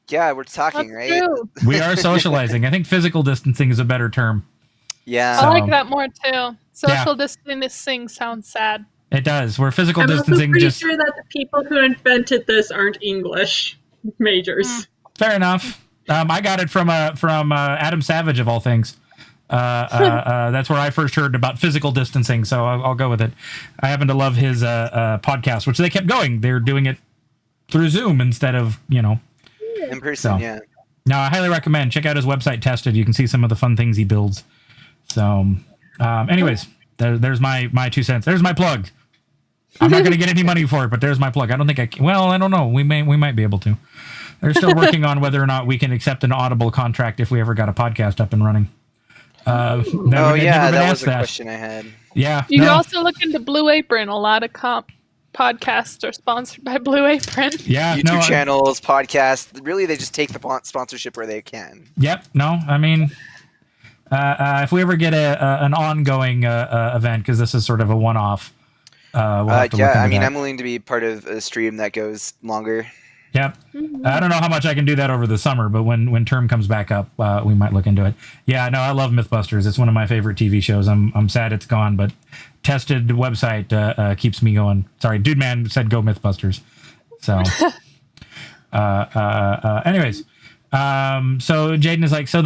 Yeah, we're talking, That's right? true. We are socializing. I think physical distancing is a better term. Yeah. I like So- that more too. Social distancing sounds sad. It does. We're physical I'm also distancing. pretty Just sure that the people who invented this aren't English majors. fair enough. I got it from Adam Savage of all things. That's where I first heard about physical distancing, so I'll go with it. I happen to love his podcast, which they kept going. They're doing it through Zoom instead of, In person, So. yeah. No, I highly recommend. Check out his website, Tested. You can see some of the fun things he builds. So, anyways, there's my 2 cents. There's my plug. I'm not going to get any money for it, but there's my plug. I don't think I can. Well, I don't know. We might be able to. They're still working on whether or not we can accept an Audible contract if we ever got a podcast up and running. That was a question I had. Yeah. You can no. also look into Blue Apron. A lot of podcasts are sponsored by Blue Apron. Yeah. YouTube no, channels, podcasts. Really, they just take the sponsorship where they can. Yep. No, I mean, if we ever get an ongoing event, because this is sort of a one-off, we'll have to look into that. I'm willing to be part of a stream that goes longer. Yep. I don't know how much I can do that over the summer, but when term comes back up, we might look into it. Yeah, no, I love Mythbusters. It's one of my favorite TV shows. I'm sad it's gone, but Tested website keeps me going. Sorry, Dude Man said go Mythbusters. So, anyways, so Jaden is like, so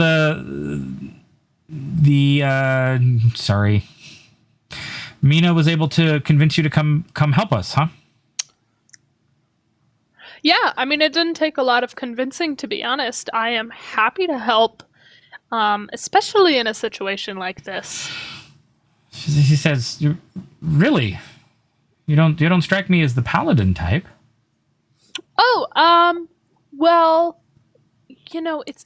sorry. Mina was able to convince you to come help us, huh? Yeah, I mean, it didn't take a lot of convincing, to be honest. I am happy to help, especially in a situation like this. He says, "Really? You don't strike me as the paladin type." Oh, well, it's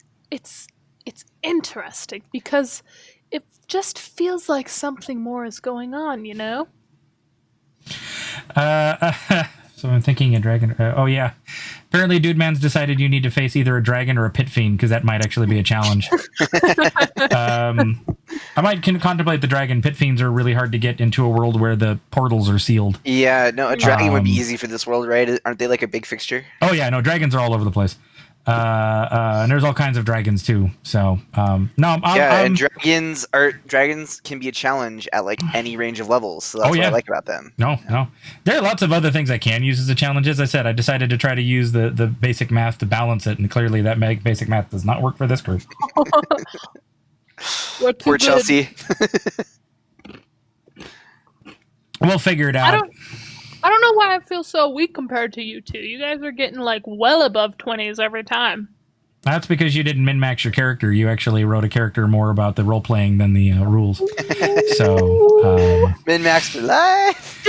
interesting because it just feels like something more is going on, So I'm thinking a dragon. Oh yeah, apparently, Dude Man's decided you need to face either a dragon or a pit fiend because that might actually be a challenge. I might contemplate the dragon. Pit fiends are really hard to get into a world where the portals are sealed. Yeah, no, a dragon would be easy for this world, right? Aren't they like a big fixture? Oh yeah, no, dragons are all over the place. And there's all kinds of dragons too. So and dragons can be a challenge at like any range of levels. So that's what I like about them. No, there are lots of other things I can use as a challenge. As I said, I decided to try to use the basic math to balance it, and clearly that basic math does not work for this group. Poor Chelsea. We'll figure it out. I don't know why I feel so weak compared to you two. You guys are getting like well above 20s every time. That's because you didn't min-max your character. You actually wrote a character more about the role-playing than the rules. So min-max for life.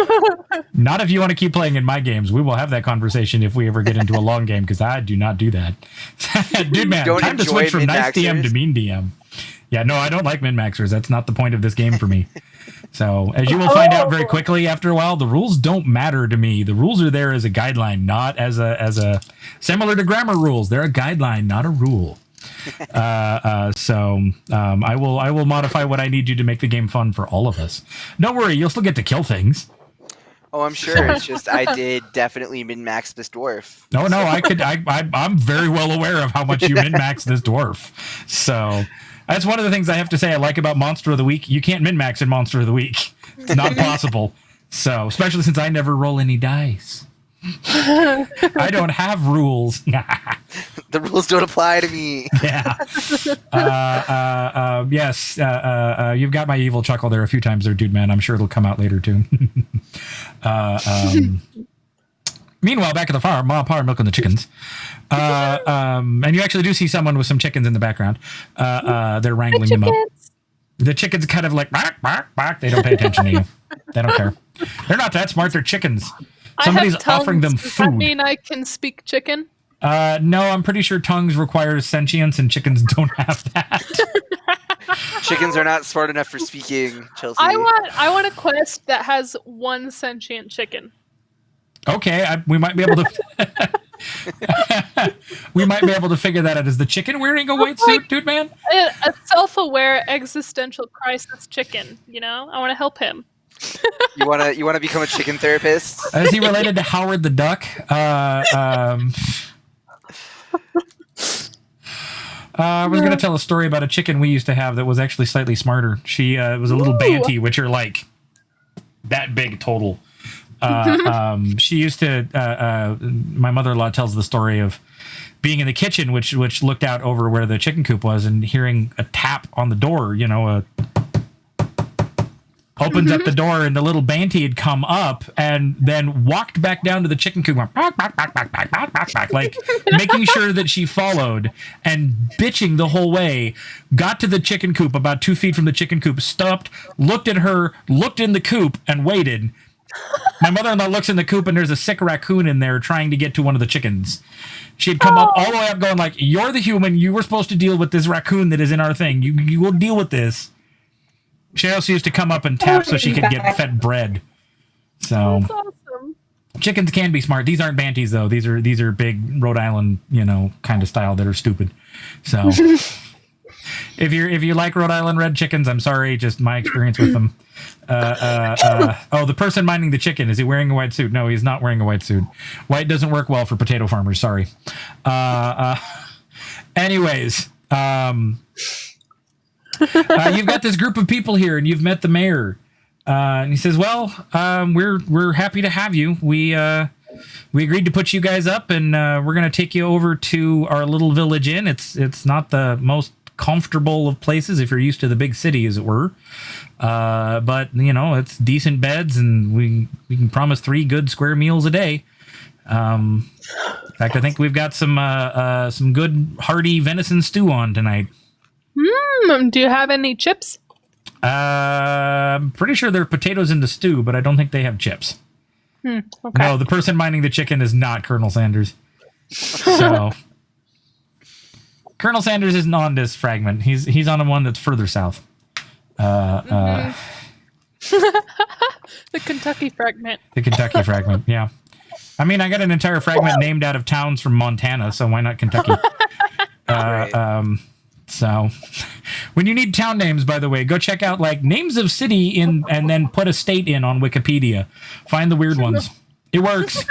Not if you want to keep playing in my games. We will have that conversation if we ever get into a long game, because I do not do that. Dude, man, time to switch from nice DM to mean DM. Yeah, no, I don't like min-maxers. That's not the point of this game for me. So, as you will find out very quickly after a while, the rules don't matter to me. The rules are there as a guideline, not as a similar to grammar rules. They're a guideline, not a rule. I will modify what I need to make the game fun for all of us. Don't worry, you'll still get to kill things. Oh, I'm sure. It's just I did definitely min-max this dwarf. No, I'm very well aware of how much you min-max this dwarf. So. That's one of the things I have to say I like about Monster of the Week. You can't min-max in Monster of the Week. It's not possible. So, especially since I never roll any dice. I don't have rules. The rules don't apply to me. Yeah. Yes. You've got my evil chuckle there a few times there, Dude Man. I'm sure it'll come out later, too. Meanwhile, back at the farm, Ma Power milking the chickens. And you actually do see someone with some chickens in the background. They're wrangling them up. The chickens kind of like, bark, bark, bark. They don't pay attention to you. They don't care. They're not that smart. They're chickens. Somebody's offering them food. Does that mean I can speak chicken? No, I'm pretty sure tongues requires sentience and chickens don't have that. Chickens are not smart enough for speaking, Chelsea. I want a quest that has one sentient chicken. Okay, we might be able to. We might be able to figure that out. Is the chicken wearing a white suit, Dude Man? A self-aware existential crisis chicken. I want to help him. You wanna become a chicken therapist? Is he related to Howard the Duck? I was going to tell a story about a chicken we used to have that was actually slightly smarter. She was a little banty, which are like that big total. She used to. My mother-in-law tells the story of being in the kitchen, which looked out over where the chicken coop was, and hearing a tap on the door. Opens up the door, and the little banty had come up, and then walked back down to the chicken coop, like making sure that she followed, and bitching the whole way. Got to the chicken coop about 2 feet from the chicken coop, stopped, looked at her, looked in the coop, and waited. My mother-in-law looks in the coop, and there's a sick raccoon in there trying to get to one of the chickens. She had come up all the way up going like, "You're the human. You were supposed to deal with this raccoon that is in our thing. You will deal with this." She also used to come up and tap so she could get fed bread. So That's awesome. Chickens can be smart. These aren't banties though. These are big Rhode Island, kind of style that are stupid. So if you like Rhode Island red chickens, I'm sorry, just my experience with them. The person minding the chicken, is he wearing a white suit? No, he's not wearing a white suit. White doesn't work well for potato farmers. Sorry. Anyways, you've got this group of people here, and you've met the mayor. And he says, "Well, we're happy to have you. We agreed to put you guys up, and we're going to take you over to our little village inn. It's not the most comfortable of places if you're used to the big city, as it were. But it's decent beds, and we can promise 3 good square meals a day. In fact, I think we've got some good hearty venison stew on tonight. Do you have any chips? I'm pretty sure there are potatoes in the stew, but I don't think they have chips. Okay. No, the person minding the chicken is not Colonel Sanders. So Colonel Sanders isn't on this fragment. He's on one that's further south. The Kentucky fragment. The Kentucky fragment, yeah. I mean, I got an entire fragment named out of towns from Montana, so why not Kentucky? So when you need town names, by the way, go check out like names of city in and then put a state in on Wikipedia. Find the weird ones. It works.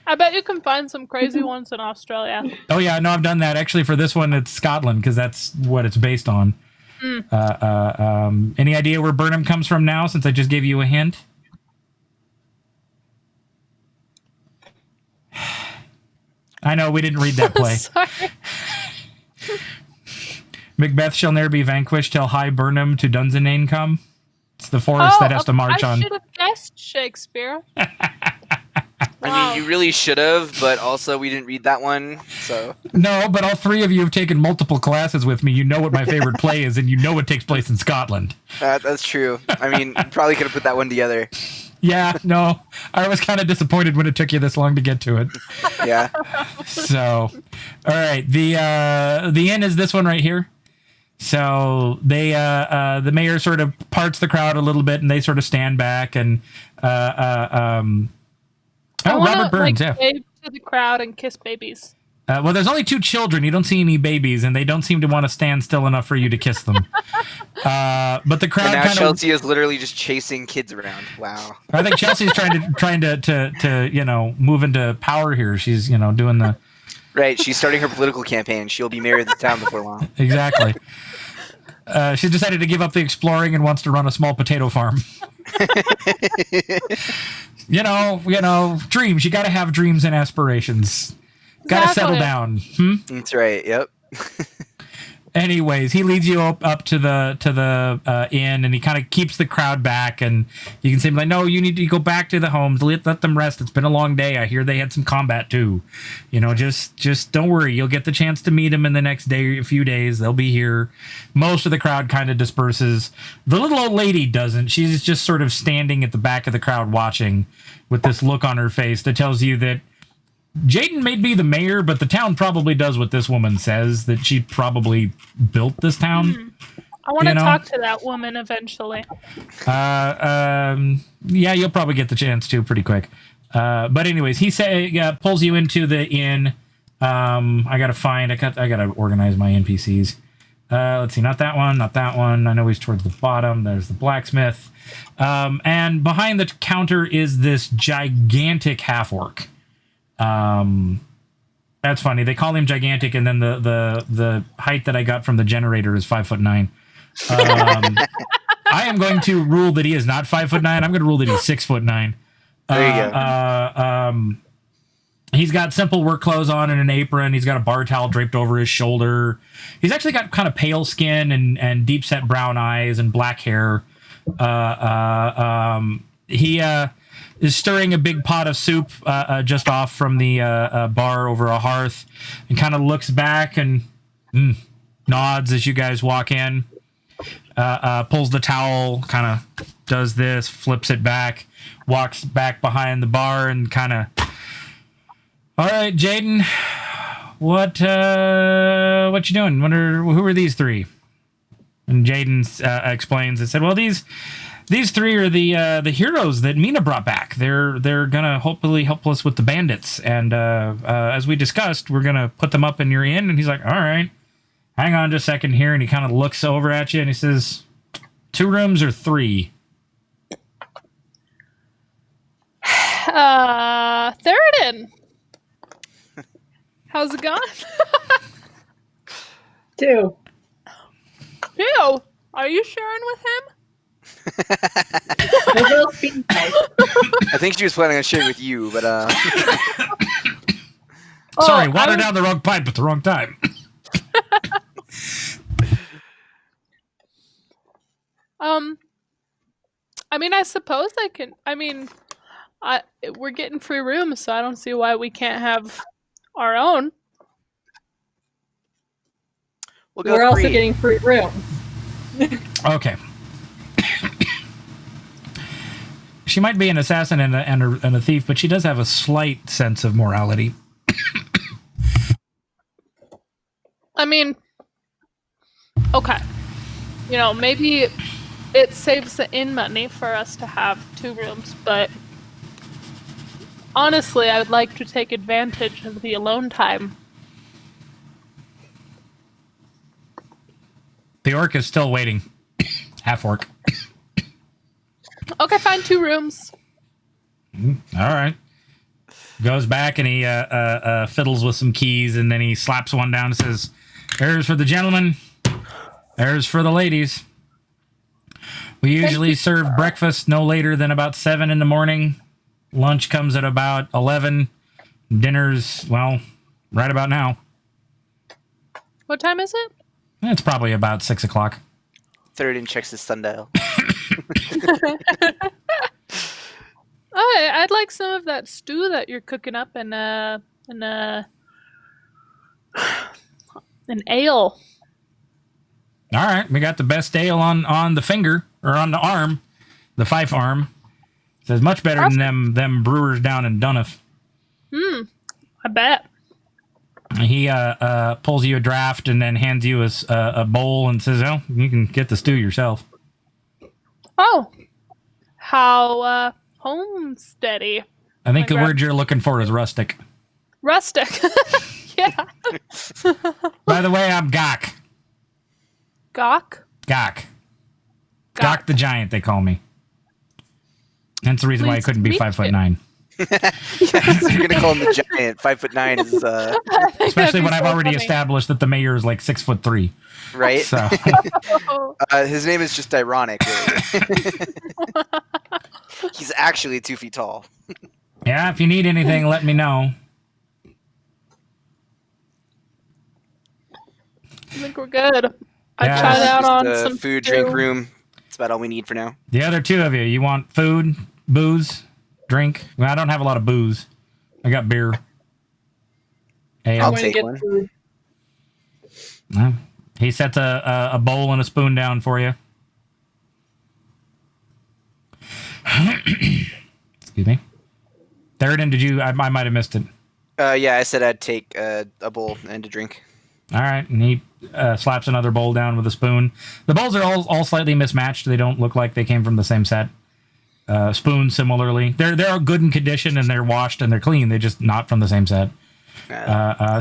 I bet you can find some crazy ones in Australia. Oh yeah, no, I've done that. Actually, for this one, it's Scotland because that's what it's based on. Any idea where Burnham comes from now? Since I just gave you a hint. I know we didn't read that play. Sorry. Macbeth shall ne'er be vanquished till high Burnham to Dunsinane come. It's the forest that has to march on. I should have guessed Shakespeare. I mean, you really should have, but also we didn't read that one, so. No, but all 3 of you have taken multiple classes with me. You know what my favorite play is, and you know it takes place in Scotland. That's true. I mean, you probably could have put that one together. Yeah, no, I was kind of disappointed when it took you this long to get to it. Yeah. So, all right, the inn is this one right here. So they the mayor sort of parts the crowd a little bit, and they sort of stand back and Robert Burns, yeah. Wave to the crowd and kiss babies. Well, there's only 2 children. You don't see any babies, and they don't seem to want to stand still enough for you to kiss them. But the crowd and now kind of. Chelsea is literally just chasing kids around. Wow. I think Chelsea's trying to move into power here. She's doing the. Right, she's starting her political campaign. She'll be mayor of the town before long. Exactly. She's decided to give up the exploring and wants to run a small potato farm. Dreams. You got to have dreams and aspirations. Got to settle down. That's right. Yep. Anyways, he leads you up to the inn, and he kind of keeps the crowd back, and you can say like, "No, you need to go back to the homes. Let them rest. It's been a long day. I hear they had some combat too. Just don't worry. You'll get the chance to meet them in the next day, a few days. They'll be here." Most of the crowd kind of disperses. The little old lady doesn't. She's just sort of standing at the back of the crowd watching with this look on her face that tells you that Jaden may be the mayor, but the town probably does what this woman says, that she probably built this town. I want to talk to that woman eventually. Yeah, you'll probably get the chance to pretty quick. But anyways, he pulls you into the inn. I gotta organize my NPCs. Let's see, not that one. I know he's towards the bottom. There's the blacksmith. And behind the counter is this gigantic half-orc. That's funny. They call him gigantic, and then the height that I got from the generator is 5'9". I am going to rule that he is not 5'9". I'm going to rule that he's 6'9". There you go. He's got simple work clothes on and an apron. He's got a bar towel draped over his shoulder. He's actually got kind of pale skin and deep set brown eyes and black hair. He is stirring a big pot of soup just off from the bar over a hearth, and kind of looks back and nods as you guys walk in. Pulls the towel, kind of does this, flips it back, walks back behind the bar, and kind of, all right, Jaden, what you doing? Who are these 3? And Jaden explains and said, well, these 3 are the heroes that Mina brought back. They're gonna hopefully help us with the bandits, and as we discussed, we're gonna put them up in your inn. And he's like, all right, hang on just a second here, and he kind of looks over at you and he says, 2 rooms or 3? Theroden. How's it going? 2. Ew. Are you sharing with him? I think she was planning on sharing with you, but Sorry, water down the wrong pipe at the wrong time. I mean, I suppose I can. I mean, we're getting free rooms, so I don't see why we can't have our own. We'll go We're also three. getting free room. Okay. She might be an assassin and a thief, but she does have a slight sense of morality. I mean, okay. You know, maybe it saves the inn money for us to have 2 rooms, but honestly, I would like to take advantage of the alone time. The orc is still waiting. Half orc. Okay, fine, 2 rooms. All right. Goes back and he fiddles with some keys, and then he slaps one down and says, "There's for the gentlemen. There's for the ladies. We usually serve breakfast no later than about 7 in the morning. Lunch comes at about 11. Dinner's, well, right about now. What time is it? It's probably about 6 o'clock. Third and checks his sundial. Oh, I'd like some of that stew that you're cooking up and an ale. All right, we got the best ale on the finger, or on the arm, the Fife arm. Says much better than them brewers down in Dunnif. I bet. He pulls you a draft and then hands you a bowl and says, "Oh, you can get the stew yourself." Oh, how homesteady. I think the grab- word you're looking for is rustic. Rustic. Yeah. By the way, I'm Gok. Gawk? Gok. Gok the Giant, they call me. That's the reason why I Please couldn't be meet 5'9". You're gonna call him the giant. 5'9" is Especially when I've already established that the mayor is like 6'3". right. So His name is just ironic. Really. He's actually 2 feet tall. yeah, if you need anything, let me know. I think we're good. I Yeah. tried out Just on a some food, stew. drink room. That's about all we need for now. The other 2 of you, you want food, booze, drink? Well, I don't have a lot of booze. I got beer. Ale. I'll I'm gonna take get one. food. He sets a bowl and a spoon down for you. Excuse me. Theoden, did you? I might have missed it. Yeah, I said I'd take a bowl and a drink. All right, and he slaps another bowl down with a spoon. The bowls are all slightly mismatched. They don't look like they came from the same set. Spoons, similarly, they're good in condition and they're washed and they're clean. They're just not from the same set.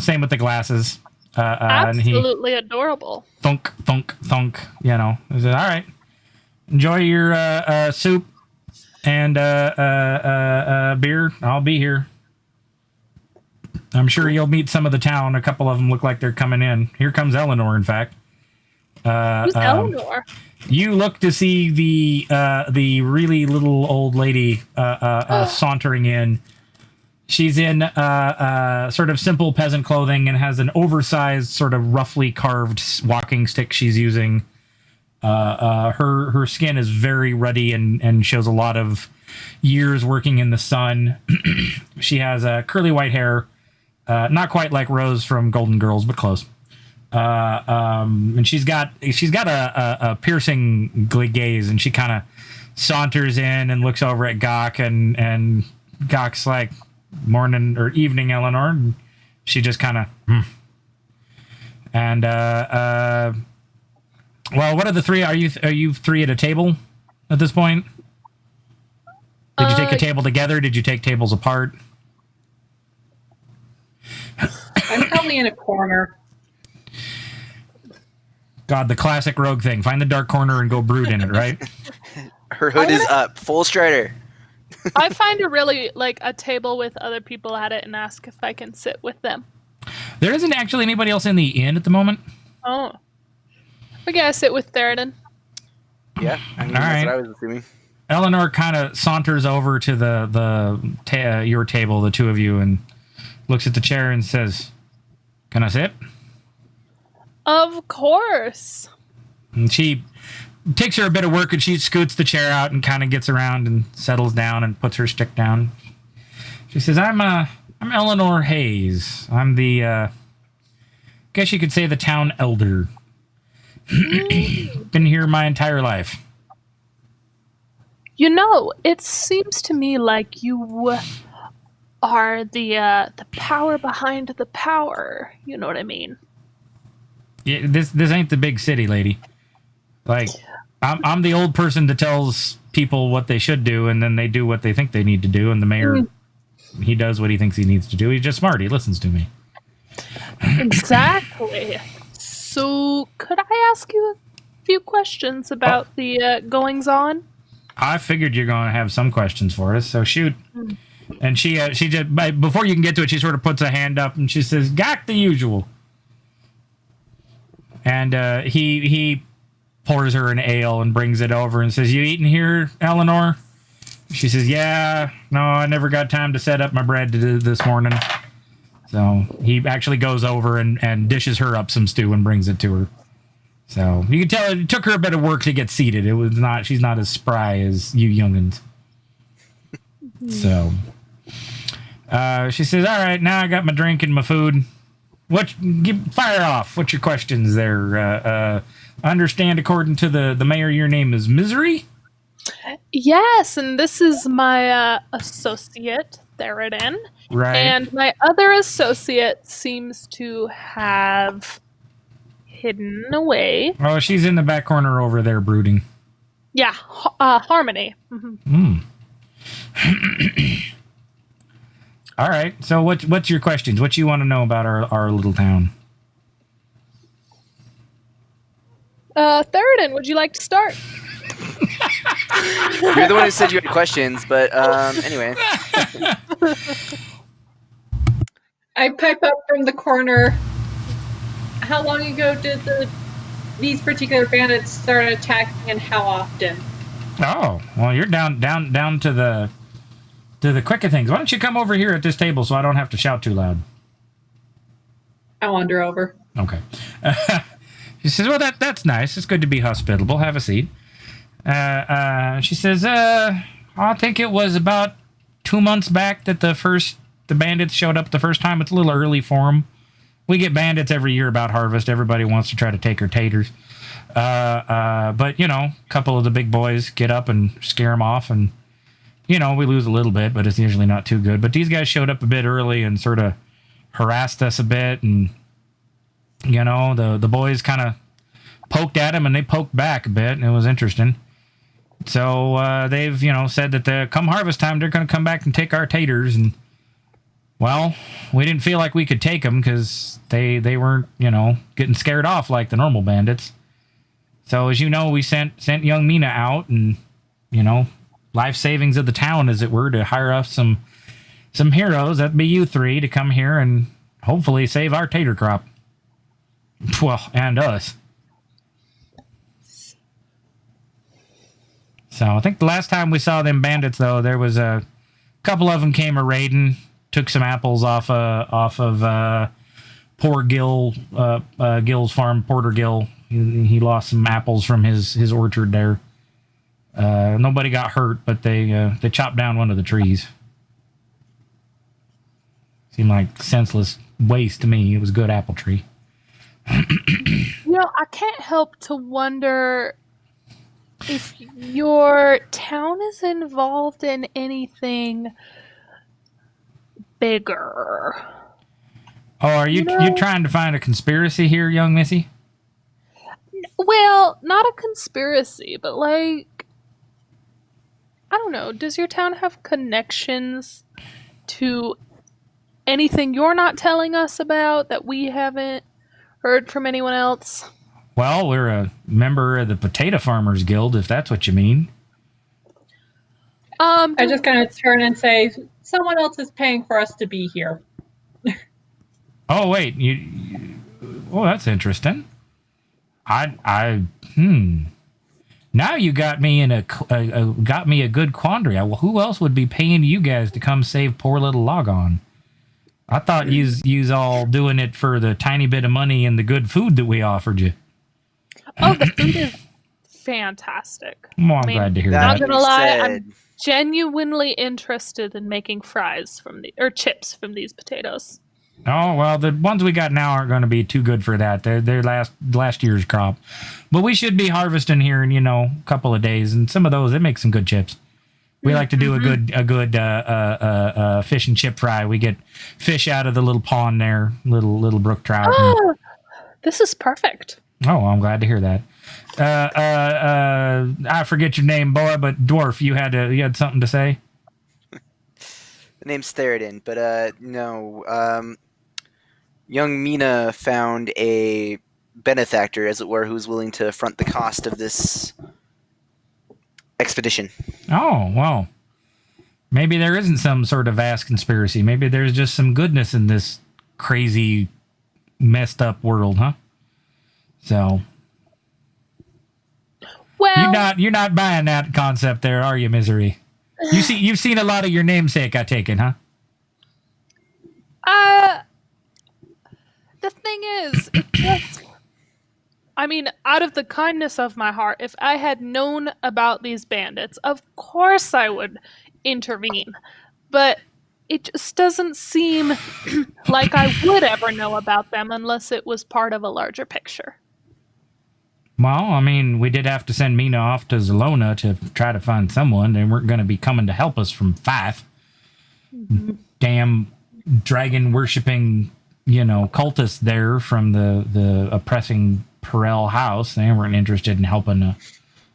Same with the glasses. And he Absolutely adorable. thunk, thunk, thunk. You know, he said, "All right, enjoy your soup and beer. I'll be here. I'm sure you'll meet some of the town. A couple of them look like they're coming in. Here comes Eleanor, in fact. Who's Eleanor? You look to see the really little old lady sauntering in. She's in sort of simple peasant clothing and has an oversized, sort of roughly carved walking stick she's using. Her skin is very ruddy and shows a lot of years working in the sun. She has curly white hair, not quite like Rose from Golden Girls, but close. And she's got a piercing gaze, and she kind of saunters in and looks over at Gok, and Gok's like, "Morning or evening, Eleanor." And she just kind of, And well, what are the 3? Are you 3 at a table at this point? Did you take a table together? Did you take tables apart? I'm probably in a corner. God, the classic rogue thing. Find the dark corner and go brood in it, right? Her hood is up, full strider. I find a table with other people at it and ask if I can sit with them. There isn't actually anybody else in the inn at the moment. Oh. Okay, I sit with Theoden. Yeah, I mean, All that's right. what I was assuming. Eleanor kind of saunters over to your table, the 2 of you, and looks at the chair and says, "Can I sit?" Of course. And she takes her a bit of work, and she scoots the chair out and kind of gets around and settles down and puts her stick down. She says, I'm Eleanor Hayes. I'm the, guess you could say the town elder. Been here my entire life. You know, it seems to me like you are the power behind the power. You know what I mean? Yeah, this ain't the big city, lady. Like, I'm the old person that tells people what they should do, and then they do what they think they need to do, and the mayor, he does what he thinks he needs to do. He's just smart. He listens to me. Exactly. So, could I ask you a few questions about the goings-on? I figured you're going to have some questions for us, so shoot. And she just, before you can get to it, she sort of puts a hand up and she says, "Got the usual." And he pours her an ale and brings it over and says, "You eating here, Eleanor?" She says, "Yeah, no, I never got time to set up my bread to do this morning." So he actually goes over and dishes her up some stew and brings it to her. So you can tell it took her a bit of work to get seated. She's not as spry as you youngins. So she says, "All right, now I got my drink and my food. Fire off. What's your questions there? I understand, according to the mayor, your name is Misery?" Yes, and this is my associate, Theroden. Right. And my other associate seems to have hidden away. Oh, she's in the back corner over there brooding. Yeah, Harmony. Mm. All right. So what's your questions? What you want to know about our little town? Theroden, would you like to start? You're the one who said you had questions, but anyway. I pipe up from the corner. How long ago did these particular bandits start attacking, and how often? Oh, well, you're down to the quick of things. Why don't you come over here at this table so I don't have to shout too loud? I wander over. Okay. She says, "Well, that's nice. It's good to be hospitable. Have a seat." She says, "I think it was about 2 months back that the bandits showed up the first time. It's a little early for them. We get bandits every year about harvest. Everybody wants to try to take our taters. But, a couple of the big boys get up and scare them off. And, we lose a little bit, but it's usually not too good. But these guys showed up a bit early and sort of harassed us a bit. And, the boys kind of poked at them and they poked back a bit. And it was interesting. So they've, said that come harvest time, they're going to come back and take our taters. And, well, we didn't feel like we could take them because they weren't, getting scared off like the normal bandits. So, as you know, we sent young Mina out and, life savings of the town, as it were, to hire us some heroes, that'd be you three, to come here and hopefully save our tater crop. Well, and us. So, I think the last time we saw them bandits, though, there was a couple of them came a-raiding, took some apples off of poor Gill's farm, Porter Gill. He lost some apples from his orchard there. Nobody got hurt, but they chopped down one of the trees. Seemed like senseless waste to me. It was a good apple tree. I can't help to wonder if your town is involved in anything bigger. Oh, are you trying to find a conspiracy here, young missy? Well, not a conspiracy, but I don't know. Does your town have connections to anything you're not telling us about that we haven't heard from anyone else? Well, we're a member of the Potato Farmers Guild, if that's what you mean. I just kind of turn and say, someone else is paying for us to be here. Oh, wait. Well, that's interesting. Now you got me in a good quandary. Who else would be paying you guys to come save poor little Logon? I thought you's all doing it for the tiny bit of money and the good food that we offered you. Oh, the food is fantastic. Well, I'm I mean, glad to hear That that. Not gonna being lie, said, I'm genuinely interested in making fries or chips from these potatoes. Oh, well, the ones we got now aren't going to be too good for that. They're last year's crop. But we should be harvesting here in, a couple of days. And some of those, it makes some good chips. We like to do a good fish and chip fry. We get fish out of the little pond there, little brook trout. Oh, this is perfect. Oh, I'm glad to hear that. I forget your name, boy, but Dwarf, you had something to say? the name's Theridin, but no. Young Mina found a benefactor, as it were, who's willing to front the cost of this expedition. Oh, well, maybe there isn't some sort of vast conspiracy. Maybe there's just some goodness in this crazy, messed up world, huh? So Well, you're not buying that concept there, are you, Misery? You've seen a lot of your namesake, I take it, huh? the thing is, I mean, out of the kindness of my heart, if I had known about these bandits, of course I would intervene. But it just doesn't seem like I would ever know about them unless it was part of a larger picture. Well, I mean, we did have to send Mina off to Zelona to try to find someone. They weren't going to be coming to help us from Fife. Damn dragon worshipping, cultists there from the oppressing Perel house. They weren't interested in helping a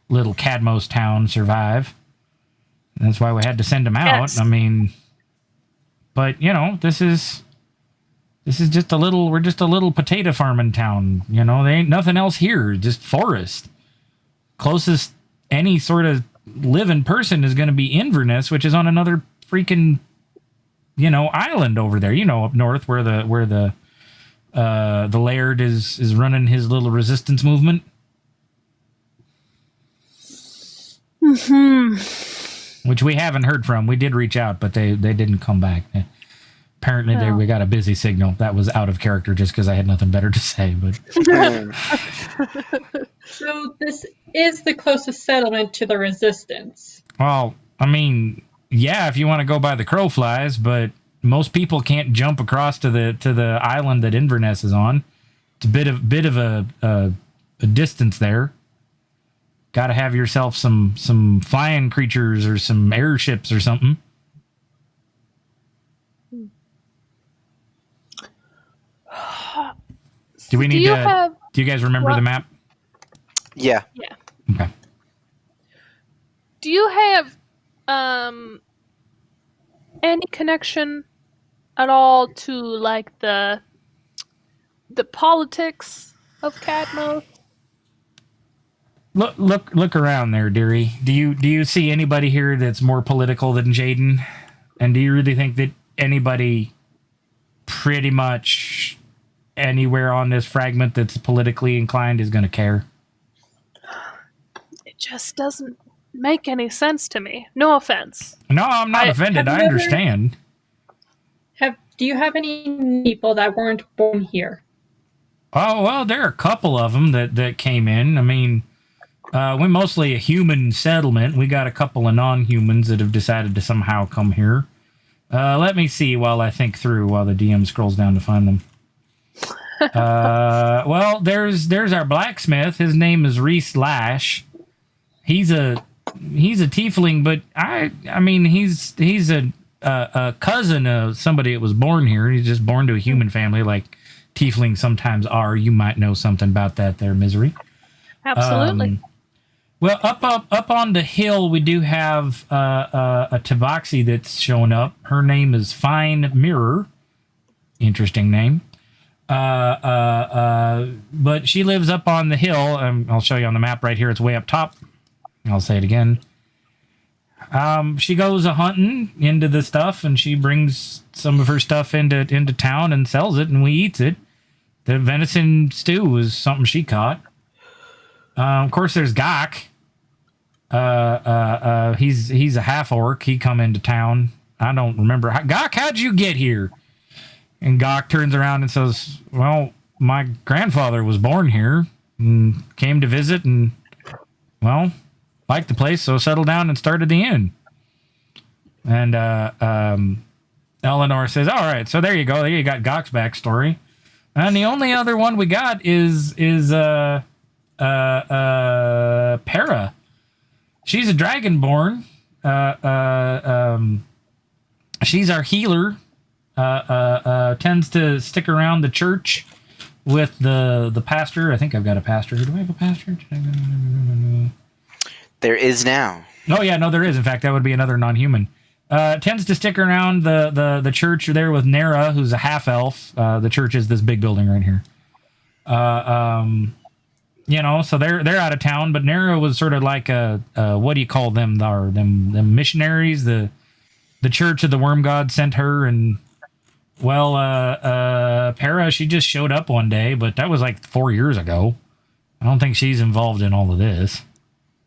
little Cadmos town survive. That's why we had to send them out. Yes. I mean, but this is just we're just a little potato farming town. There ain't nothing else here, just forest. Closest any sort of living person is going to be Inverness, which is on another freaking, island over there, up north where the Laird is running his little resistance movement. Which we haven't heard from. We did reach out, but they didn't come back. Apparently, we got a busy signal. That was out of character just because I had nothing better to say. But So this is the closest settlement to the resistance. well, I mean, yeah, if you want to go by the crow flies, but most people can't jump across to the island that Inverness is on. It's a bit of a distance there. Got to have yourself some flying creatures or some airships or something. Do we need to? Do you guys remember the map? Yeah. Yeah. Okay. Do you have any connection at all to like the politics of Cadmos? Look around there, dearie. Do you see anybody here that's more political than Jaden? And do you really think that anybody pretty much anywhere on this fragment that's politically inclined is going to care? It just doesn't make any sense to me. No offense. No, I'm not offended. have I you ever- understand. Do you have any people that weren't born here? Oh, well, there are a couple of them that came in. I mean, we're mostly a human settlement. We got a couple of non-humans that have decided to somehow come here. Let me see while I think through while the DM scrolls down to find them. Well, there's our blacksmith. His name is Reese Lash. He's a tiefling, but I mean he's a cousin of somebody that was born here. He's just born to a human family, like tieflings sometimes are. You might know something about that there, Misery. Absolutely. Well, up on the hill, we do have a Tabaxi that's showing up. Her name is Fine Mirror. Interesting name. But she lives up on the hill. I'll show you on the map right here. It's way up top. I'll say it again. She goes a-hunting into the stuff, and she brings some of her stuff into town and sells it, and we eats it. The venison stew is something she caught. Of course, there's Gok. He's a half orc. He come into town. I don't remember. Gok, how'd you get here? And Gok turns around and says, "Well, my grandfather was born here and came to visit, and well, liked the place, so settled down and started the inn. And Eleanor says, all right, so there you go. There you got Gok's backstory. And the only other one we got is Para. She's a dragonborn. She's our healer. Tends to stick around the church with the pastor. I think I've got a pastor. Do I have a pastor? There is now. Oh yeah, no, there is. In fact, that would be another non-human. Tends to stick around the church there with Nera, who's a half elf. The church is this big building right here. You know, so they're out of town, but Nera was sort of like a what do you call them? Them missionaries. The Church of the Worm God sent her, and well, Para, she just showed up one day, but that was like 4 years ago. I don't think she's involved in all of this.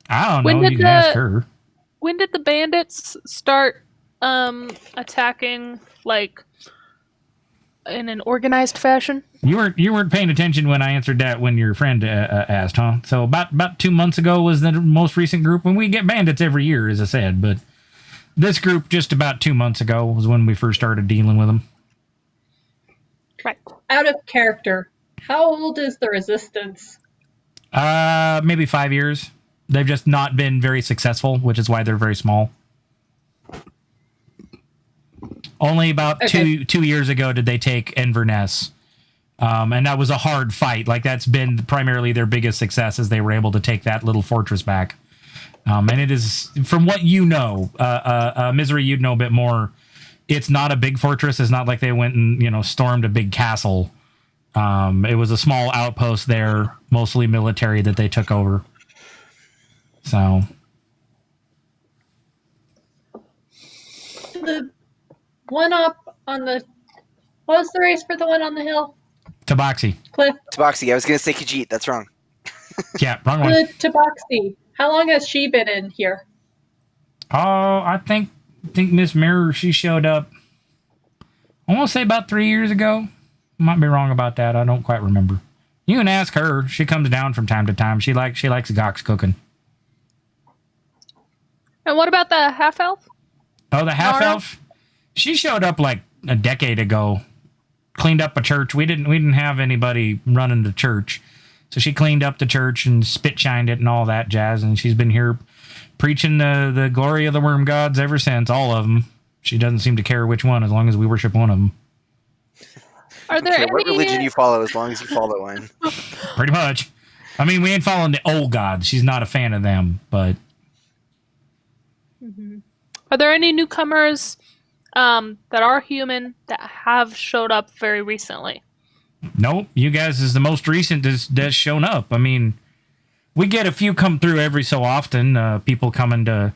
I don't know. You can ask her. When did the bandits start attacking, like, in an organized fashion? You weren't paying attention when I answered that when your friend asked, huh? So about 2 months ago was the most recent group. When we get bandits every year, as I said, but this group just about 2 months ago was when we first started dealing with them. Right. Out of character, how old is the Resistance? Maybe 5 years. They've just not been very successful, which is why they're very small. Only about two years ago did they take Inverness. And that was a hard fight. Like, that's been primarily their biggest success, as they were able to take that little fortress back. And it is, from what you know, Misery, you'd know a bit more. It's not a big fortress. It's not like they went and, stormed a big castle. It was a small outpost there, mostly military, that they took over. So. The one up on the... What was the race for the one on the hill? Tabaxi. Cliff. Tabaxi. I was going to say Khajiit. That's wrong. Yeah, wrong one. The Tabaxi. How long has she been in here? Oh, I think Miss Mirror, she showed up, I want to say about 3 years ago. Might be wrong about that. I don't quite remember. You can ask her. She comes down from time to time. She likes Gok's cooking. And what about the half-elf? Oh, the half-elf? She showed up like a decade ago. Cleaned up a church. We didn't have anybody running the church. So she cleaned up the church and spit-shined it and all that jazz. And she's been here preaching the glory of the worm gods ever since, all of them. She doesn't seem to care which one, as long as we worship one of them. Are there any... what religion you follow, as long as you follow one. Pretty much. I mean, we ain't following the old gods. She's not a fan of them, but... Mm-hmm. Are there any newcomers that are human that have showed up very recently? Nope. You guys is the most recent that's shown up. I mean, we get a few come through every so often. People coming to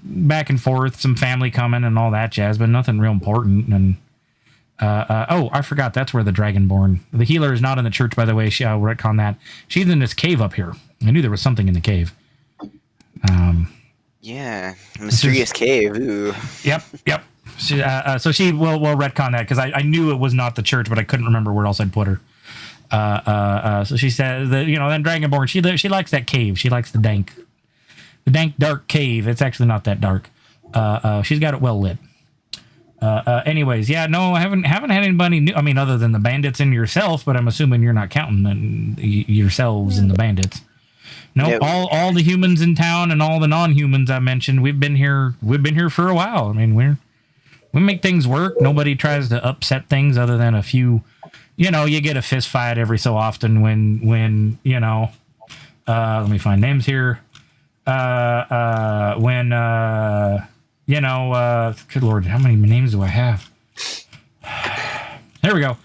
back and forth, some family coming and all that jazz, but nothing real important. And I forgot, that's where the Dragonborn, the healer, is not in the church, by the way. I'll retcon that. She's in this cave up here. I knew there was something in the cave. Yeah, mysterious cave. Ooh. Yep. So she will retcon that, because I knew it was not the church, but I couldn't remember where else I'd put her. So she says that, then Dragonborn, she likes that cave. She likes the dank dark cave. It's actually not that dark. She's got it well lit. Anyways, yeah, no, I haven't had anybody new. I mean, other than the bandits and yourself, but I'm assuming you're not counting yourselves and the bandits. No, Yep. all the humans in town and all the non-humans I mentioned, we've been here for a while. I mean, we make things work. Nobody tries to upset things other than a few. You get a fist fight every so often when let me find names here. Good Lord, how many names do I have? There we go.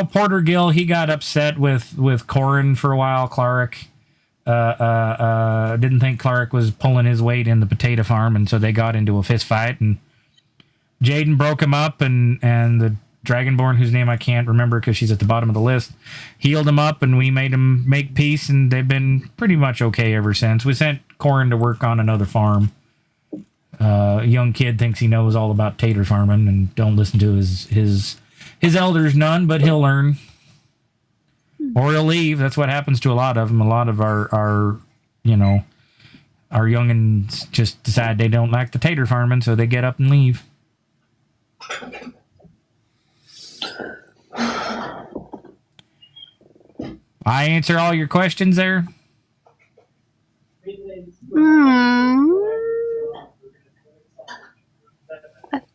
Porter Gill, he got upset with Corin for a while. Clark didn't think Clark was pulling his weight in the potato farm, and so they got into a fist fight, and Jaden broke him up, and the Dragonborn, whose name I can't remember because she's at the bottom of the list, healed him up, and we made him make peace, and they've been pretty much okay ever since. We sent Corin to work on another farm. A young kid thinks he knows all about tater farming, and don't listen to his elders none, but he'll learn. Or he'll leave. That's what happens to a lot of them. A lot of our youngins just decide they don't like the tater farming, so they get up and leave. I answer all your questions there?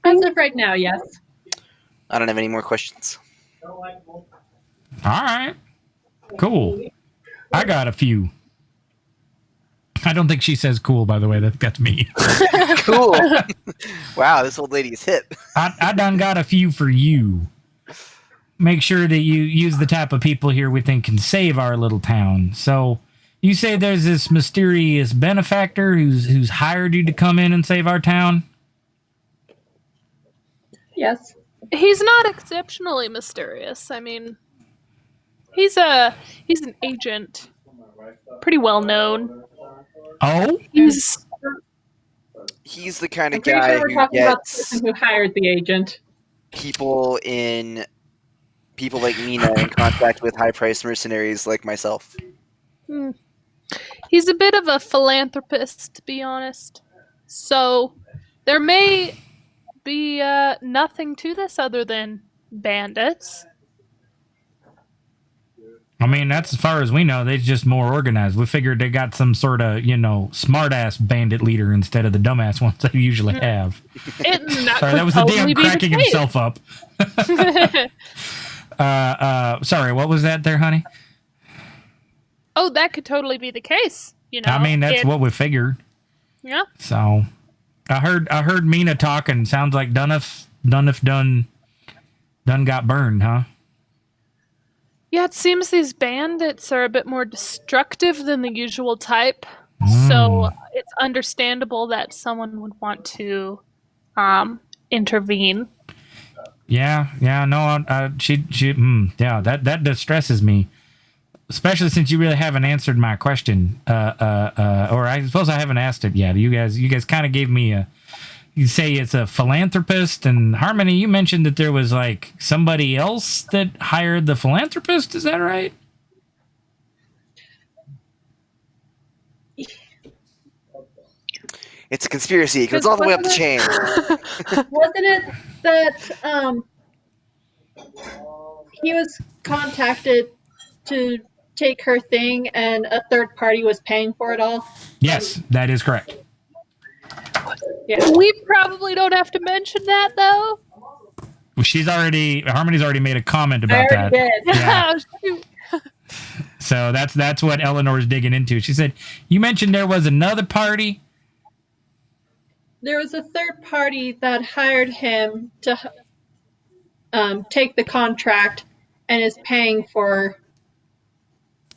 As of right now, yes. I don't have any more questions. All right. Cool. I got a few. I don't think she says cool, by the way. That's me. Cool. Wow, this old lady is hip. I done got a few for you. Make sure that you use the type of people here we think can save our little town. So you say there's this mysterious benefactor who's hired you to come in and save our town? Yes. He's not exceptionally mysterious. I mean, he's an agent, pretty well known. Oh? He's He's the kind I'm of pretty guy sure we're who talking about the gets person who hired the agent. people like Mina in contact with high-priced mercenaries like myself. he's a bit of a philanthropist, to be honest. So there may be nothing to this other than bandits. I mean, that's as far as we know. They're just more organized. We figured they got some sort of, smart-ass bandit leader instead of the dumbass ones they usually have. Sorry, that was the DM cracking himself up. Sorry, what was that there, honey? Oh, that could totally be the case. I mean, that's what we figured. Yeah. So, I heard Mina talking. Sounds like Dunuff done got burned, huh? Yeah, it seems these bandits are a bit more destructive than the usual type. So it's understandable that someone would want to intervene. Yeah, no, that distresses me, especially since you really haven't answered my question, or I suppose I haven't asked it yet. You guys kind of gave me you say it's a philanthropist, and Harmony, you mentioned that there was like somebody else that hired the philanthropist. Is that right? It's a conspiracy. It goes all the way up the chain. Wasn't it that he was contacted to take her thing and a third party was paying for it all? Yes, that is correct. Yeah. We probably don't have to mention that, though. Harmony's already made a comment about I already that. did. Yeah. Shoot. So that's what Eleanor's digging into. She said, you mentioned there was another party. There was a third party that hired him to take the contract and is paying for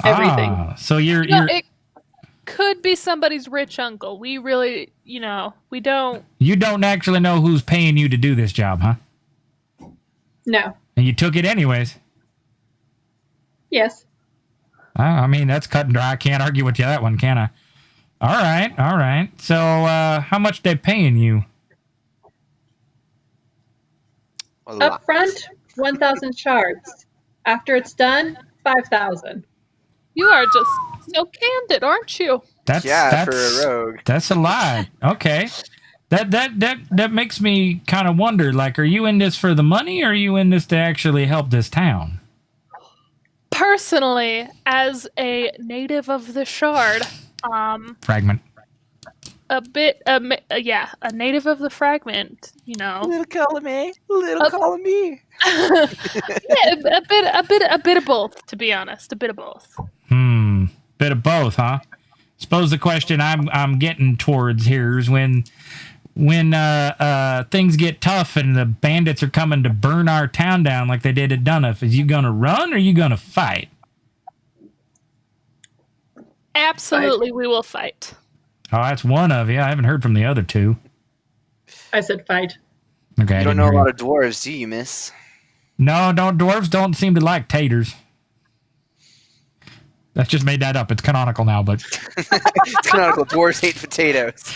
everything. So you're It could be somebody's rich uncle. We really, we don't. you don't actually know who's paying you to do this job, huh? No. And you took it anyways. Yes. I mean, that's cut and dry. I can't argue with you that one, can I? All right. So how much they paying you? Up front, 1,000 shards. After it's done, 5,000. You are just so candid, aren't you? That's for a rogue. That's a lot. Okay. That makes me kind of wonder, like, are you in this for the money or are you in this to actually help this town? Personally, as a native of the Shard, Fragment. a native of the Fragment, Little column A, little column B. yeah, a bit of both, to be honest, a bit of both. Bit of both, huh? Suppose the question I'm getting towards here is when things get tough and the bandits are coming to burn our town down like they did at Dunuff, is you gonna run or are you gonna fight? Absolutely, we will fight. Oh, that's one of you. I haven't heard from the other two. I said fight. Okay. You don't know a lot of dwarves, do you, miss? No, dwarves don't seem to like taters. That's just made that up. It's canonical now, but It's canonical. Dwarves hate potatoes.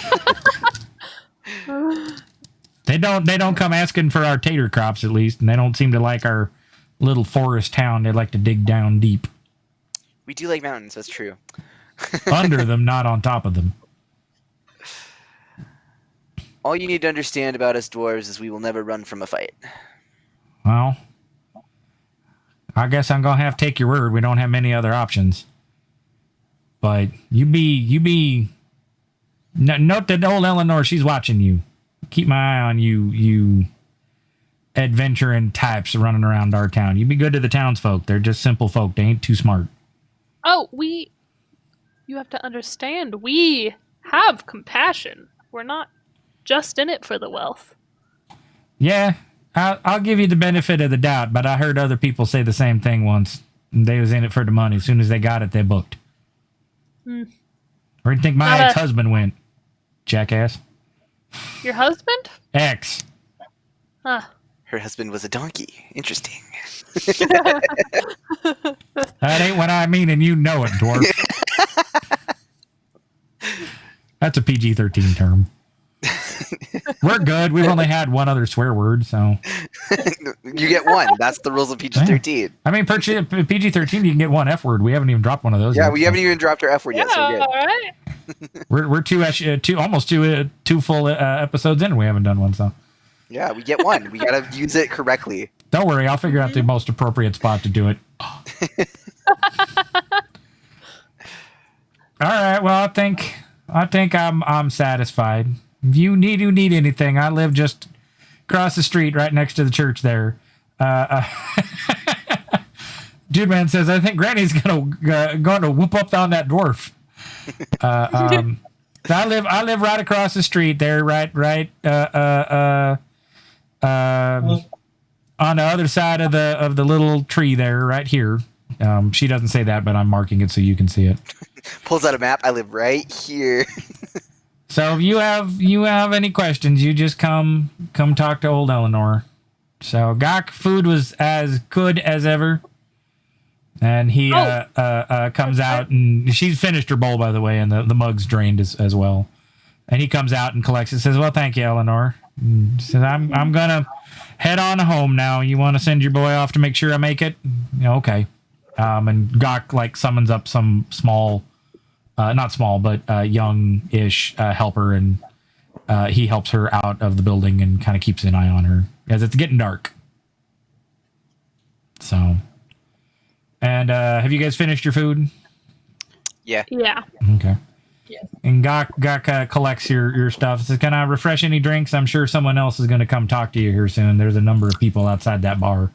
they don't come asking for our tater crops, at least, and they don't seem to like our little forest town. They like to dig down deep. We do like mountains. That's true. Under them, not on top of them. All you need to understand about us dwarves is we will never run from a fight. Well, I guess I'm gonna have to take your word. We don't have many other options. But note that old Eleanor, she's watching you. Keep my eye on you adventuring types running around our town. You be good to the townsfolk. They're just simple folk. They ain't too smart. Oh, you have to understand, we have compassion. We're not just in it for the wealth. Yeah, I'll give you the benefit of the doubt, but I heard other people say the same thing once. They was in it for the money. As soon as they got it, they booked. Where do you think my ex-husband went? Jackass. Your husband? Ex. Huh. Her husband was a donkey. Interesting. That ain't what I mean, and you know it, dwarf. That's a PG-13 term. We're good. We've only had one other swear word, so. You get one. That's the rules of PG-13. I mean, per PG-13, you can get one F word. We haven't even dropped one of those Yeah, yet, we haven't even dropped our F word yet, so we're good. All right. We're almost two full episodes in, and we haven't done one, so. Yeah, we get one. We gotta use it correctly. Don't worry, I'll figure out the most appropriate spot to do it. All right, well, I think I'm satisfied. If you need anything, I live just across the street, right next to the church there. Dude man says, I think Granny's gonna whoop up on that dwarf. I live right across the street there, right on the other side of the little tree there, right here. She doesn't say that, but I'm marking it so you can see it. Pulls out a map. I live right here. So if you have any questions, you just come talk to old Eleanor. So Gok, food was as good as ever. And he comes out, and she's finished her bowl, by the way, and the mug's drained as well. And he comes out and collects it, says, well, thank you, Eleanor. And says, I'm going to head on home now. You want to send your boy off to make sure I make it? Yeah, okay. And Gok, summons up some small, not small, but young-ish helper, and he helps her out of the building and kind of keeps an eye on her as it's getting dark. So... And have you guys finished your food? Yeah. Yeah. Okay. Yes. And Gok collects your stuff. Says, can I refresh any drinks? I'm sure someone else is going to come talk to you here soon. There's a number of people outside that bar.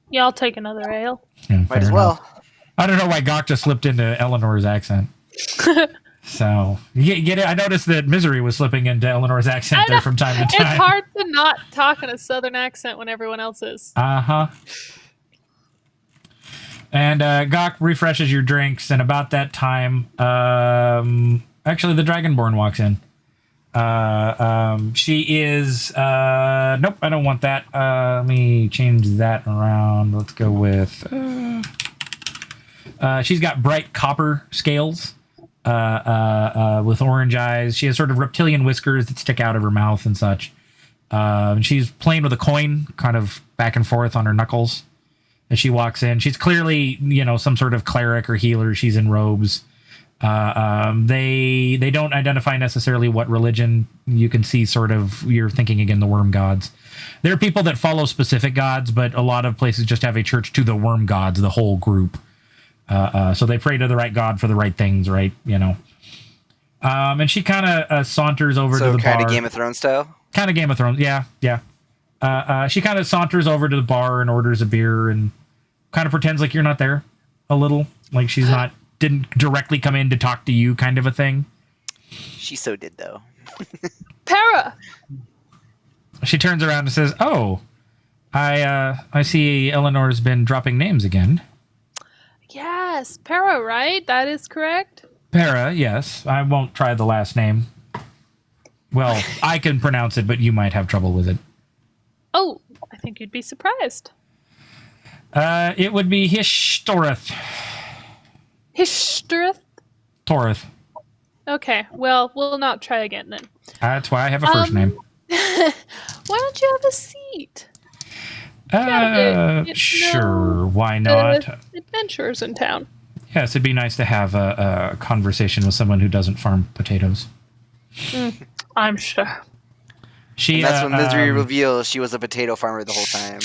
Yeah, I'll take another ale. Yeah, Might as well. enough. I don't know why Gok just slipped into Eleanor's accent. So, you get it? I noticed that Misery was slipping into Eleanor's accent there from time to time. It's hard to not talk in a southern accent when everyone else is. Uh-huh. And Gok refreshes your drinks, and about that time, actually, the Dragonborn walks in. She is... nope, I don't want that. Let me change that around. Let's go with... she's got bright copper scales with orange eyes. She has sort of reptilian whiskers that stick out of her mouth and such. She's playing with a coin, kind of back and forth on her knuckles. As she walks in, she's clearly, some sort of cleric or healer. She's in robes. They don't identify necessarily what religion. You can see sort of, you're thinking again, the worm gods. There are people that follow specific gods, but a lot of places just have a church to the worm gods, the whole group. So they pray to the right god for the right things, right? And she kind of saunters over to the bar. So kind of Game of Thrones style? Kind of Game of Thrones, yeah. She kind of saunters over to the bar and orders a beer and kind of pretends like you're not there a little. Like she's didn't directly come in to talk to you kind of a thing. She so did, though. Para! She turns around and says, oh, I see Eleanor's been dropping names again. Yes, Para, right? That is correct? Para, yes. I won't try the last name. Well, I can pronounce it, but you might have trouble with it. Oh, I think you'd be surprised. It would be Hishtoreth. Hishtoreth? Toreth. Okay, well, we'll not try again then. That's why I have a first name. Why don't you have a seat? Yeah, Sure, why not? Adventurers in town. Yes, it'd be nice to have a conversation with someone who doesn't farm potatoes. I'm sure. She, And that's when Misery um, reveals she was a potato farmer the whole time.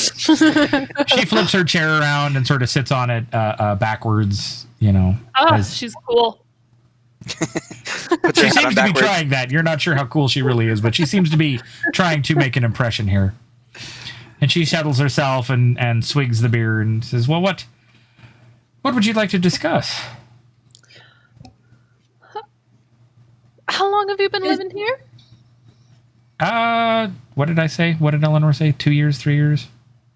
she flips her chair around and sort of sits on it backwards, you know. as- She's cool. Puts she her hat seems on to be backwards. trying that. You're not sure how cool she really is, but she seems to be trying to make an impression here. And she settles herself and swigs the beer and says, well, what would you like to discuss? How long have you been living here? What did I say? What did Eleanor say? 2 years, 3 years?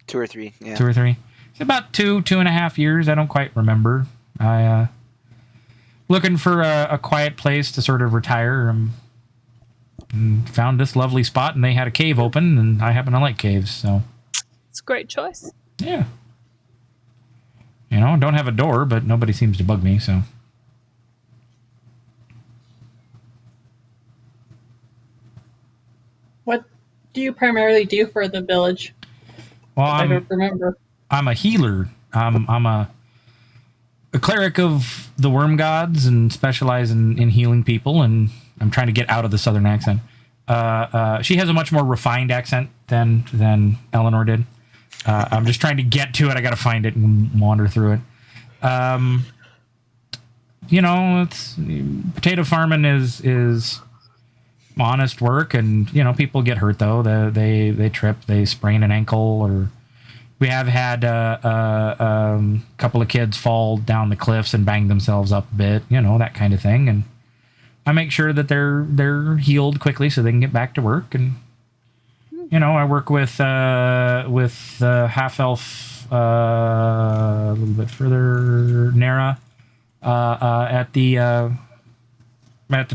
2 or 3, yeah. 2 or 3? It's about 2.5 years. I don't quite remember. I looking for a quiet place to sort of retire. And found this lovely spot, and they had a cave open, and I happen to like caves, so It's a great choice. yeah. You know, don't have a door, but nobody seems to bug me, so. What do you primarily do for the village? Well, I don't remember. I'm a healer. I'm a cleric of the worm gods and specialize in healing people, and I'm trying to get out of the southern accent. She has a much more refined accent than Eleanor did. I'm just trying to get to it. I got to find it and wander through it. You know, it's potato farming is honest work, and you know, people get hurt though. They trip, they sprain an ankle, or we have had a couple of kids fall down the cliffs and bang themselves up a bit, you know, that kind of thing. And I make sure that they're healed quickly so they can get back to work. And you know, I work with half elf a little bit further, Nara, at the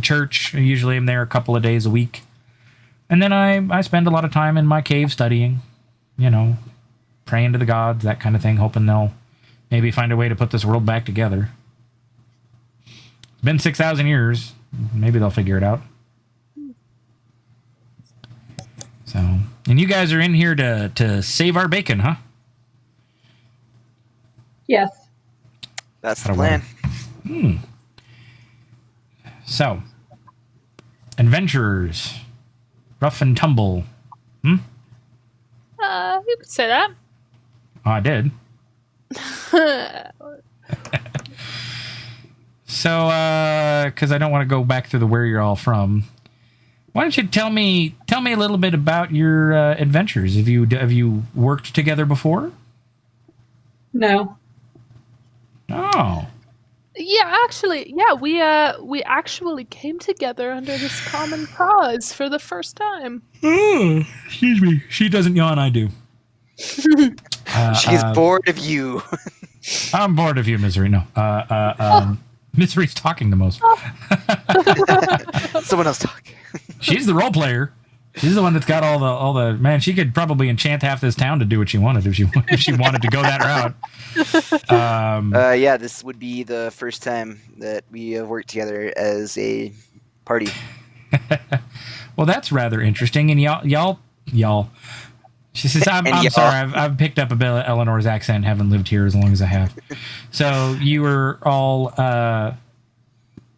church. I usually am there a couple of days a week, and then I spend a lot of time in my cave studying, you know, praying to the gods, that kind of thing, hoping they'll maybe find a way to put this world back together. It's been 6,000 years. Maybe they'll figure it out. So, and you guys are in here to save our bacon, huh? Yes. That's the Out of plan. water. So, adventurers, rough and tumble. You could say that. Oh, I did. So, because I don't want to go back through the where you're all from, why don't you tell me a little bit about your adventures? Have you worked together before? No. Oh, Yeah, actually, we actually came together under this common cause for the first time. excuse me. She doesn't yawn. I do. She's bored of you. I'm bored of you, Misery. No. Misery's talking the most. Someone else talk. She's the role player. She's the one that's got all the man. She could probably enchant half this town to do what she wanted if she wanted to go that route. Yeah, this would be the first time that we have worked together as a party. Well, that's rather interesting. And y'all. She says, "I'm y'all. sorry. I've picked up a bit of Eleanor's accent. Haven't lived here as long as I have. So you were all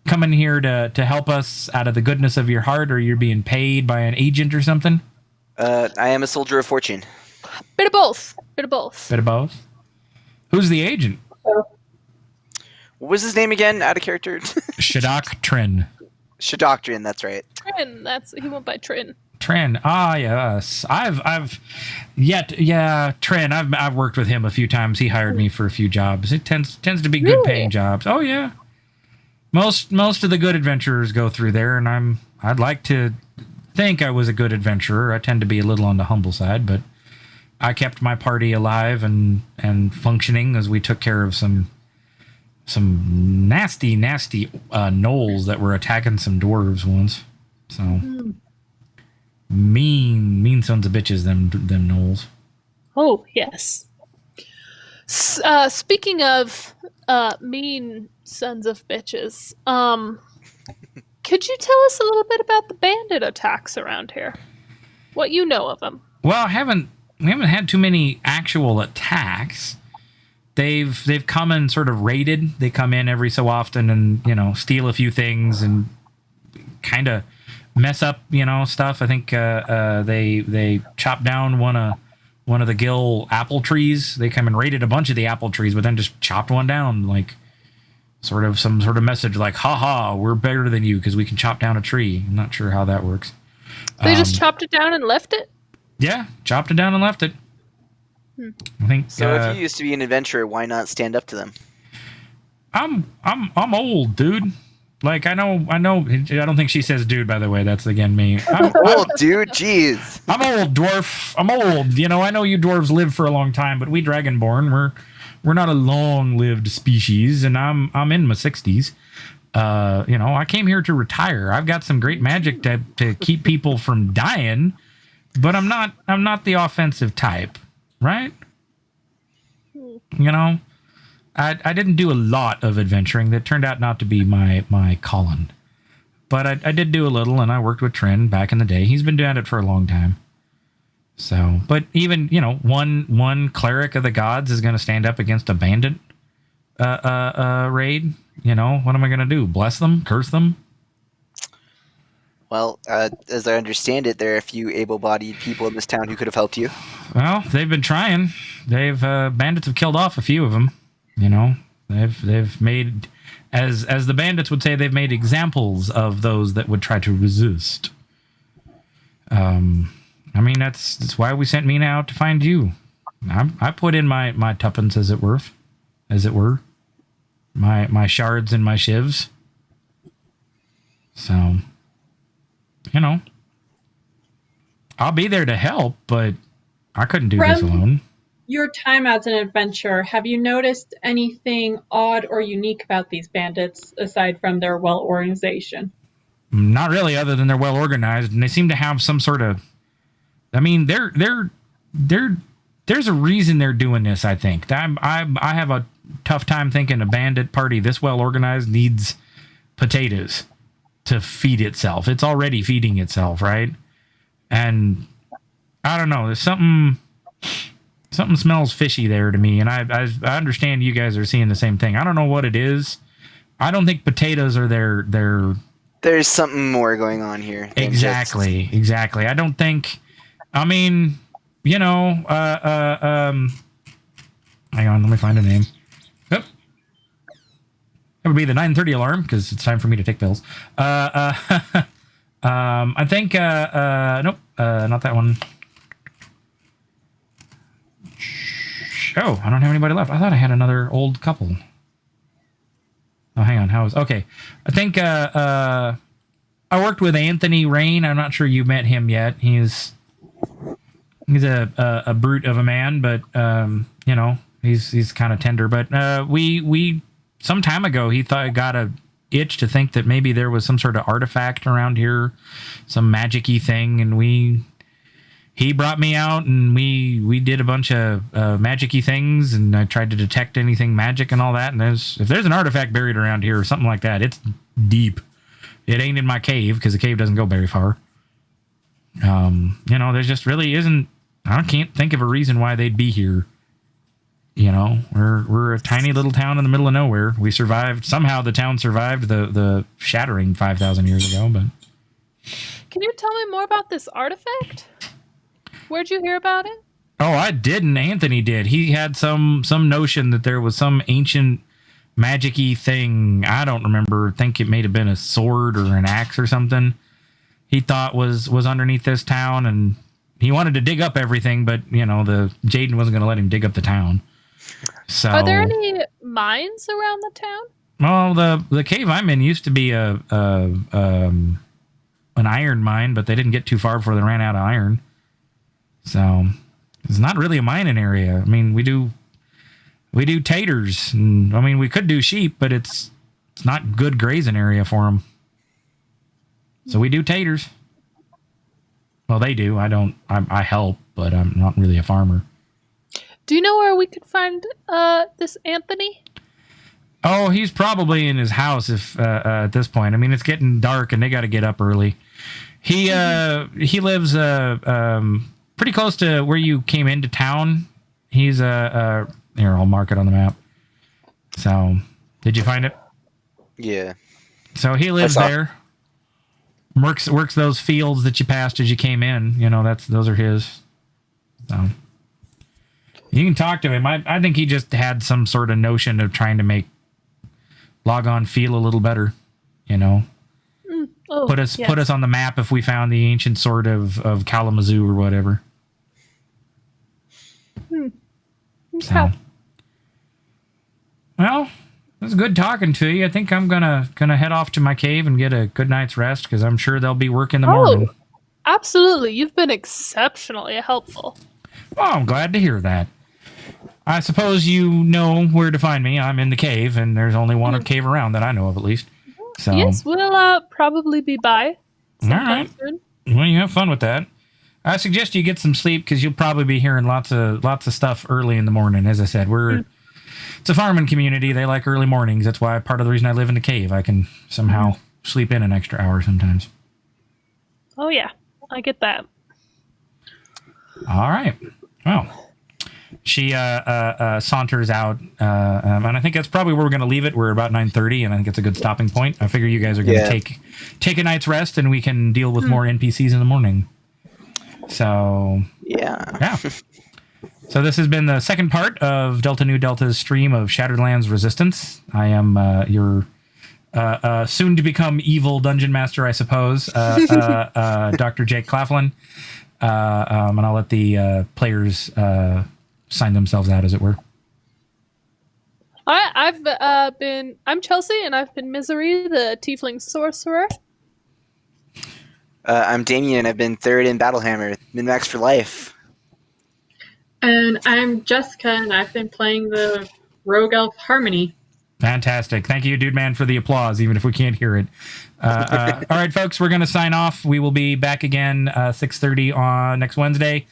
coming here to help us out of the goodness of your heart, or you're being paid by an agent or something? I am a soldier of fortune. Bit of both. Bit of both. Bit of both. Who's the agent? What was his name again? Out of character. Shadak Trin. Shadoctrin, that's right. Trin. He went by Trin. Trin. Ah, yes. Trin. I've worked with him a few times. He hired me for a few jobs. It tends to be good paying jobs. Oh yeah. Most of the good adventurers go through there, and I'd like to think I was a good adventurer. I tend to be a little on the humble side, but I kept my party alive and functioning as we took care of some nasty gnolls that were attacking some dwarves once. So mean sons of bitches, them gnolls. Oh, yes. Speaking of mean sons of bitches, could you tell us a little bit about the bandit attacks around here? What you know of them? Well, we haven't had too many actual attacks. they've come and sort of raided. They come in every so often and, you know, steal a few things and kind of mess up, you know, stuff. I think they chopped down one of the Gill apple trees. They come and raided a bunch of the apple trees, but then just chopped one down, like sort of some sort of message like, haha, we're better than you because we can chop down a tree. I'm not sure how that works. They just chopped it down and left it? Yeah, chopped it down and left it. I think So if you used to be an adventurer, why not stand up to them? I'm old, dude. Like, I know. I don't think she says dude, by the way. That's, again, me. I'm Old dude, jeez. I'm old, dwarf. I'm old. You know, I know you dwarves live for a long time, but we Dragonborn, we're not a long-lived species, and I'm in my 60s. You know, I came here to retire. I've got some great magic to keep people from dying, but I'm not the offensive type, right? You know, I didn't do a lot of adventuring. That turned out not to be my calling. But I did do a little, and I worked with Trin back in the day. He's been doing it for a long time. So, but even, you know, one cleric of the gods is going to stand up against a bandit raid. You know, what am I going to do? Bless them? Curse them? Well, as I understand it, there are a few able-bodied people in this town who could have helped you. Well, they've been trying. Bandits have killed off a few of them. You know, they've made, as the bandits would say, they've made examples of those that would try to resist. I mean, that's why we sent Mina out to find you. I put in my tuppence, as it were, my shards and my shivs. So, you know, I'll be there to help, but I couldn't do this alone. Your time as an adventurer, have you noticed anything odd or unique about these bandits aside from their well organization? Not really, other than they're well organized, and they seem to have some sort of. I mean, there's a reason they're doing this. I think I have a tough time thinking a bandit party this well organized needs potatoes to feed itself. It's already feeding itself, right? And I don't know. There's something smells fishy there to me, and I understand you guys are seeing the same thing. I don't know what it is. I don't think potatoes are their. There's something more going on here. Exactly. I don't think. I mean, you know, hang on, let me find a name. Yep. That would be the 9:30 alarm because it's time for me to take pills. I think. Nope. Not that one. Oh, I don't have anybody left. I thought I had another old couple. Oh, hang on. Okay. I think I worked with Anthony Rain. I'm not sure you met him yet. He's a brute of a man, but you know, he's kind of tender. But we some time ago he got a itch to think that maybe there was some sort of artifact around here, some magic-y thing, and he brought me out and we did a bunch of magic-y things, and I tried to detect anything magic and all that. And if there's an artifact buried around here or something like that, it's deep. It ain't in my cave because the cave doesn't go very far. You know, there's just really isn't. I can't think of a reason why they'd be here. You know, we're a tiny little town in the middle of nowhere. We survived somehow. The town survived the shattering 5,000 years ago. But Can you tell me more about this artifact? Where'd you hear about it? oh, I didn't. Anthony did. He had some notion that there was some ancient magic-y thing. I don't remember. I think it may have been a sword or an axe or something. He thought was underneath this town, and he wanted to dig up everything, but you know, the Jaden wasn't going to let him dig up the town. So, Are there any mines around the town? well, the cave I'm in used to be an iron mine, but they didn't get too far before they ran out of iron. So it's not really a mining area. I mean, we do taters, and I mean, we could do sheep, but it's not good grazing area for them. So we do taters. Well, they do. I don't. I help, but I'm not really a farmer. Do you know where we could find this Anthony? Oh, he's probably in his house if at this point. I mean, it's getting dark, and they got to get up early. He lives pretty close to where you came into town. He's Here, I'll mark it on the map. So, did you find it? Yeah. So he lives saw- there. Works those fields that you passed as you came in. Those are his. So you can talk to him. I think he just had some sort of notion of trying to make Logon feel a little better. Oh, Put us on the map if we found the ancient sword of Kalamazoo or whatever. So, Okay. well, it was good talking to you. I think I'm gonna head off to my cave and get a good night's rest because I'm sure they'll be working in the morning. Absolutely. You've been exceptionally helpful. Well, I'm glad to hear that. I suppose you know where to find me. I'm in the cave, and there's only one cave around that I know of, at least. So, Yes, we'll probably be by sometime right. soon. Well, you have fun with that. I suggest you get some sleep because you'll probably be hearing lots of stuff early in the morning. As I said, it's a farming community. They like early mornings. That's why part of the reason I live in the cave. I can somehow sleep in an extra hour sometimes. Oh, yeah. I get that. All right. Well, she saunters out, and I think that's probably where we're going to leave it. We're about 9:30, and I think it's a good stopping point. I figure you guys are going to take a night's rest, and we can deal with more NPCs in the morning. So yeah. So this has been the second part of Delta Nu Delta's stream of Shattered Lands Resistance. I am your soon to become evil dungeon master, I suppose, Dr. Jake Claflin. And I'll let the players sign themselves out, as it were. I'm Chelsea, and I've been Misery, the Tiefling Sorcerer. I'm Damien. I've been third in Battlehammer. Min-max for life. And I'm Jessica, and I've been playing the Rogue Elf Harmony. Fantastic. Thank you, Dude Man, for the applause, even if we can't hear it. All right, folks, we're going to sign off. We will be back again 6:30 on next Wednesday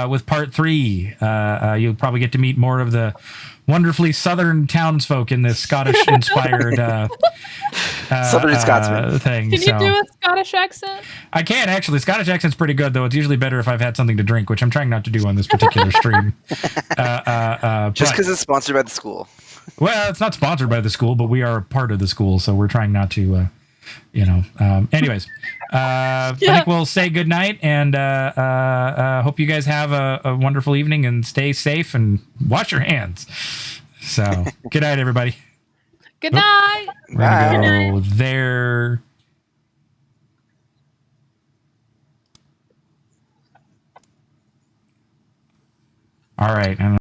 with part 3. You'll probably get to meet more of the wonderfully southern townsfolk in this Scottish-inspired Southern Scotsman thing. Can you do a Scottish accent? I can, actually. Scottish accent's pretty good, though. It's usually better if I've had something to drink, which I'm trying not to do on this particular stream. just because it's sponsored by the school. Well, it's not sponsored by the school, but we are part of the school, so we're trying not to, anyways. I think we'll say goodnight, and hope you guys have a wonderful evening, and stay safe, and wash your hands. So, good night, everybody. Good night. We're going to go there. All right.